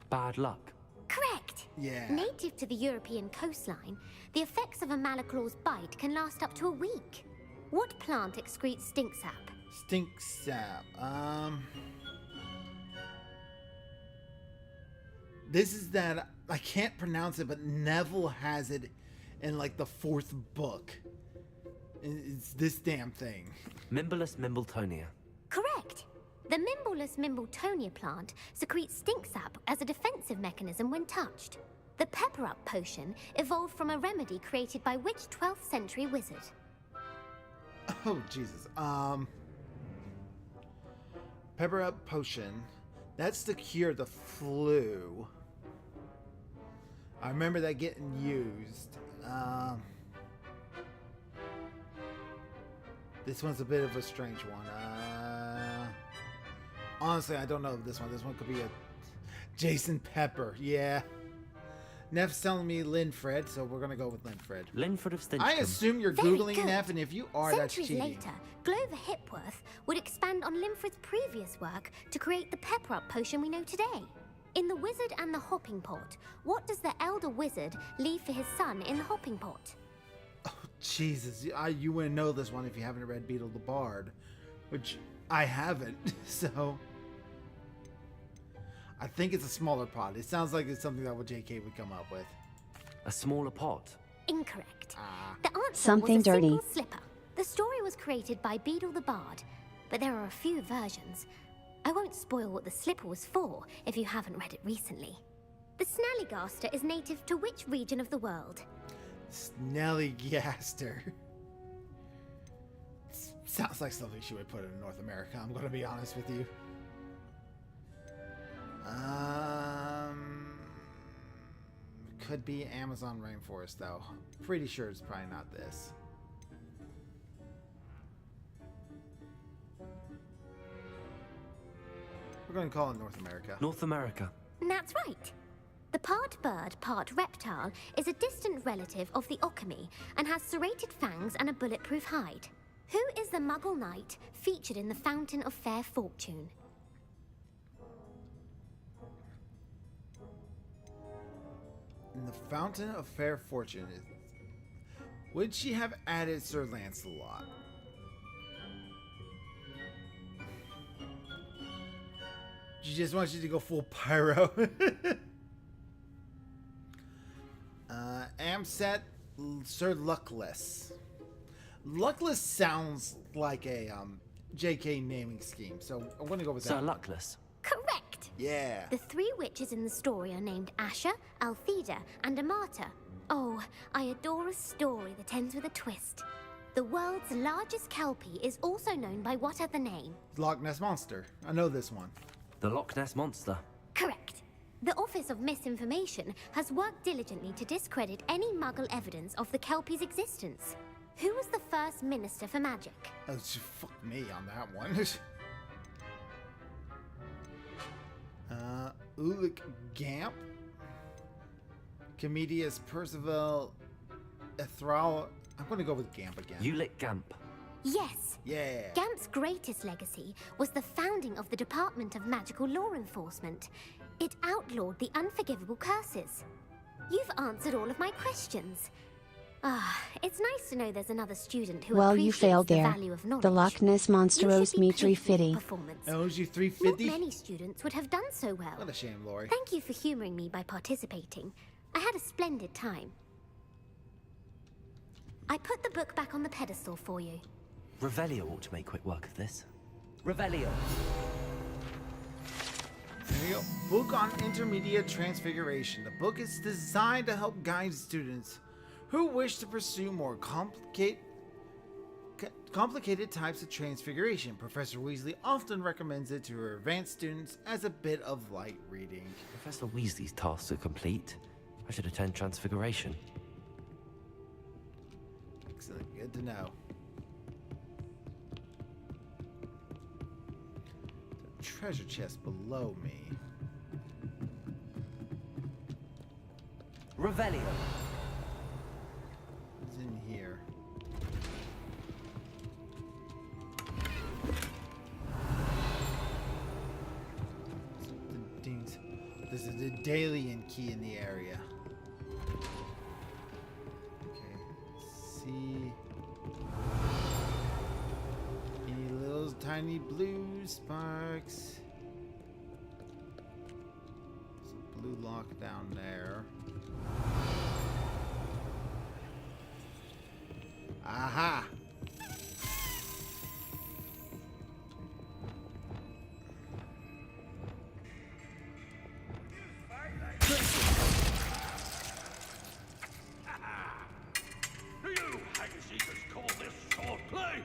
Bad luck? Correct. Yeah. Native to the European coastline, the effects of a malaclaw's bite can last up to a week. What plant excretes stink sap? Stink sap. This is that... I can't pronounce it, but Neville has it in like the 4th book. It's this damn thing. Mimbolus mimbletonia. Correct. The Mimbolus mimbletonia plant secretes stink sap as a defensive mechanism when touched. The Pepper Up potion evolved from a remedy created by which 12th century wizard? Oh, Jesus. Pepper Up potion. That's to cure the flu. I remember that getting used. This one's a bit of a strange one. Honestly, I don't know this one. This one could be a Jason Pepper. Yeah. Neff's telling me Linfred, so we're gonna go with Linfred. Linfred of Stinchcombe. I assume you're Very Googling good. Neff, and if you are, that's Centuries cheating. later, Glover Hipworth would expand on Linfred's previous work to create the Pepper Up potion we know today. In The Wizard and the Hopping Pot, what does the elder wizard leave for his son in the hopping pot? Jesus, you wouldn't know this one if you haven't read Beetle the Bard, which I haven't, so... I think it's a smaller pot. It sounds like it's something that JK would come up with. A smaller pot? Incorrect. The answer Something was a dirty. single slipper. The story was created by Beetle the Bard, but there are a few versions. I won't spoil what the slipper was for if you haven't read it recently. The Snallygaster is native to which region of the world? Snallygaster. Sounds like something she would put in North America, I'm gonna be honest with you. Could be Amazon rainforest though. Pretty sure it's probably not this. We're going to call it North America. North America. That's right. The part bird, part reptile is a distant relative of the Occamy and has serrated fangs and a bulletproof hide. Who is the Muggle knight featured in the Fountain of Fair Fortune? In the Fountain of Fair Fortune, would she have added Sir Lancelot? She just wants you to go full pyro. Amset Sir Luckless. Luckless sounds like a JK naming scheme, so I'm going to go with that. Sir Luckless. Correct! Yeah. The 3 witches in the story are named Asha, Altheda, and Amata. Oh, I adore a story that ends with a twist. The world's largest kelpie is also known by what other name? Loch Ness Monster. I know this one. The Loch Ness Monster. Correct. The Office of Misinformation has worked diligently to discredit any Muggle evidence of the kelpie's existence. Who was the first Minister for Magic? Oh, fuck me on that one. Ulick Gamp? Comedius Percival Ethral. I'm going to go with Gamp again. Ulick Gamp. Yes. Yeah. Gamp's greatest legacy was the founding of the Department of Magical Law Enforcement. It outlawed the unforgivable curses. You've answered all of my questions. It's nice to know there's another student who Well, you appreciates failed the there. value of knowledge. The Loch Ness Monster You owes should be me pleased with the 350. performance. Owes you Not 350? many students would have done so well. What a shame, Lori. Thank you for humoring me by participating. I had a splendid time. I put the book back on the pedestal for you. Revelio ought to make quick work of this. Revelio. There you go. Book on Intermediate Transfiguration. The book is designed to help guide students who wish to pursue more complicated types of transfiguration. Professor Weasley often recommends it to her advanced students as a bit of light reading. Professor Weasley's tasks are complete. I should attend Transfiguration. Excellent. Good to know. The treasure chest below me. Revelio. It's in here. This is the Dalian key in the area. Okay. See any little tiny blue sparks. There's a blue lock down there. Aha! Do you hag-seekers call this swordplay?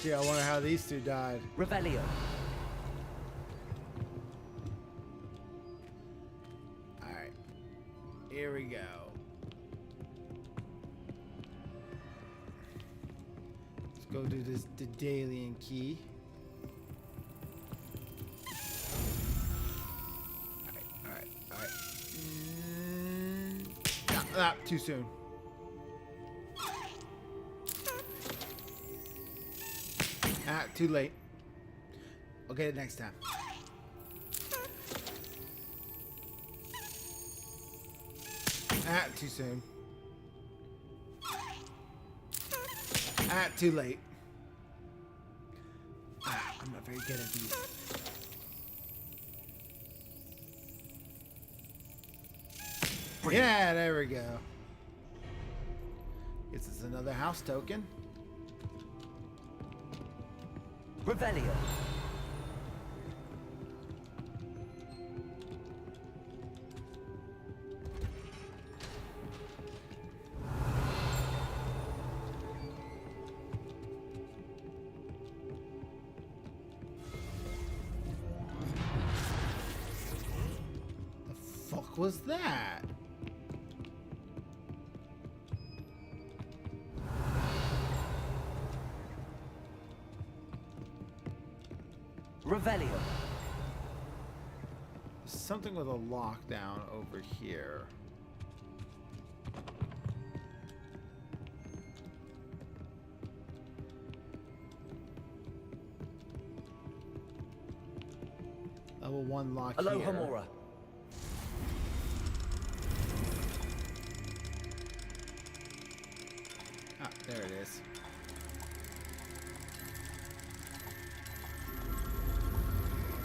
Gee, I wonder how these two died. Revelio. Alright. Here we go. Let's go do this Daedalian key. Alright. Too soon. Too late. I'll get it next time. Too soon. Too late. I'm not very good at these. Yeah, there we go. Guess it's another house token. Revelio. The fuck was that? Revelio. Something with a lockdown over here. level 1 lock Aloha here. Mora. Ah, there it is.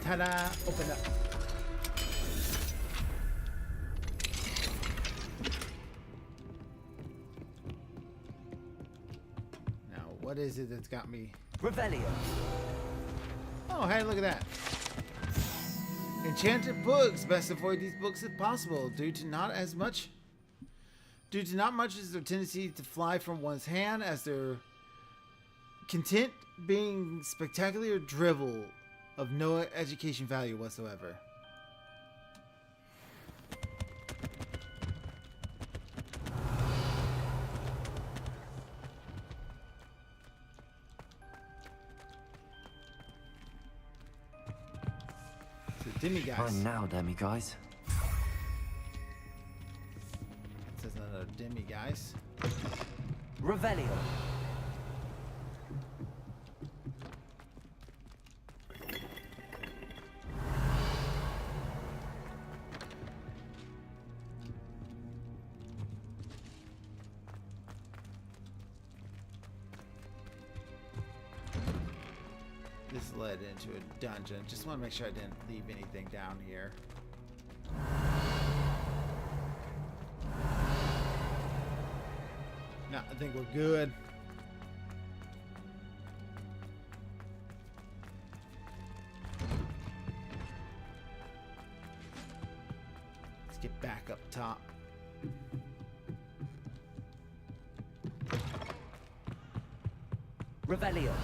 Ta-da! Open up. Now, what is it that's got me? Revelio. Oh, hey, look at that. Enchanted books. Best avoid these books if possible, due to not much is their tendency to fly from one's hand as their content being spectacular drivel of no education value whatsoever. Demiguise. Fine now, demiguise. This is another demiguise. Revelio. This led into a dungeon. Just want to make sure I didn't leave anything down here. No, I think we're good. Let's get back up top. Revelio.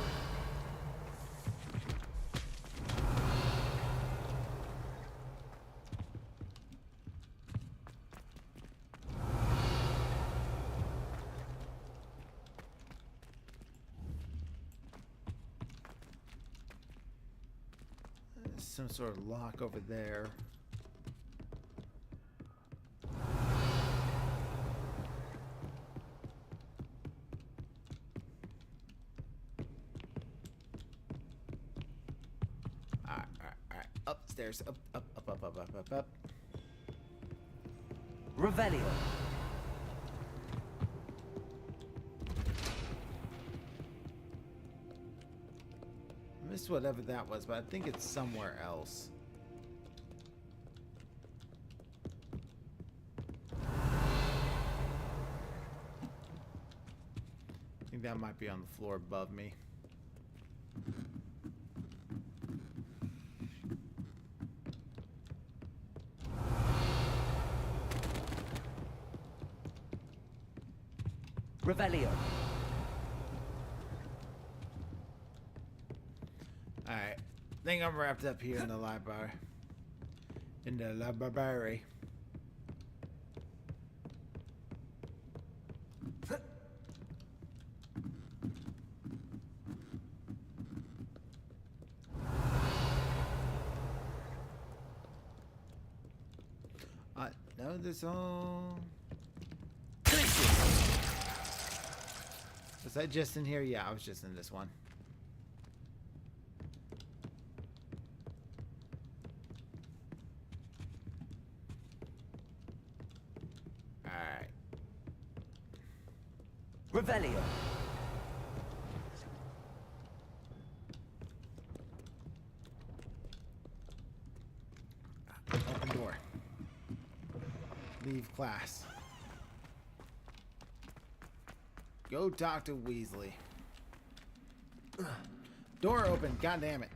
Some sort of lock over there. All right. Upstairs. Up. Revelio. Missed whatever that was, but I think it's somewhere else. I think that might be on the floor above me. Revelio. Alright. I think I'm wrapped up here in the library. In the library. I know this all. Was I just in here? Yeah, I was just in this one. Alright. Revelio. Open door. Leave class. Go talk to Weasley. Door open. God damn it.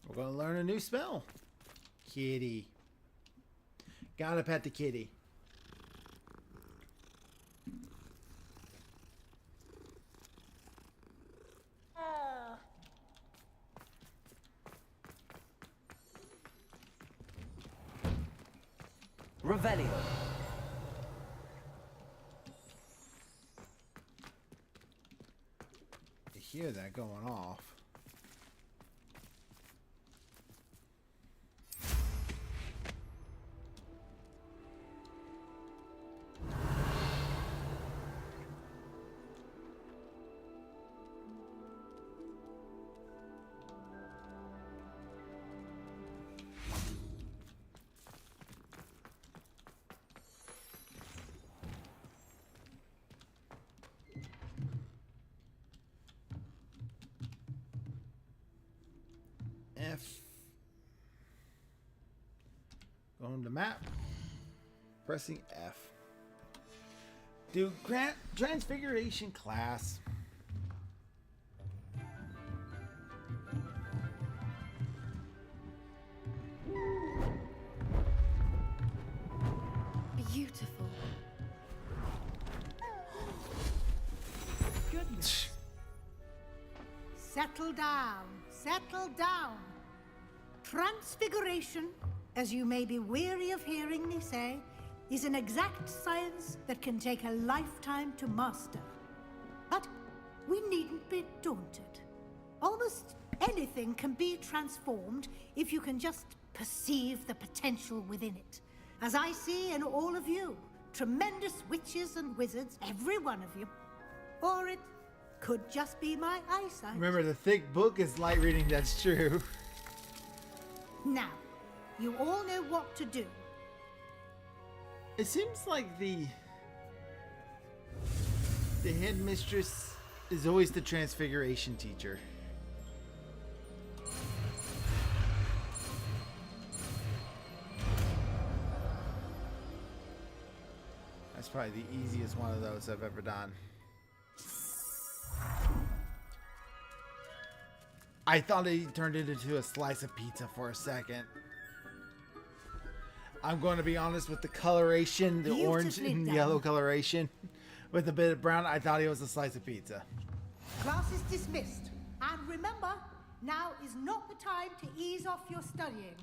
We're going to learn a new spell. Kitty. Gotta pet the kitty. Revelio. You hear that going off. Going to map. Pressing F. Do grant transfiguration class. Beautiful. Goodness. Settle down. Settle down. Transfiguration, as you may be weary of hearing me say, is an exact science that can take a lifetime to master. But we needn't be daunted. Almost anything can be transformed if you can just perceive the potential within it. As I see in all of you, tremendous witches and wizards, every one of you. Or it could just be my eyesight. Remember, the thick book is light reading, that's true. Now, you all know what to do. It seems like the headmistress is always the transfiguration teacher. That's probably the easiest one of those I've ever done. I thought he turned it into a slice of pizza for a second. I'm going to be honest with the coloration, the orange and yellow coloration, with a bit of brown. I thought it was a slice of pizza. Class is dismissed. And remember, now is not the time to ease off your studying.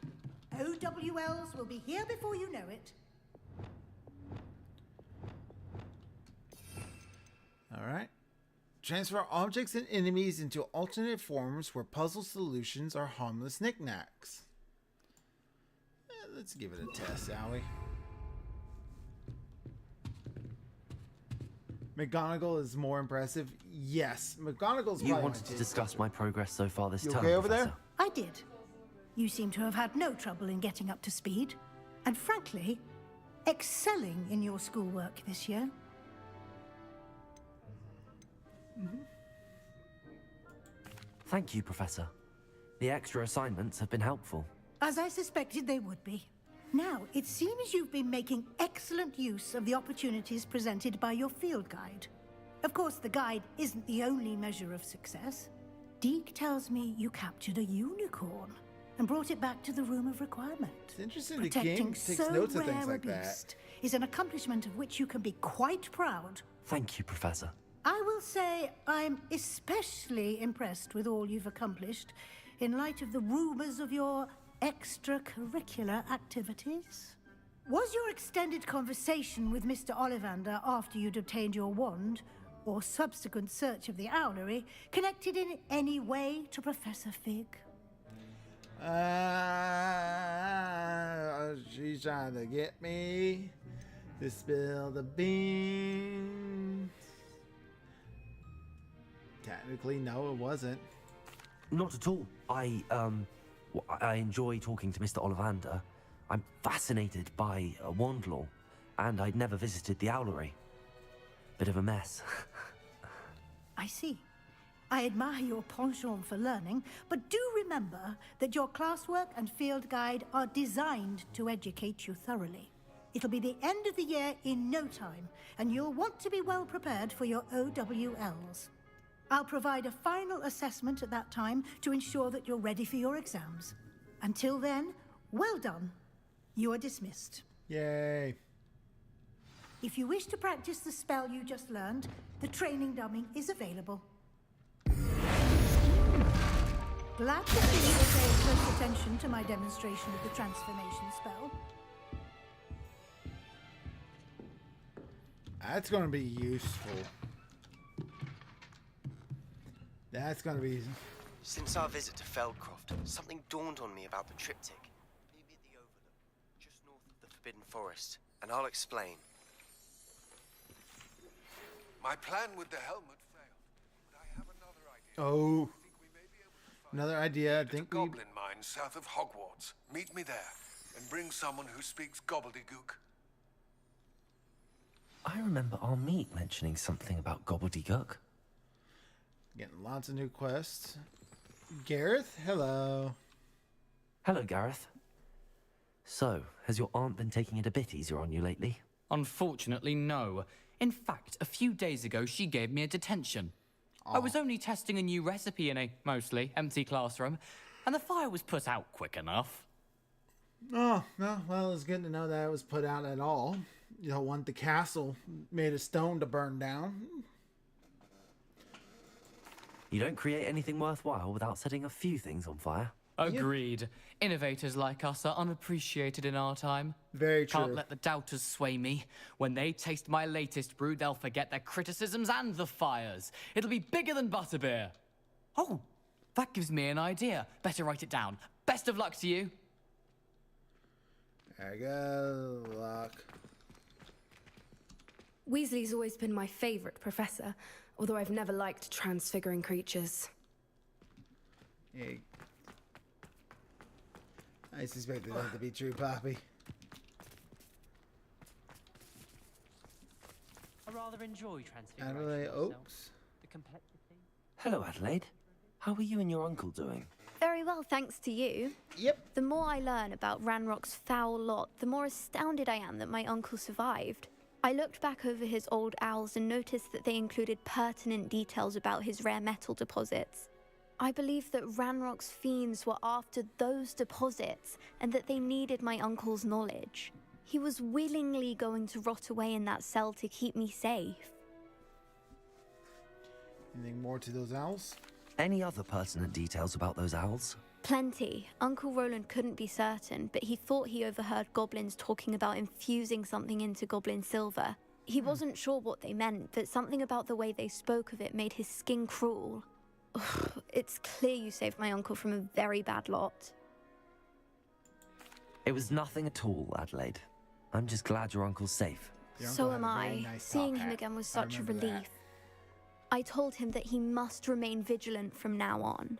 OWLs will be here before you know it. All right. Transfer objects and enemies into alternate forms where puzzle solutions are harmless knickknacks. Let's give it a test, shall we? McGonagall is more impressive. Yes, McGonagall's. You wanted to discuss my progress so far this term, okay over Professor? there? I did. You seem to have had no trouble in getting up to speed. And frankly, excelling in your schoolwork this year. Thank you, Professor. The extra assignments have been helpful. As I suspected they would be. Now, it seems you've been making excellent use of the opportunities presented by your field guide. Of course, the guide isn't the only measure of success. Deke tells me you captured a unicorn and brought it back to the Room of Requirement. It's interesting the Protecting game takes so notes of rare things a like that. beast is an accomplishment of which you can be quite proud. Thank you, Professor. I will say I'm especially impressed with all you've accomplished in light of the rumors of your extracurricular activities. Was your extended conversation with Mr. Ollivander after you'd obtained your wand, or subsequent search of the owlery, connected in any way to Professor Fig? She's trying to get me to spill the beans. Technically, no, it wasn't. Not at all. I enjoy talking to Mr. Ollivander. I'm fascinated by wand law, and I'd never visited the owlery. Bit of a mess. I see. I admire your penchant for learning, but do remember that your classwork and field guide are designed to educate you thoroughly. It'll be the end of the year in no time, and you'll want to be well prepared for your OWLs. I'll provide a final assessment at that time to ensure that you're ready for your exams. Until then, well done. You are dismissed. Yay. If you wish to practice the spell you just learned, the training dummy is available. Glad to see you pay close attention to my demonstration of the transformation spell. That's going to be useful. That's going to be... Since our visit to Feldcroft, something dawned on me about the triptych. Maybe at the overlook, just north of the Forbidden Forest. And I'll explain. My plan with the helmet failed, but I have another idea. Oh. Another idea. I think Goblin mine south of Hogwarts. Meet me there, and bring someone who speaks gobbledygook. I remember our meet mentioning something about gobbledygook. Getting lots of new quests. Gareth, hello. Hello, Gareth. So, has your aunt been taking it a bit easier on you lately? Unfortunately, no. In fact, a few days ago, she gave me a detention. I was only testing a new recipe in a mostly empty classroom, and the fire was put out quick enough. Oh, no, well, it's good to know that it was put out at all. You don't want the castle made of stone to burn down. You don't create anything worthwhile without setting a few things on fire. Agreed. Innovators like us are unappreciated in our time. Very true. Can't let the doubters sway me. When they taste my latest brew, they'll forget their criticisms and the fires. It'll be bigger than butterbeer. Oh, that gives me an idea. Better write it down. Best of luck to you. There you go, luck. Weasley's always been my favourite professor, although I've never liked transfiguring creatures. Hey. I suspected that to be true, Poppy. I rather enjoy transfiguration. Adelaide Oaks. The complexity. Hello, Adelaide. How are you and your uncle doing? Very well, thanks to you. Yep. The more I learn about Ranrock's foul lot, the more astounded I am that my uncle survived. I looked back over his old owls and noticed that they included pertinent details about his rare metal deposits. I believe that Ranrock's fiends were after those deposits and that they needed my uncle's knowledge. He was willingly going to rot away in that cell to keep me safe. Anything more to those owls? Any other pertinent details about those owls? Plenty. Uncle Roland couldn't be certain, but he thought he overheard goblins talking about infusing something into goblin silver. He wasn't sure what they meant, but something about the way they spoke of it made his skin crawl. It's clear you saved my uncle from a very bad lot. It was nothing at all, Adelaide. I'm just glad your uncle's safe. So am I. Seeing him again was such a relief. I told him that he must remain vigilant from now on.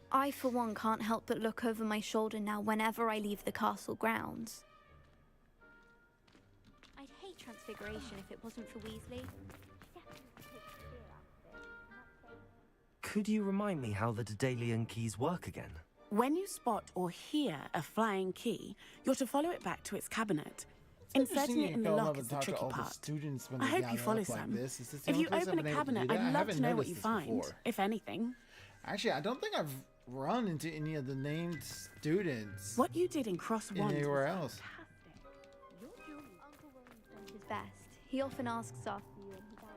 I, for one, can't help but look over my shoulder now whenever I leave the castle grounds. I'd hate transfiguration if it wasn't for Weasley. Could you remind me how the Daedalian keys work again? When you spot or hear a flying key, you're to follow it back to its cabinet. Inserting it in the lock is the tricky part. I hope you follow, Sam. If you open a cabinet, I'd love to know what you find, if anything. Actually, I don't think I've run into any of the named students. What you did in Cross Wands anywhere else. Uncle Roland's done his best. He often asks after you and his hours.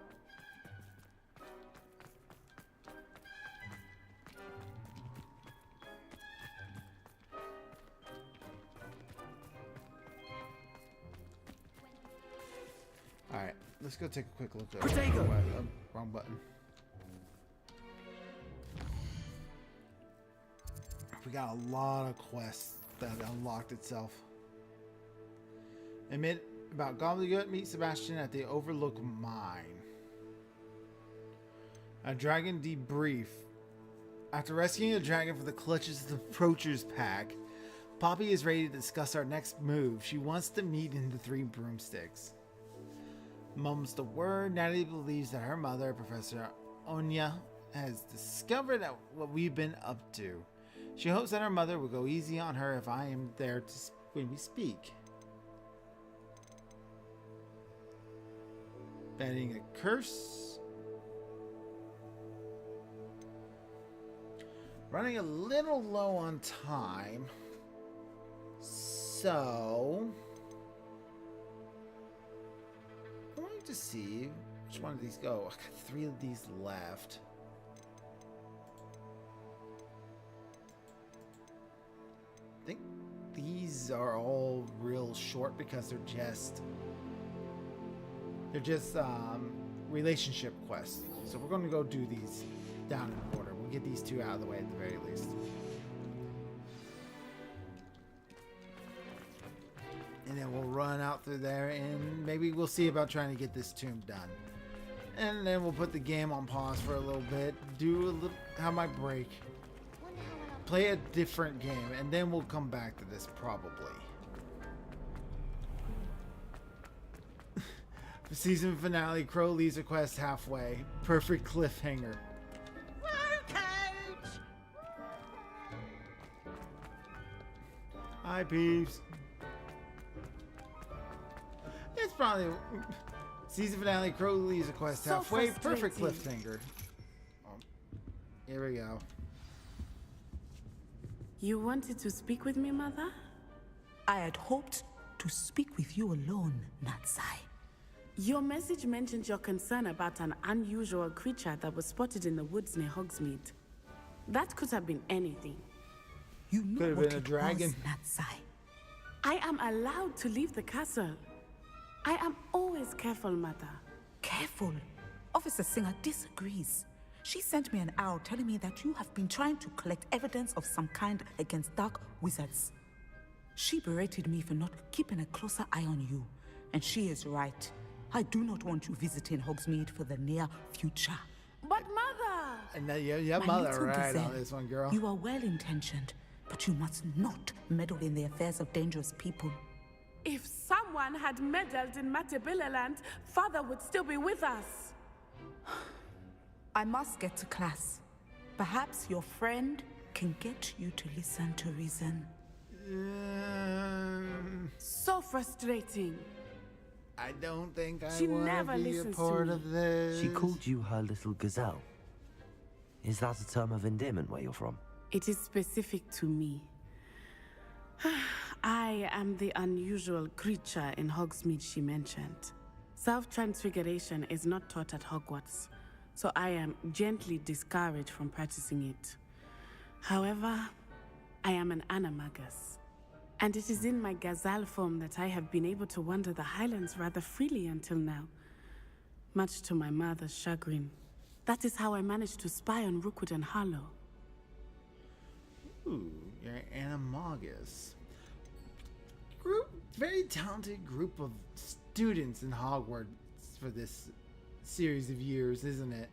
Alright, let's go take a quick look at Protego! Wrong button. We got a lot of quests that unlocked itself. Admit about Gobbledygook, meet Sebastian at the Overlook Mine. A dragon debrief. After rescuing a dragon from the clutches of the Poacher's Pack, Poppy is ready to discuss our next move. She wants to meet in the Three Broomsticks. Mum's the word. Natalie believes that her mother, Professor Onya, has discovered what we've been up to. She hopes that her mother will go easy on her if I am there when we speak. Betting a curse. Running a little low on time. So I wanted to see which one of these go. I got 3 of these left. I think these are all real short because they're just relationship quests. So we're going to go do these down in order. We'll get these 2 out of the way at the very least. And then we'll run out through there and maybe we'll see about trying to get this tomb done. And then we'll put the game on pause for a little bit, have my break, play a different game, and then we'll come back to this probably. The season finale, Crow leaves a quest halfway. Perfect cliffhanger. Hi, peeps. probably season finale. Crow leaves a quest So halfway. Perfect frustrating. cliffhanger. Oh, here we go. You wanted to speak with me, Mother? I had hoped to speak with you alone, Natsai. Your message mentioned your concern about an unusual creature that was spotted in the woods near Hogsmeade. That could have been anything. You know Could have what been a it dragon. was, Natsai. I am allowed to leave the castle. I am always careful, Mother. Careful. Officer Singer disagrees. She sent me an owl telling me that you have been trying to collect evidence of some kind against dark wizards. She berated me for not keeping a closer eye on you, and she is right. I do not want you visiting Hogsmeade for the near future. But Mother! And that, yeah, My mother little right gazelle, on this one, girl. You are well-intentioned, but you must not meddle in the affairs of dangerous people. If someone had meddled in Matabilaland, Father would still be with us. I must get to class. Perhaps your friend can get you to listen to reason. So frustrating. I don't think I She want never to be a listens to part me. of this. She called you her little gazelle. Is that a term of endearment where you're from? It is specific to me. I am the unusual creature in Hogsmeade she mentioned. Self-transfiguration is not taught at Hogwarts, so I am gently discouraged from practicing it. However, I am an animagus, and it is in my gazelle form that I have been able to wander the Highlands rather freely until now, much to my mother's chagrin. That is how I managed to spy on Rookwood and Harlow. Ooh, you're an animagus. Very talented group of students in Hogwarts for this series of years, isn't it?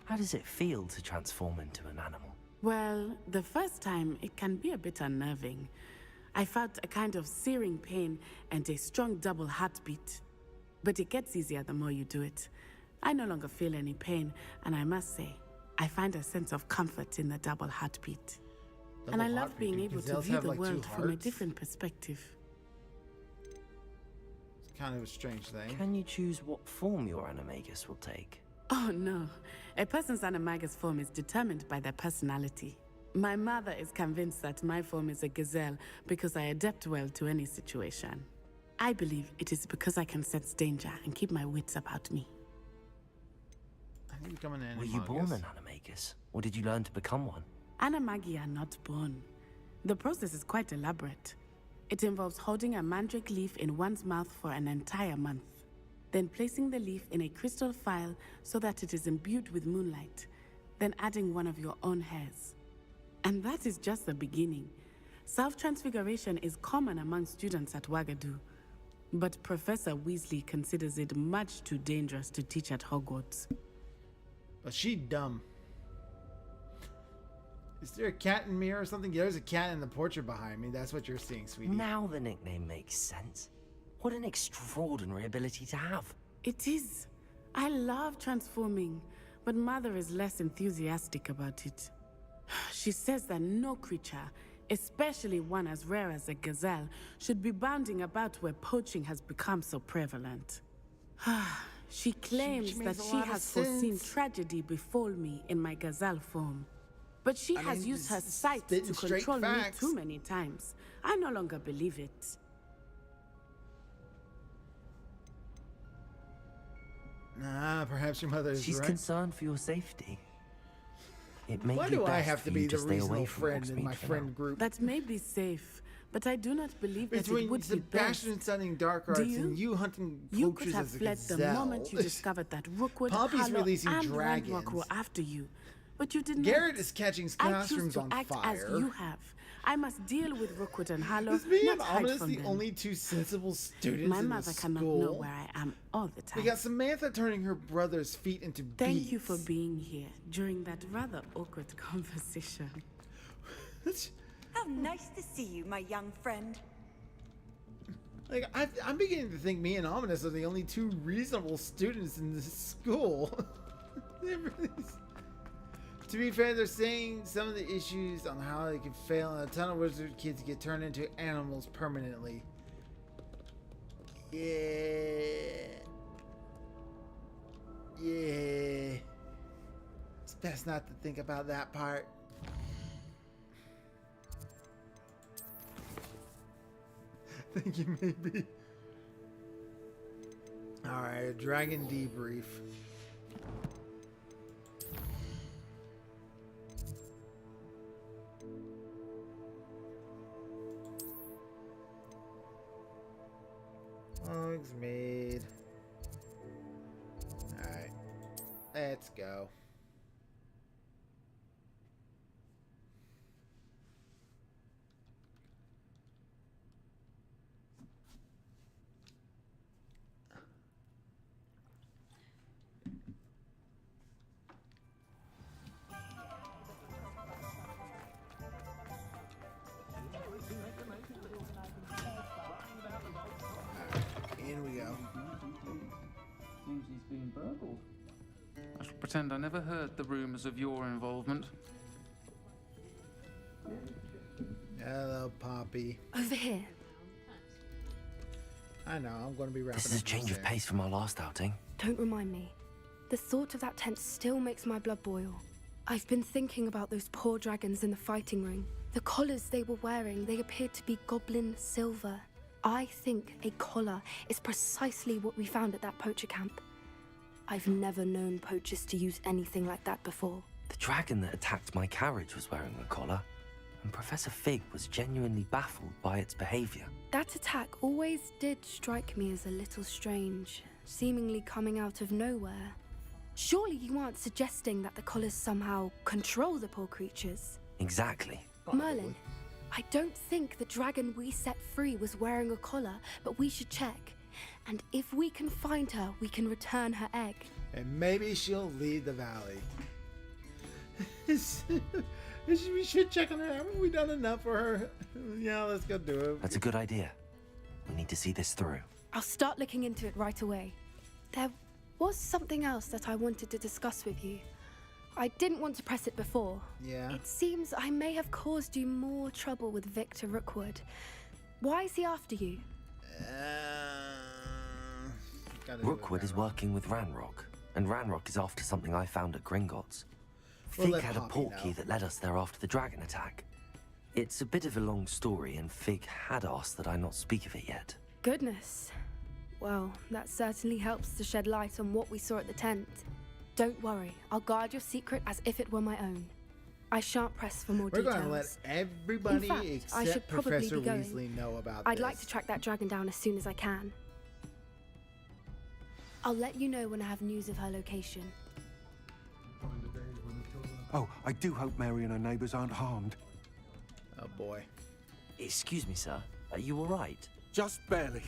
How does it feel to transform into an animal? Well, the first time, it can be a bit unnerving. I felt a kind of searing pain and a strong double heartbeat. But it gets easier the more you do it. I no longer feel any pain, and I must say, I find a sense of comfort in the double heartbeat. And I love being able to view the world from a different perspective. It's kind of a strange thing. Can you choose what form your animagus will take? Oh no, a person's animagus form is determined by their personality. My mother is convinced that my form is a gazelle because I adapt well to any situation. I believe it is because I can sense danger and keep my wits about me. I think becoming an Were you animagus. born an animagus, or did you learn to become one? Animagi are not born. The process is quite elaborate. It involves holding a mandrake leaf in one's mouth for an entire month, then placing the leaf in a crystal phial so that it is imbued with moonlight, then adding one of your own hairs. And that is just the beginning. Self-transfiguration is common among students at Wagadu, but Professor Weasley considers it much too dangerous to teach at Hogwarts. But she dumb. Is there a cat in me or something? There's a cat in the portrait behind me. That's what you're seeing, sweetie. Now the nickname makes sense. What an extraordinary ability to have. It is. I love transforming, but Mother is less enthusiastic about it. She says that no creature, especially one as rare as a gazelle, should be bounding about where poaching has become so prevalent. She claims that makes a she lot of has foreseen sense. tragedy befall me in my gazelle form. But she has used her sight to spitting straight control me facts. too many times. I no longer believe it. Nah, perhaps your mother is She's right. concerned for your safety. It may Why be do I best have to for be you the to stay away reasonable from friend in Hogsmeade my for friend now. group? That may be safe, but I do not believe that it Between would be best. Sebastian studying dark Do arts you? and you hunting You could poachers have as a fled the gazelle. moment you discovered that Rookwood, Poppy's Harlow, releasing and dragons. Ranrock were after you. But you did not. Garrett is catching I classrooms choose to on act fire. as you have. I must deal with Rookwood and Harlow, Is me not and hide Ominous from the them. only two sensible students My in mother the cannot school? know where I am all the time. We got Samantha turning her brother's feet into Thank beads. you for being here during that rather awkward conversation. How nice to see you, my young friend. Like, I'm beginning to think me and Ominous are the only two reasonable students in this school. To be fair, they're saying some of the issues on how they can fail, and a ton of wizard kids get turned into animals permanently. Yeah. Yeah. It's best not to think about that part. Thank you, maybe. Alright, dragon debrief. Hogsmeade. Alright. Let's go. In we go. Seems he's been burgled. I shall pretend I never heard the rumours of your involvement. Hello, Poppy. Over here. I know, I'm going to be wrapping This is a change of pace from our last outing. Don't remind me. The thought of that tent still makes my blood boil. I've been thinking about those poor dragons in the fighting ring. The collars they were wearing, they appeared to be goblin silver. I think a collar is precisely what we found at that poacher camp. I've never known poachers to use anything like that before. The dragon that attacked my carriage was wearing a collar, and Professor Fig was genuinely baffled by its behavior. That attack always did strike me as a little strange, seemingly coming out of nowhere. Surely you aren't suggesting that the collars somehow control the poor creatures? Exactly. Merlin, I don't think the dragon we set free was wearing a collar, but we should check. And if we can find her, we can return her egg. And maybe she'll leave the valley. We should check on her. Haven't we done enough for her? Yeah, let's go do it. That's a good idea. We need to see this through. I'll start looking into it right away. There was something else that I wanted to discuss with you. I didn't want to press it before. Yeah. It seems I may have caused you more trouble with Victor Rookwood. Why is he after you? Rookwood is working with Ranrock, and Ranrock is after something I found at Gringotts. We'll Fig had a portkey that led us there after the dragon attack. It's a bit of a long story, and Fig had asked that I not speak of it yet. Goodness. Well, that certainly helps to shed light on what we saw at the tent. Don't worry, I'll guard your secret as if it were my own. I shan't press for more We're details. going to let everybody In fact, I should except probably Professor be going. Weasley know about I'd this. like to track that dragon down as soon as I can. I'll let you know when I have news of her location. Oh, I do hope Mary and her neighbours aren't harmed. Oh boy. Excuse me, sir. Are you all right? Just barely.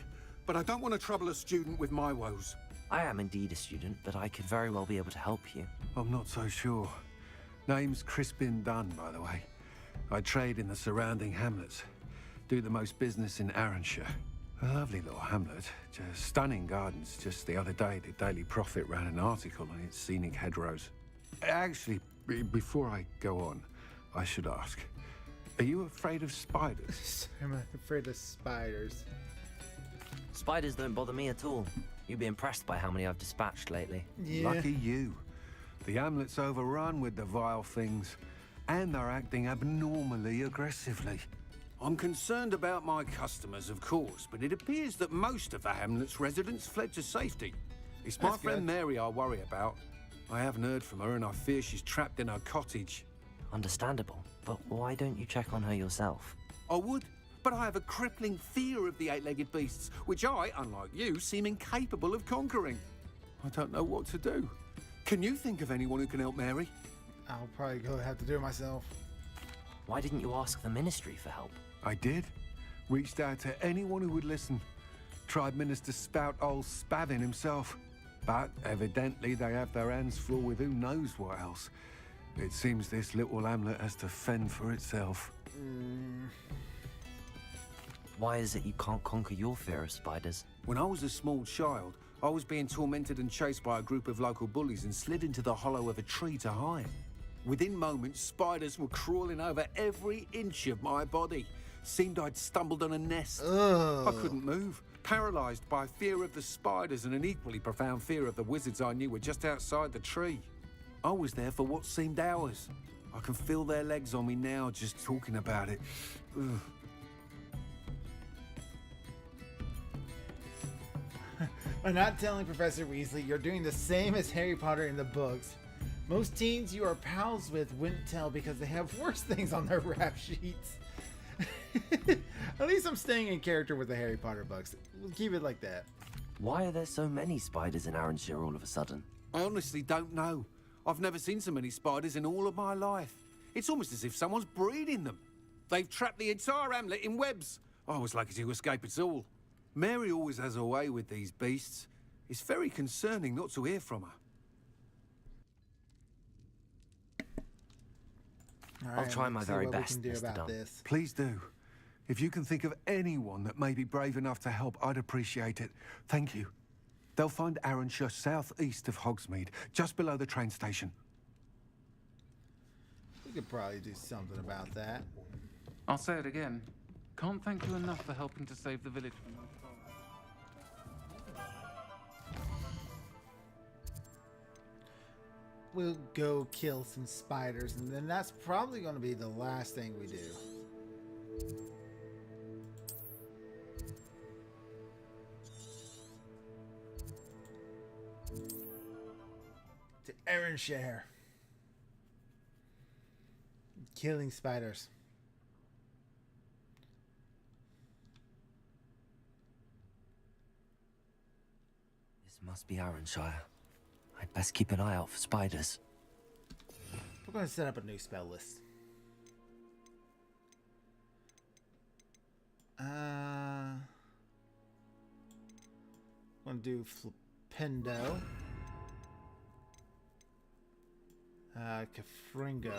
But I don't want to trouble a student with my woes. I am indeed a student, but I could very well be able to help you. I'm not so sure. Name's Crispin Dunn, by the way. I trade in the surrounding hamlets. Do the most business in Arranshire. A lovely little hamlet. Just stunning gardens. Just the other day, the Daily Prophet ran an article on its scenic hedgerows. Actually, before I go on, I should ask. Are you afraid of spiders? I'm afraid of spiders. Spiders don't bother me at all. You'd be impressed by how many I've dispatched lately. Yeah. Lucky you. The hamlet's overrun with the vile things, and they're acting abnormally aggressively. I'm concerned about my customers, of course, but it appears that most of the hamlet's residents fled to safety. It's my That's friend good. Mary I worry about. I haven't heard from her, and I fear she's trapped in her cottage. Understandable, but why don't you check on her yourself? I would, but I have a crippling fear of the eight-legged beasts, which I, unlike you, seem incapable of conquering. I don't know what to do. Can you think of anyone who can help Mary? I'll probably have to do it myself. Why didn't you ask the ministry for help? I did. Reached out to anyone who would listen. Tried Minister Spout old Spavin himself. But evidently they have their hands full with who knows what else. It seems this little hamlet has to fend for itself. Why is it you can't conquer your fear of spiders? When I was a small child, I was being tormented and chased by a group of local bullies and slid into the hollow of a tree to hide. Within moments, spiders were crawling over every inch of my body. Seemed I'd stumbled on a nest. Ugh. I couldn't move, paralysed by fear of the spiders and an equally profound fear of the wizards I knew were just outside the tree. I was there for what seemed hours. I can feel their legs on me now just talking about it. Ugh. By not telling Professor Weasley you're doing the same as Harry Potter in the books, most teens you are pals with wouldn't tell because they have worse things on their rap sheets. At least I'm staying in character with the Harry Potter books. We'll keep it like that. Why are there so many spiders in Arranshire all of a sudden? I honestly don't know. I've never seen so many spiders in all of my life. It's almost as if someone's breeding them. They've trapped the entire hamlet in webs. I was lucky to escape it all. Mary always has a way with these beasts. It's very concerning not to hear from her. I'll try my very best, Mr. Dunn. Please do. If you can think of anyone that may be brave enough to help, I'd appreciate it. Thank you. They'll find Arranshire southeast of Hogsmeade, just below the train station. We could probably do something about that. I'll say it again. Can't thank you enough for helping to save the village from We'll go kill some spiders, and then that's probably going to be the last thing we do. To Arranshire. Killing spiders. This must be Arranshire. I'd best keep an eye out for spiders. We're going to set up a new spell list. I'm going to do Flipendo. Kafringo.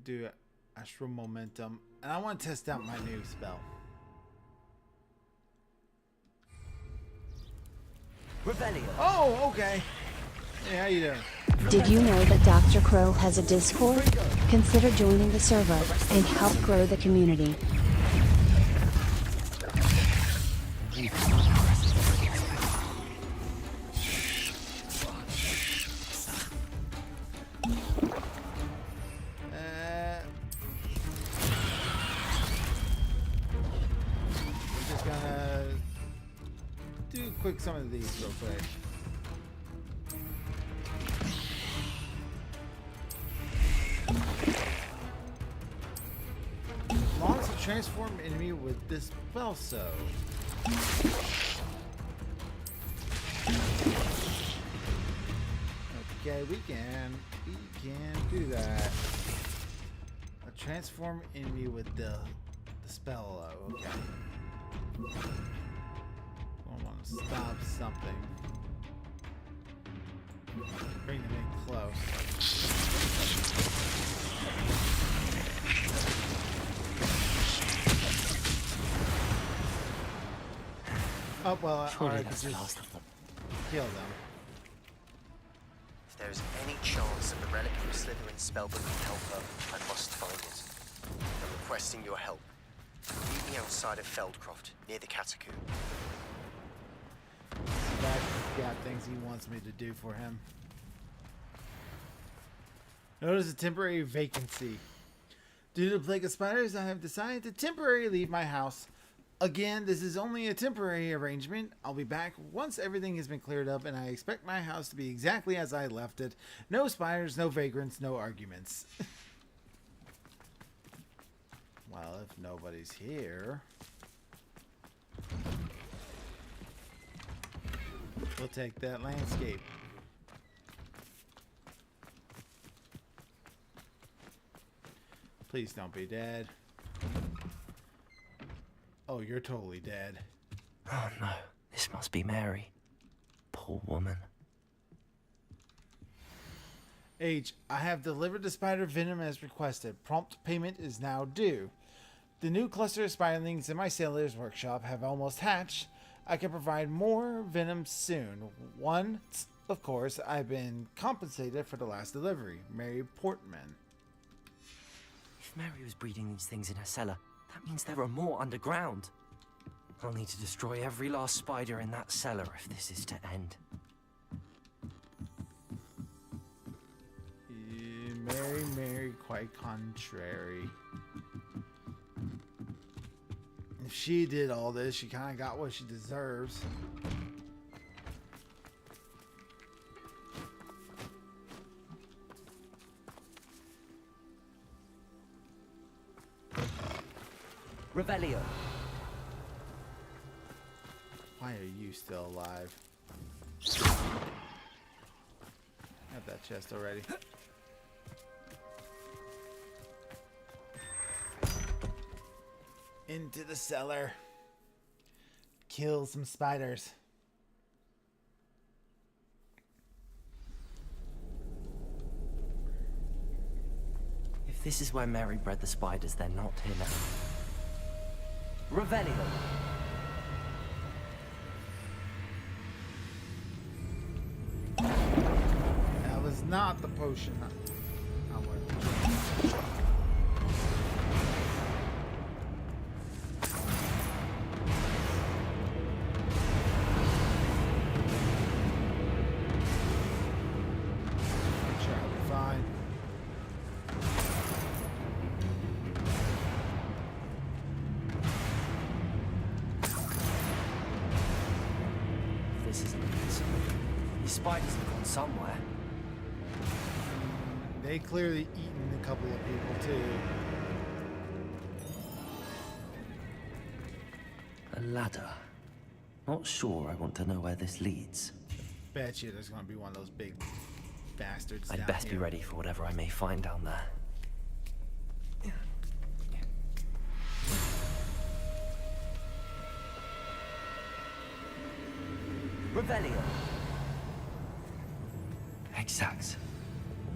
Do Astral Momentum, and I want to test out my new spell. Revelio. Oh, okay. Hey, how you doing? Did you know that Dr. Crow has a Discord? Consider joining the server and help grow the community. Quick some of these real quick. Launch a transform enemy with this spell, so okay, we can do that. A transform enemy with the spell, okay. I want to stop something. Bring them in close. Oh, well, alright, just kill them. If there is any chance that the relic from Slytherin spellbook can help her, I must find it. I'm requesting your help. Meet me outside of Feldcroft, near the Catacomb. That's got things he wants me to do for him. Notice a temporary vacancy. Due to the plague of spiders, I have decided to temporarily leave my house. Again, this is only a temporary arrangement. I'll be back once everything has been cleared up, and I expect my house to be exactly as I left it. No spiders, no vagrants, no arguments. Well, if nobody's here, we'll take that landscape. Please don't be dead. Oh, you're totally dead. Oh no, this must be Mary. Poor woman. H, I have delivered the spider venom as requested. Prompt payment is now due. The new cluster of spiderlings in my sailor's workshop have almost hatched. I can provide more venom soon. Once, of course, I've been compensated for the last delivery. Mary Portman. If Mary was breeding these things in her cellar, that means there are more underground. I'll need to destroy every last spider in that cellar if this is to end. Mary, quite contrary. If she did all this, she kind of got what she deserves. Revelio. Why are you still alive? I have that chest already. Into the cellar. Kill some spiders. If this is where Mary bred the spiders, they're not here now. Revelio. That was not the potion I wanted. Spiders have gone somewhere. They clearly eaten a couple of people too. A ladder. Not sure I want to know where this leads. Bet you there's gonna be one of those big bastards. I'd best be ready for whatever I may find down there. Revelio. Exact.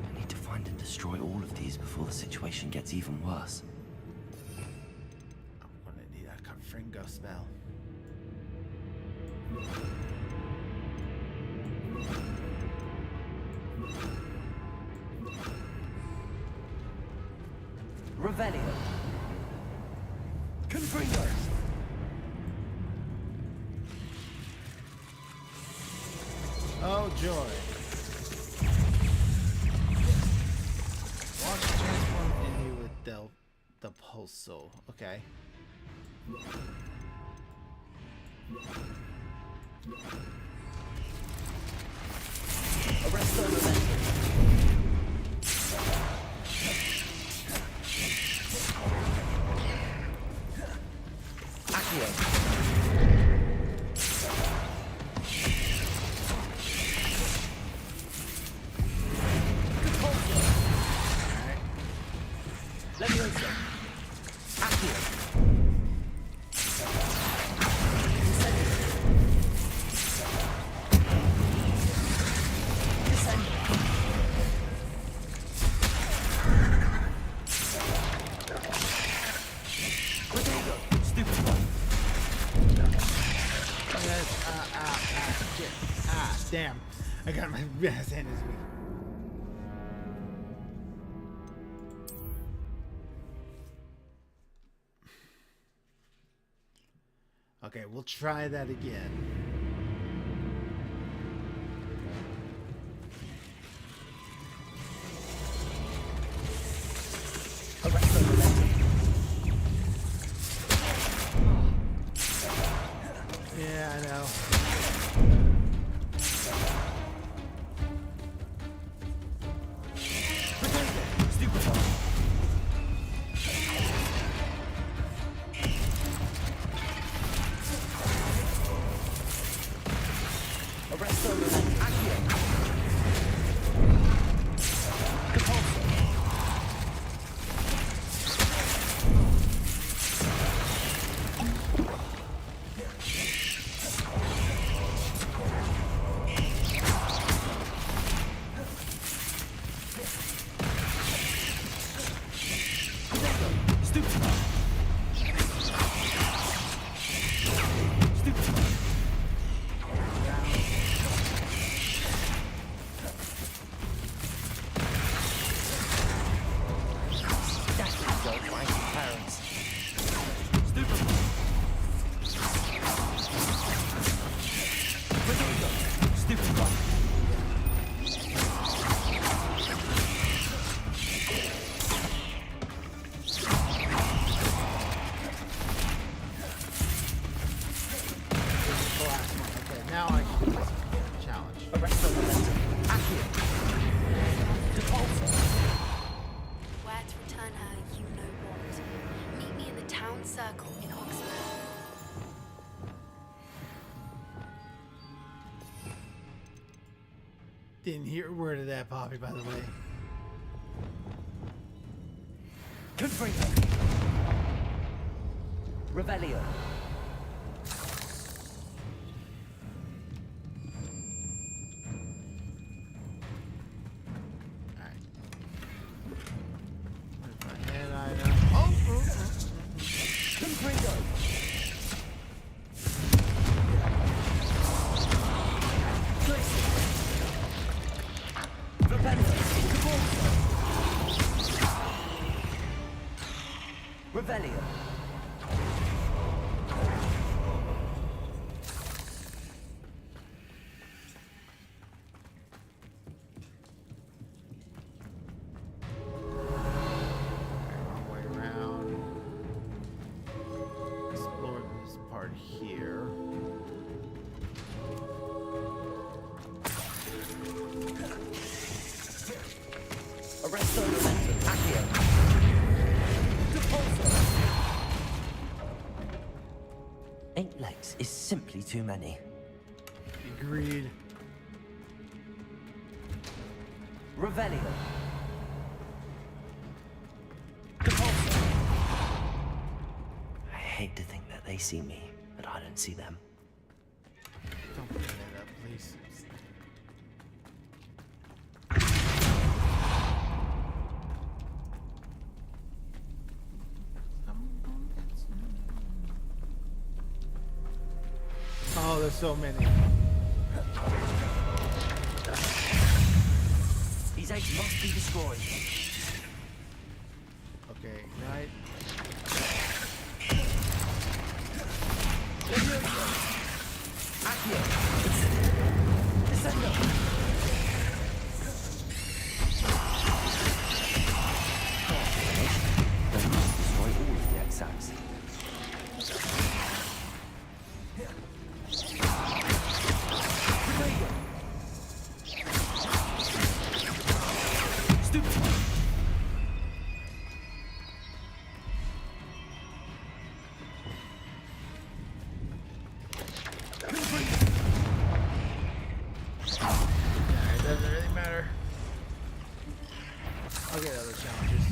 I need to find and destroy all of these before the situation gets even worse. I'm gonna need a Confringo spell. Revelio. Confringo. Oh joy. Watch transform in you with the pulso. Okay. Arrest the momentum. Accio. Damn, I got my ass hand this week. Okay, we'll try that again. Yeah, I know. now I can do this challenge. Where to return her, you know what. Meet me in the town circle in Oxford. Didn't hear a word of that, Poppy, by the way. Confringo. Revelio. Revelio. Wrong way around. Explore this part here. Arresto momentum. Accio. Depulso. 8 legs is simply too many. Agreed. Revelio. Depulso. I hate to think that they see me, but I don't see them. Don't bring that up, please. Oh, there's so many. These eggs must be destroyed. Okay, right. Accio. Descendo. They must destroy all of the egg sacs. Yeah, it doesn't really matter. I'll get other challenges.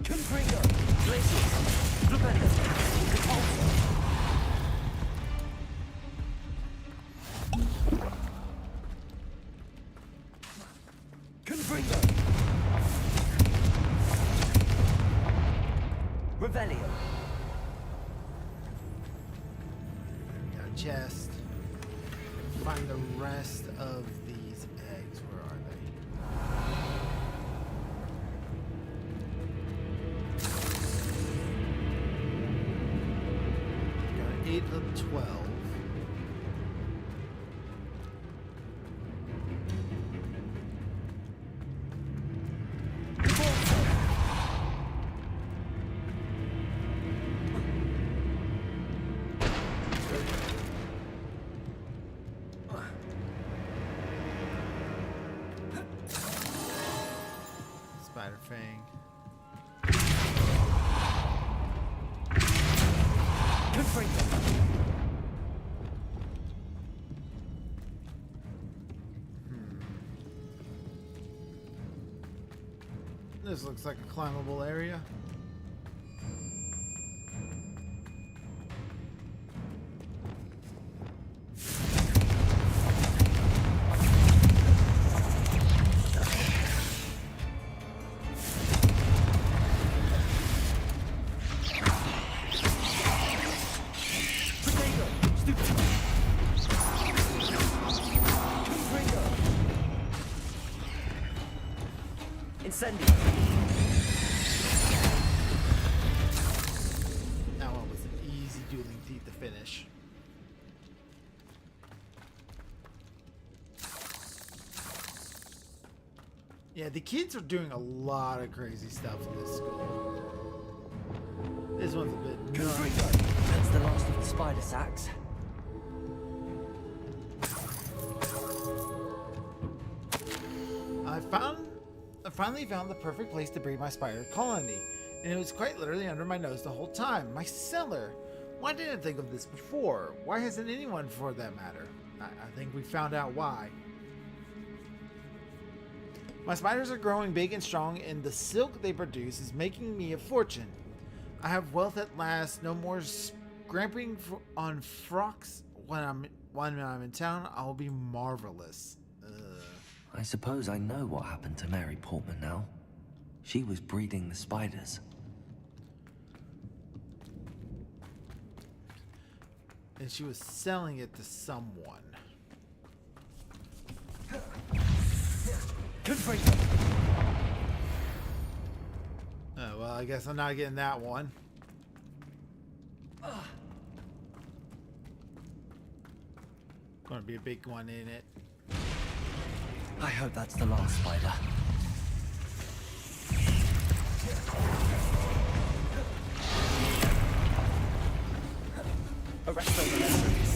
Confringo. Glacius. Flupendas. Depulso. Confringo. Revelio. Got a chest. Find the rest of these eggs. Where are they? Got 8 of 12. Spider Fang. Confringo. This looks like a climbable area. Incendio. That one was an easy dueling teeth to finish. Yeah, the kids are doing a lot of crazy stuff in this school. This one's a bit That's the last of the spider sacks. I finally found the perfect place to breed my spider colony, and it was quite literally under my nose the whole time. My cellar. Why didn't I think of this before? Why hasn't anyone, for that matter? I think we found out why. My spiders are growing big and strong, and the silk they produce is making me a fortune. I have wealth at last. No more scampering on frocks when I'm in town. I'll be marvelous. I suppose I know what happened to Mary Portman now. She was breeding the spiders. And she was selling it to someone. Good for you. Oh, well, I guess I'm not getting that one. Gonna be a big one in it. I hope that's the last spider. Arrest those electrics.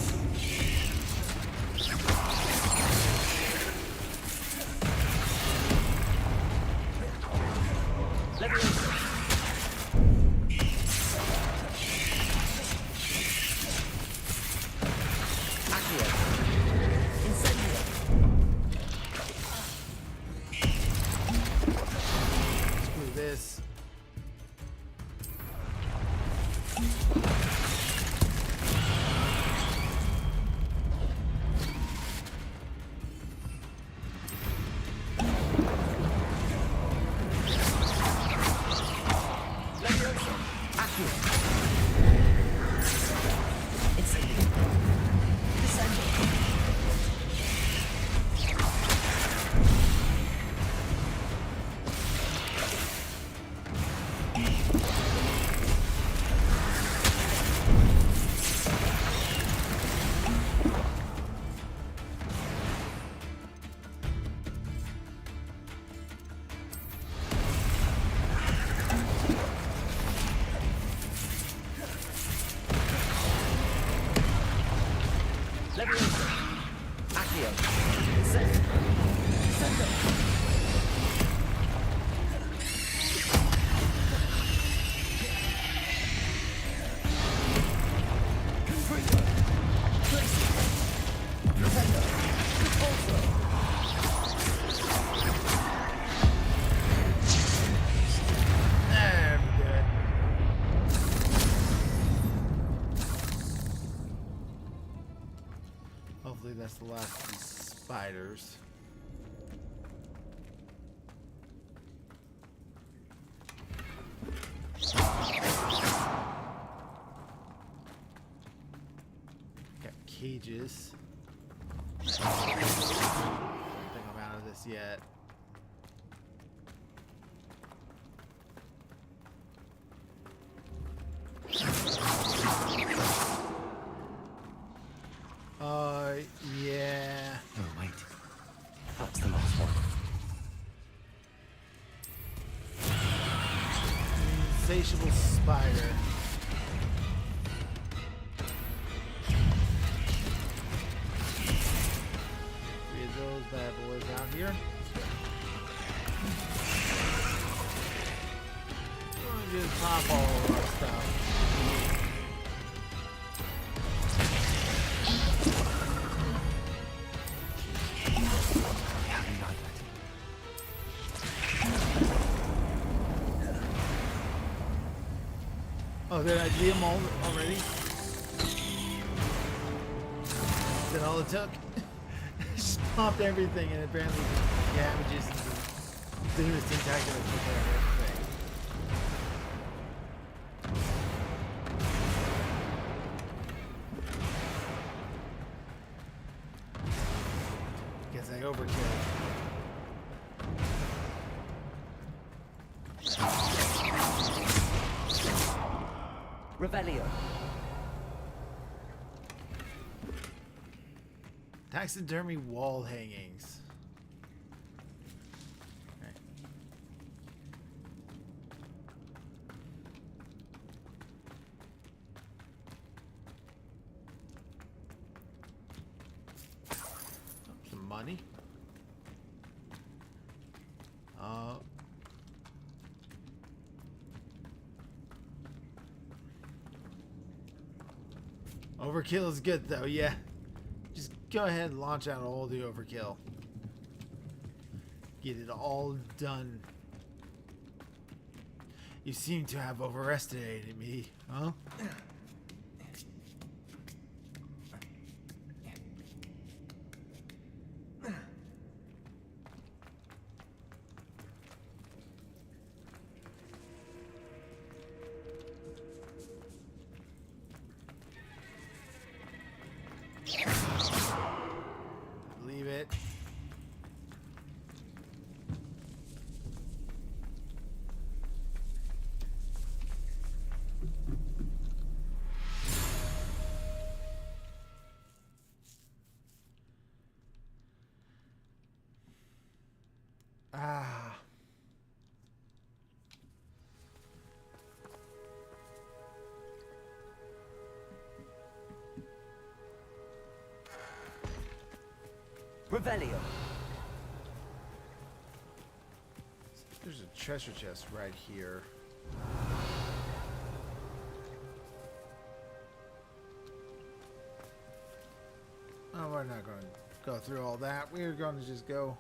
Leviosa. Accio. Incendio. Screw this. Hopefully that's the last of these spiders. Got cages. I don't think I'm out of this yet. Yeah. Oh, wait. That's the last one. Insatiable spider. Three of those bad boys out here. We'll just pop all of our stuff. Oh, did I do them all already? Is that all it took? Just popped everything and apparently damages the newest tentacular for everything. Guess I overkilled. Revelio. Taxidermy wall hangings. money. Overkill is good though, yeah. Just go ahead and launch out all the overkill. Get it all done. You seem to have overestimated me, huh? Leave it. Ah. Revelio. There's a treasure chest right here. Oh, we're not going to go through all that. We're going to just go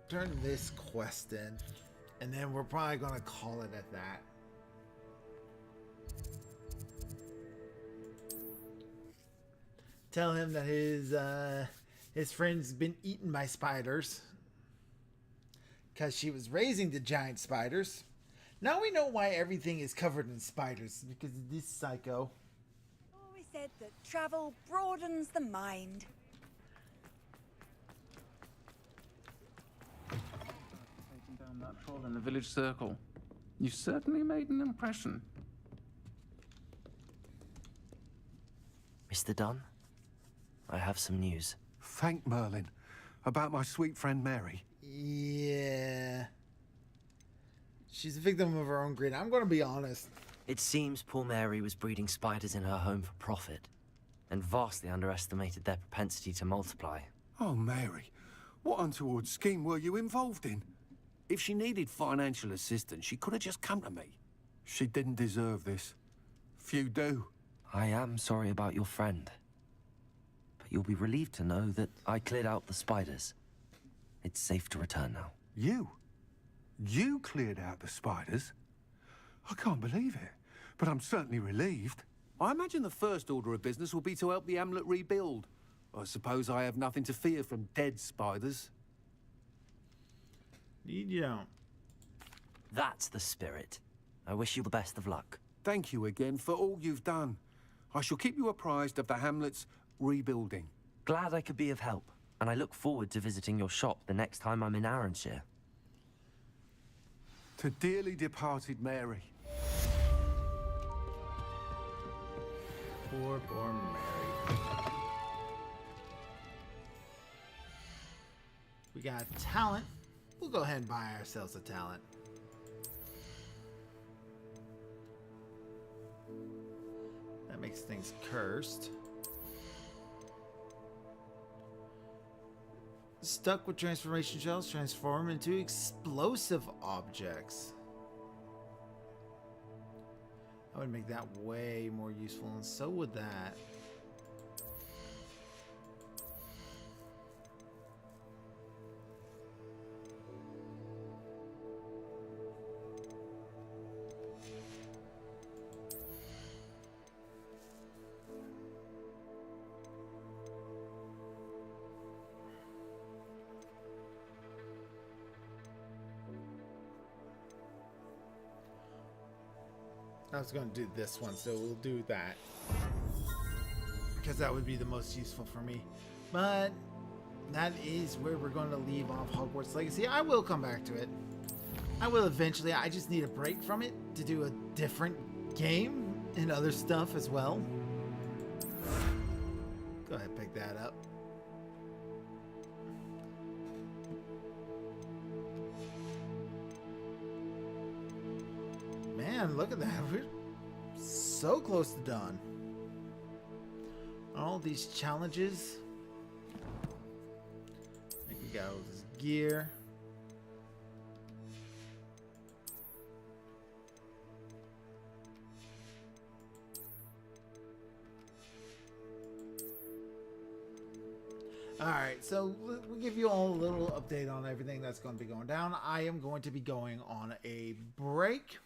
turn this quest in, and then we're probably going to call it at that. Tell him that his friend's been eaten by spiders because she was raising the giant spiders. Now we know why everything is covered in spiders, because of this psycho. Always said that travel broadens the mind. Taking down that troll in the village circle. You certainly made an impression. Mr. Dunn, I have some news. Thank Merlin. About my sweet friend Mary. Yeah. She's a victim of her own greed. I'm going to be honest. It seems poor Mary was breeding spiders in her home for profit, and vastly underestimated their propensity to multiply. Oh, Mary. What untoward scheme were you involved in? If she needed financial assistance, she could have just come to me. She didn't deserve this. Few do. I am sorry about your friend. But you'll be relieved to know that I cleared out the spiders. It's safe to return now. You? You cleared out the spiders? I can't believe it, but I'm certainly relieved. I imagine the first order of business will be to help the amulet rebuild. I suppose I have nothing to fear from dead spiders. You don't. That's the spirit. I wish you the best of luck. Thank you again for all you've done. I shall keep you apprised of the hamlet's rebuilding. Glad I could be of help, and I look forward to visiting your shop the next time I'm in Arranshire. To dearly departed Mary. Poor Mary. We got talent. We'll go ahead and buy ourselves a talent. That makes things cursed. Stuck with transformation shells, transform into explosive objects. That would make that way more useful, and so would that. I was going to do this one, so we'll do that. Because that would be the most useful for me. But that is where we're going to leave off Hogwarts Legacy. I will come back to it. I will eventually. I just need a break from it to do a different game and other stuff as well. Go ahead and pick that up. Man, look at that. We're so close to done. All these challenges. Check out his gear. Alright, so we'll give you all a little update on everything that's going to be going down. I am going to be going on a break.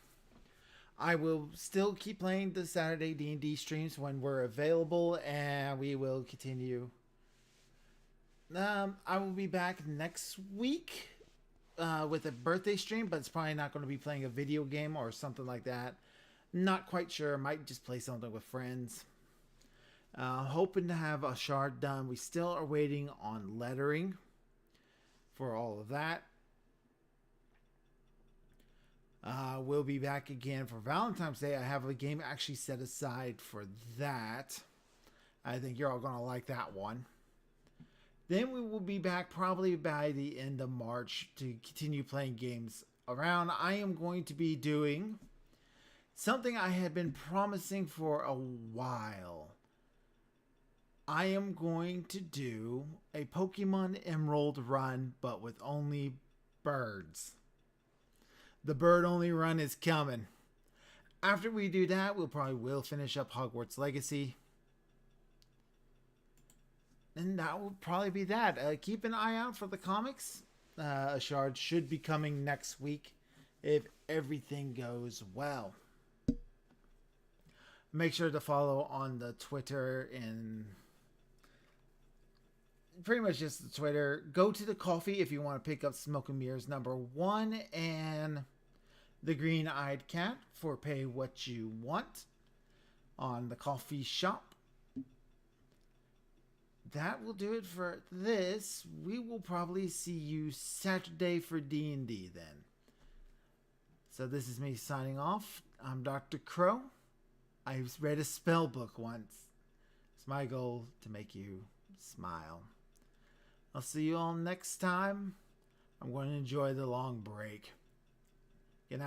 I will still keep playing the Saturday D&D streams when we're available, and we will continue. I will be back next week with a birthday stream, but it's probably not going to be playing a video game or something like that. Not quite sure. I might just play something with friends. Hoping to have a shard done. We still are waiting on lettering for all of that. We'll be back again for Valentine's Day. I have a game actually set aside for that. I think you're all going to like that one. Then we will be back probably by the end of March to continue playing games around. I am going to be doing something I have been promising for a while. I am going to do a Pokemon Emerald run, but with only birds. The bird only run is coming. After we do that, we'll probably finish up Hogwarts Legacy. And that will probably be that. Keep an eye out for the comics. A shard should be coming next week if everything goes well. Make sure to follow on the Twitter and pretty much just the Twitter. Go to the coffee if you want to pick up Smoke and Mirrors #1 and the Green-Eyed Cat for Pay What You Want on the coffee shop. That will do it for this. We will probably see you Saturday for D&D then. So this is me signing off. I'm Dr. Crow. I read a spell book once. It's my goal to make you smile. I'll see you all next time. I'm going to enjoy the long break. Good night.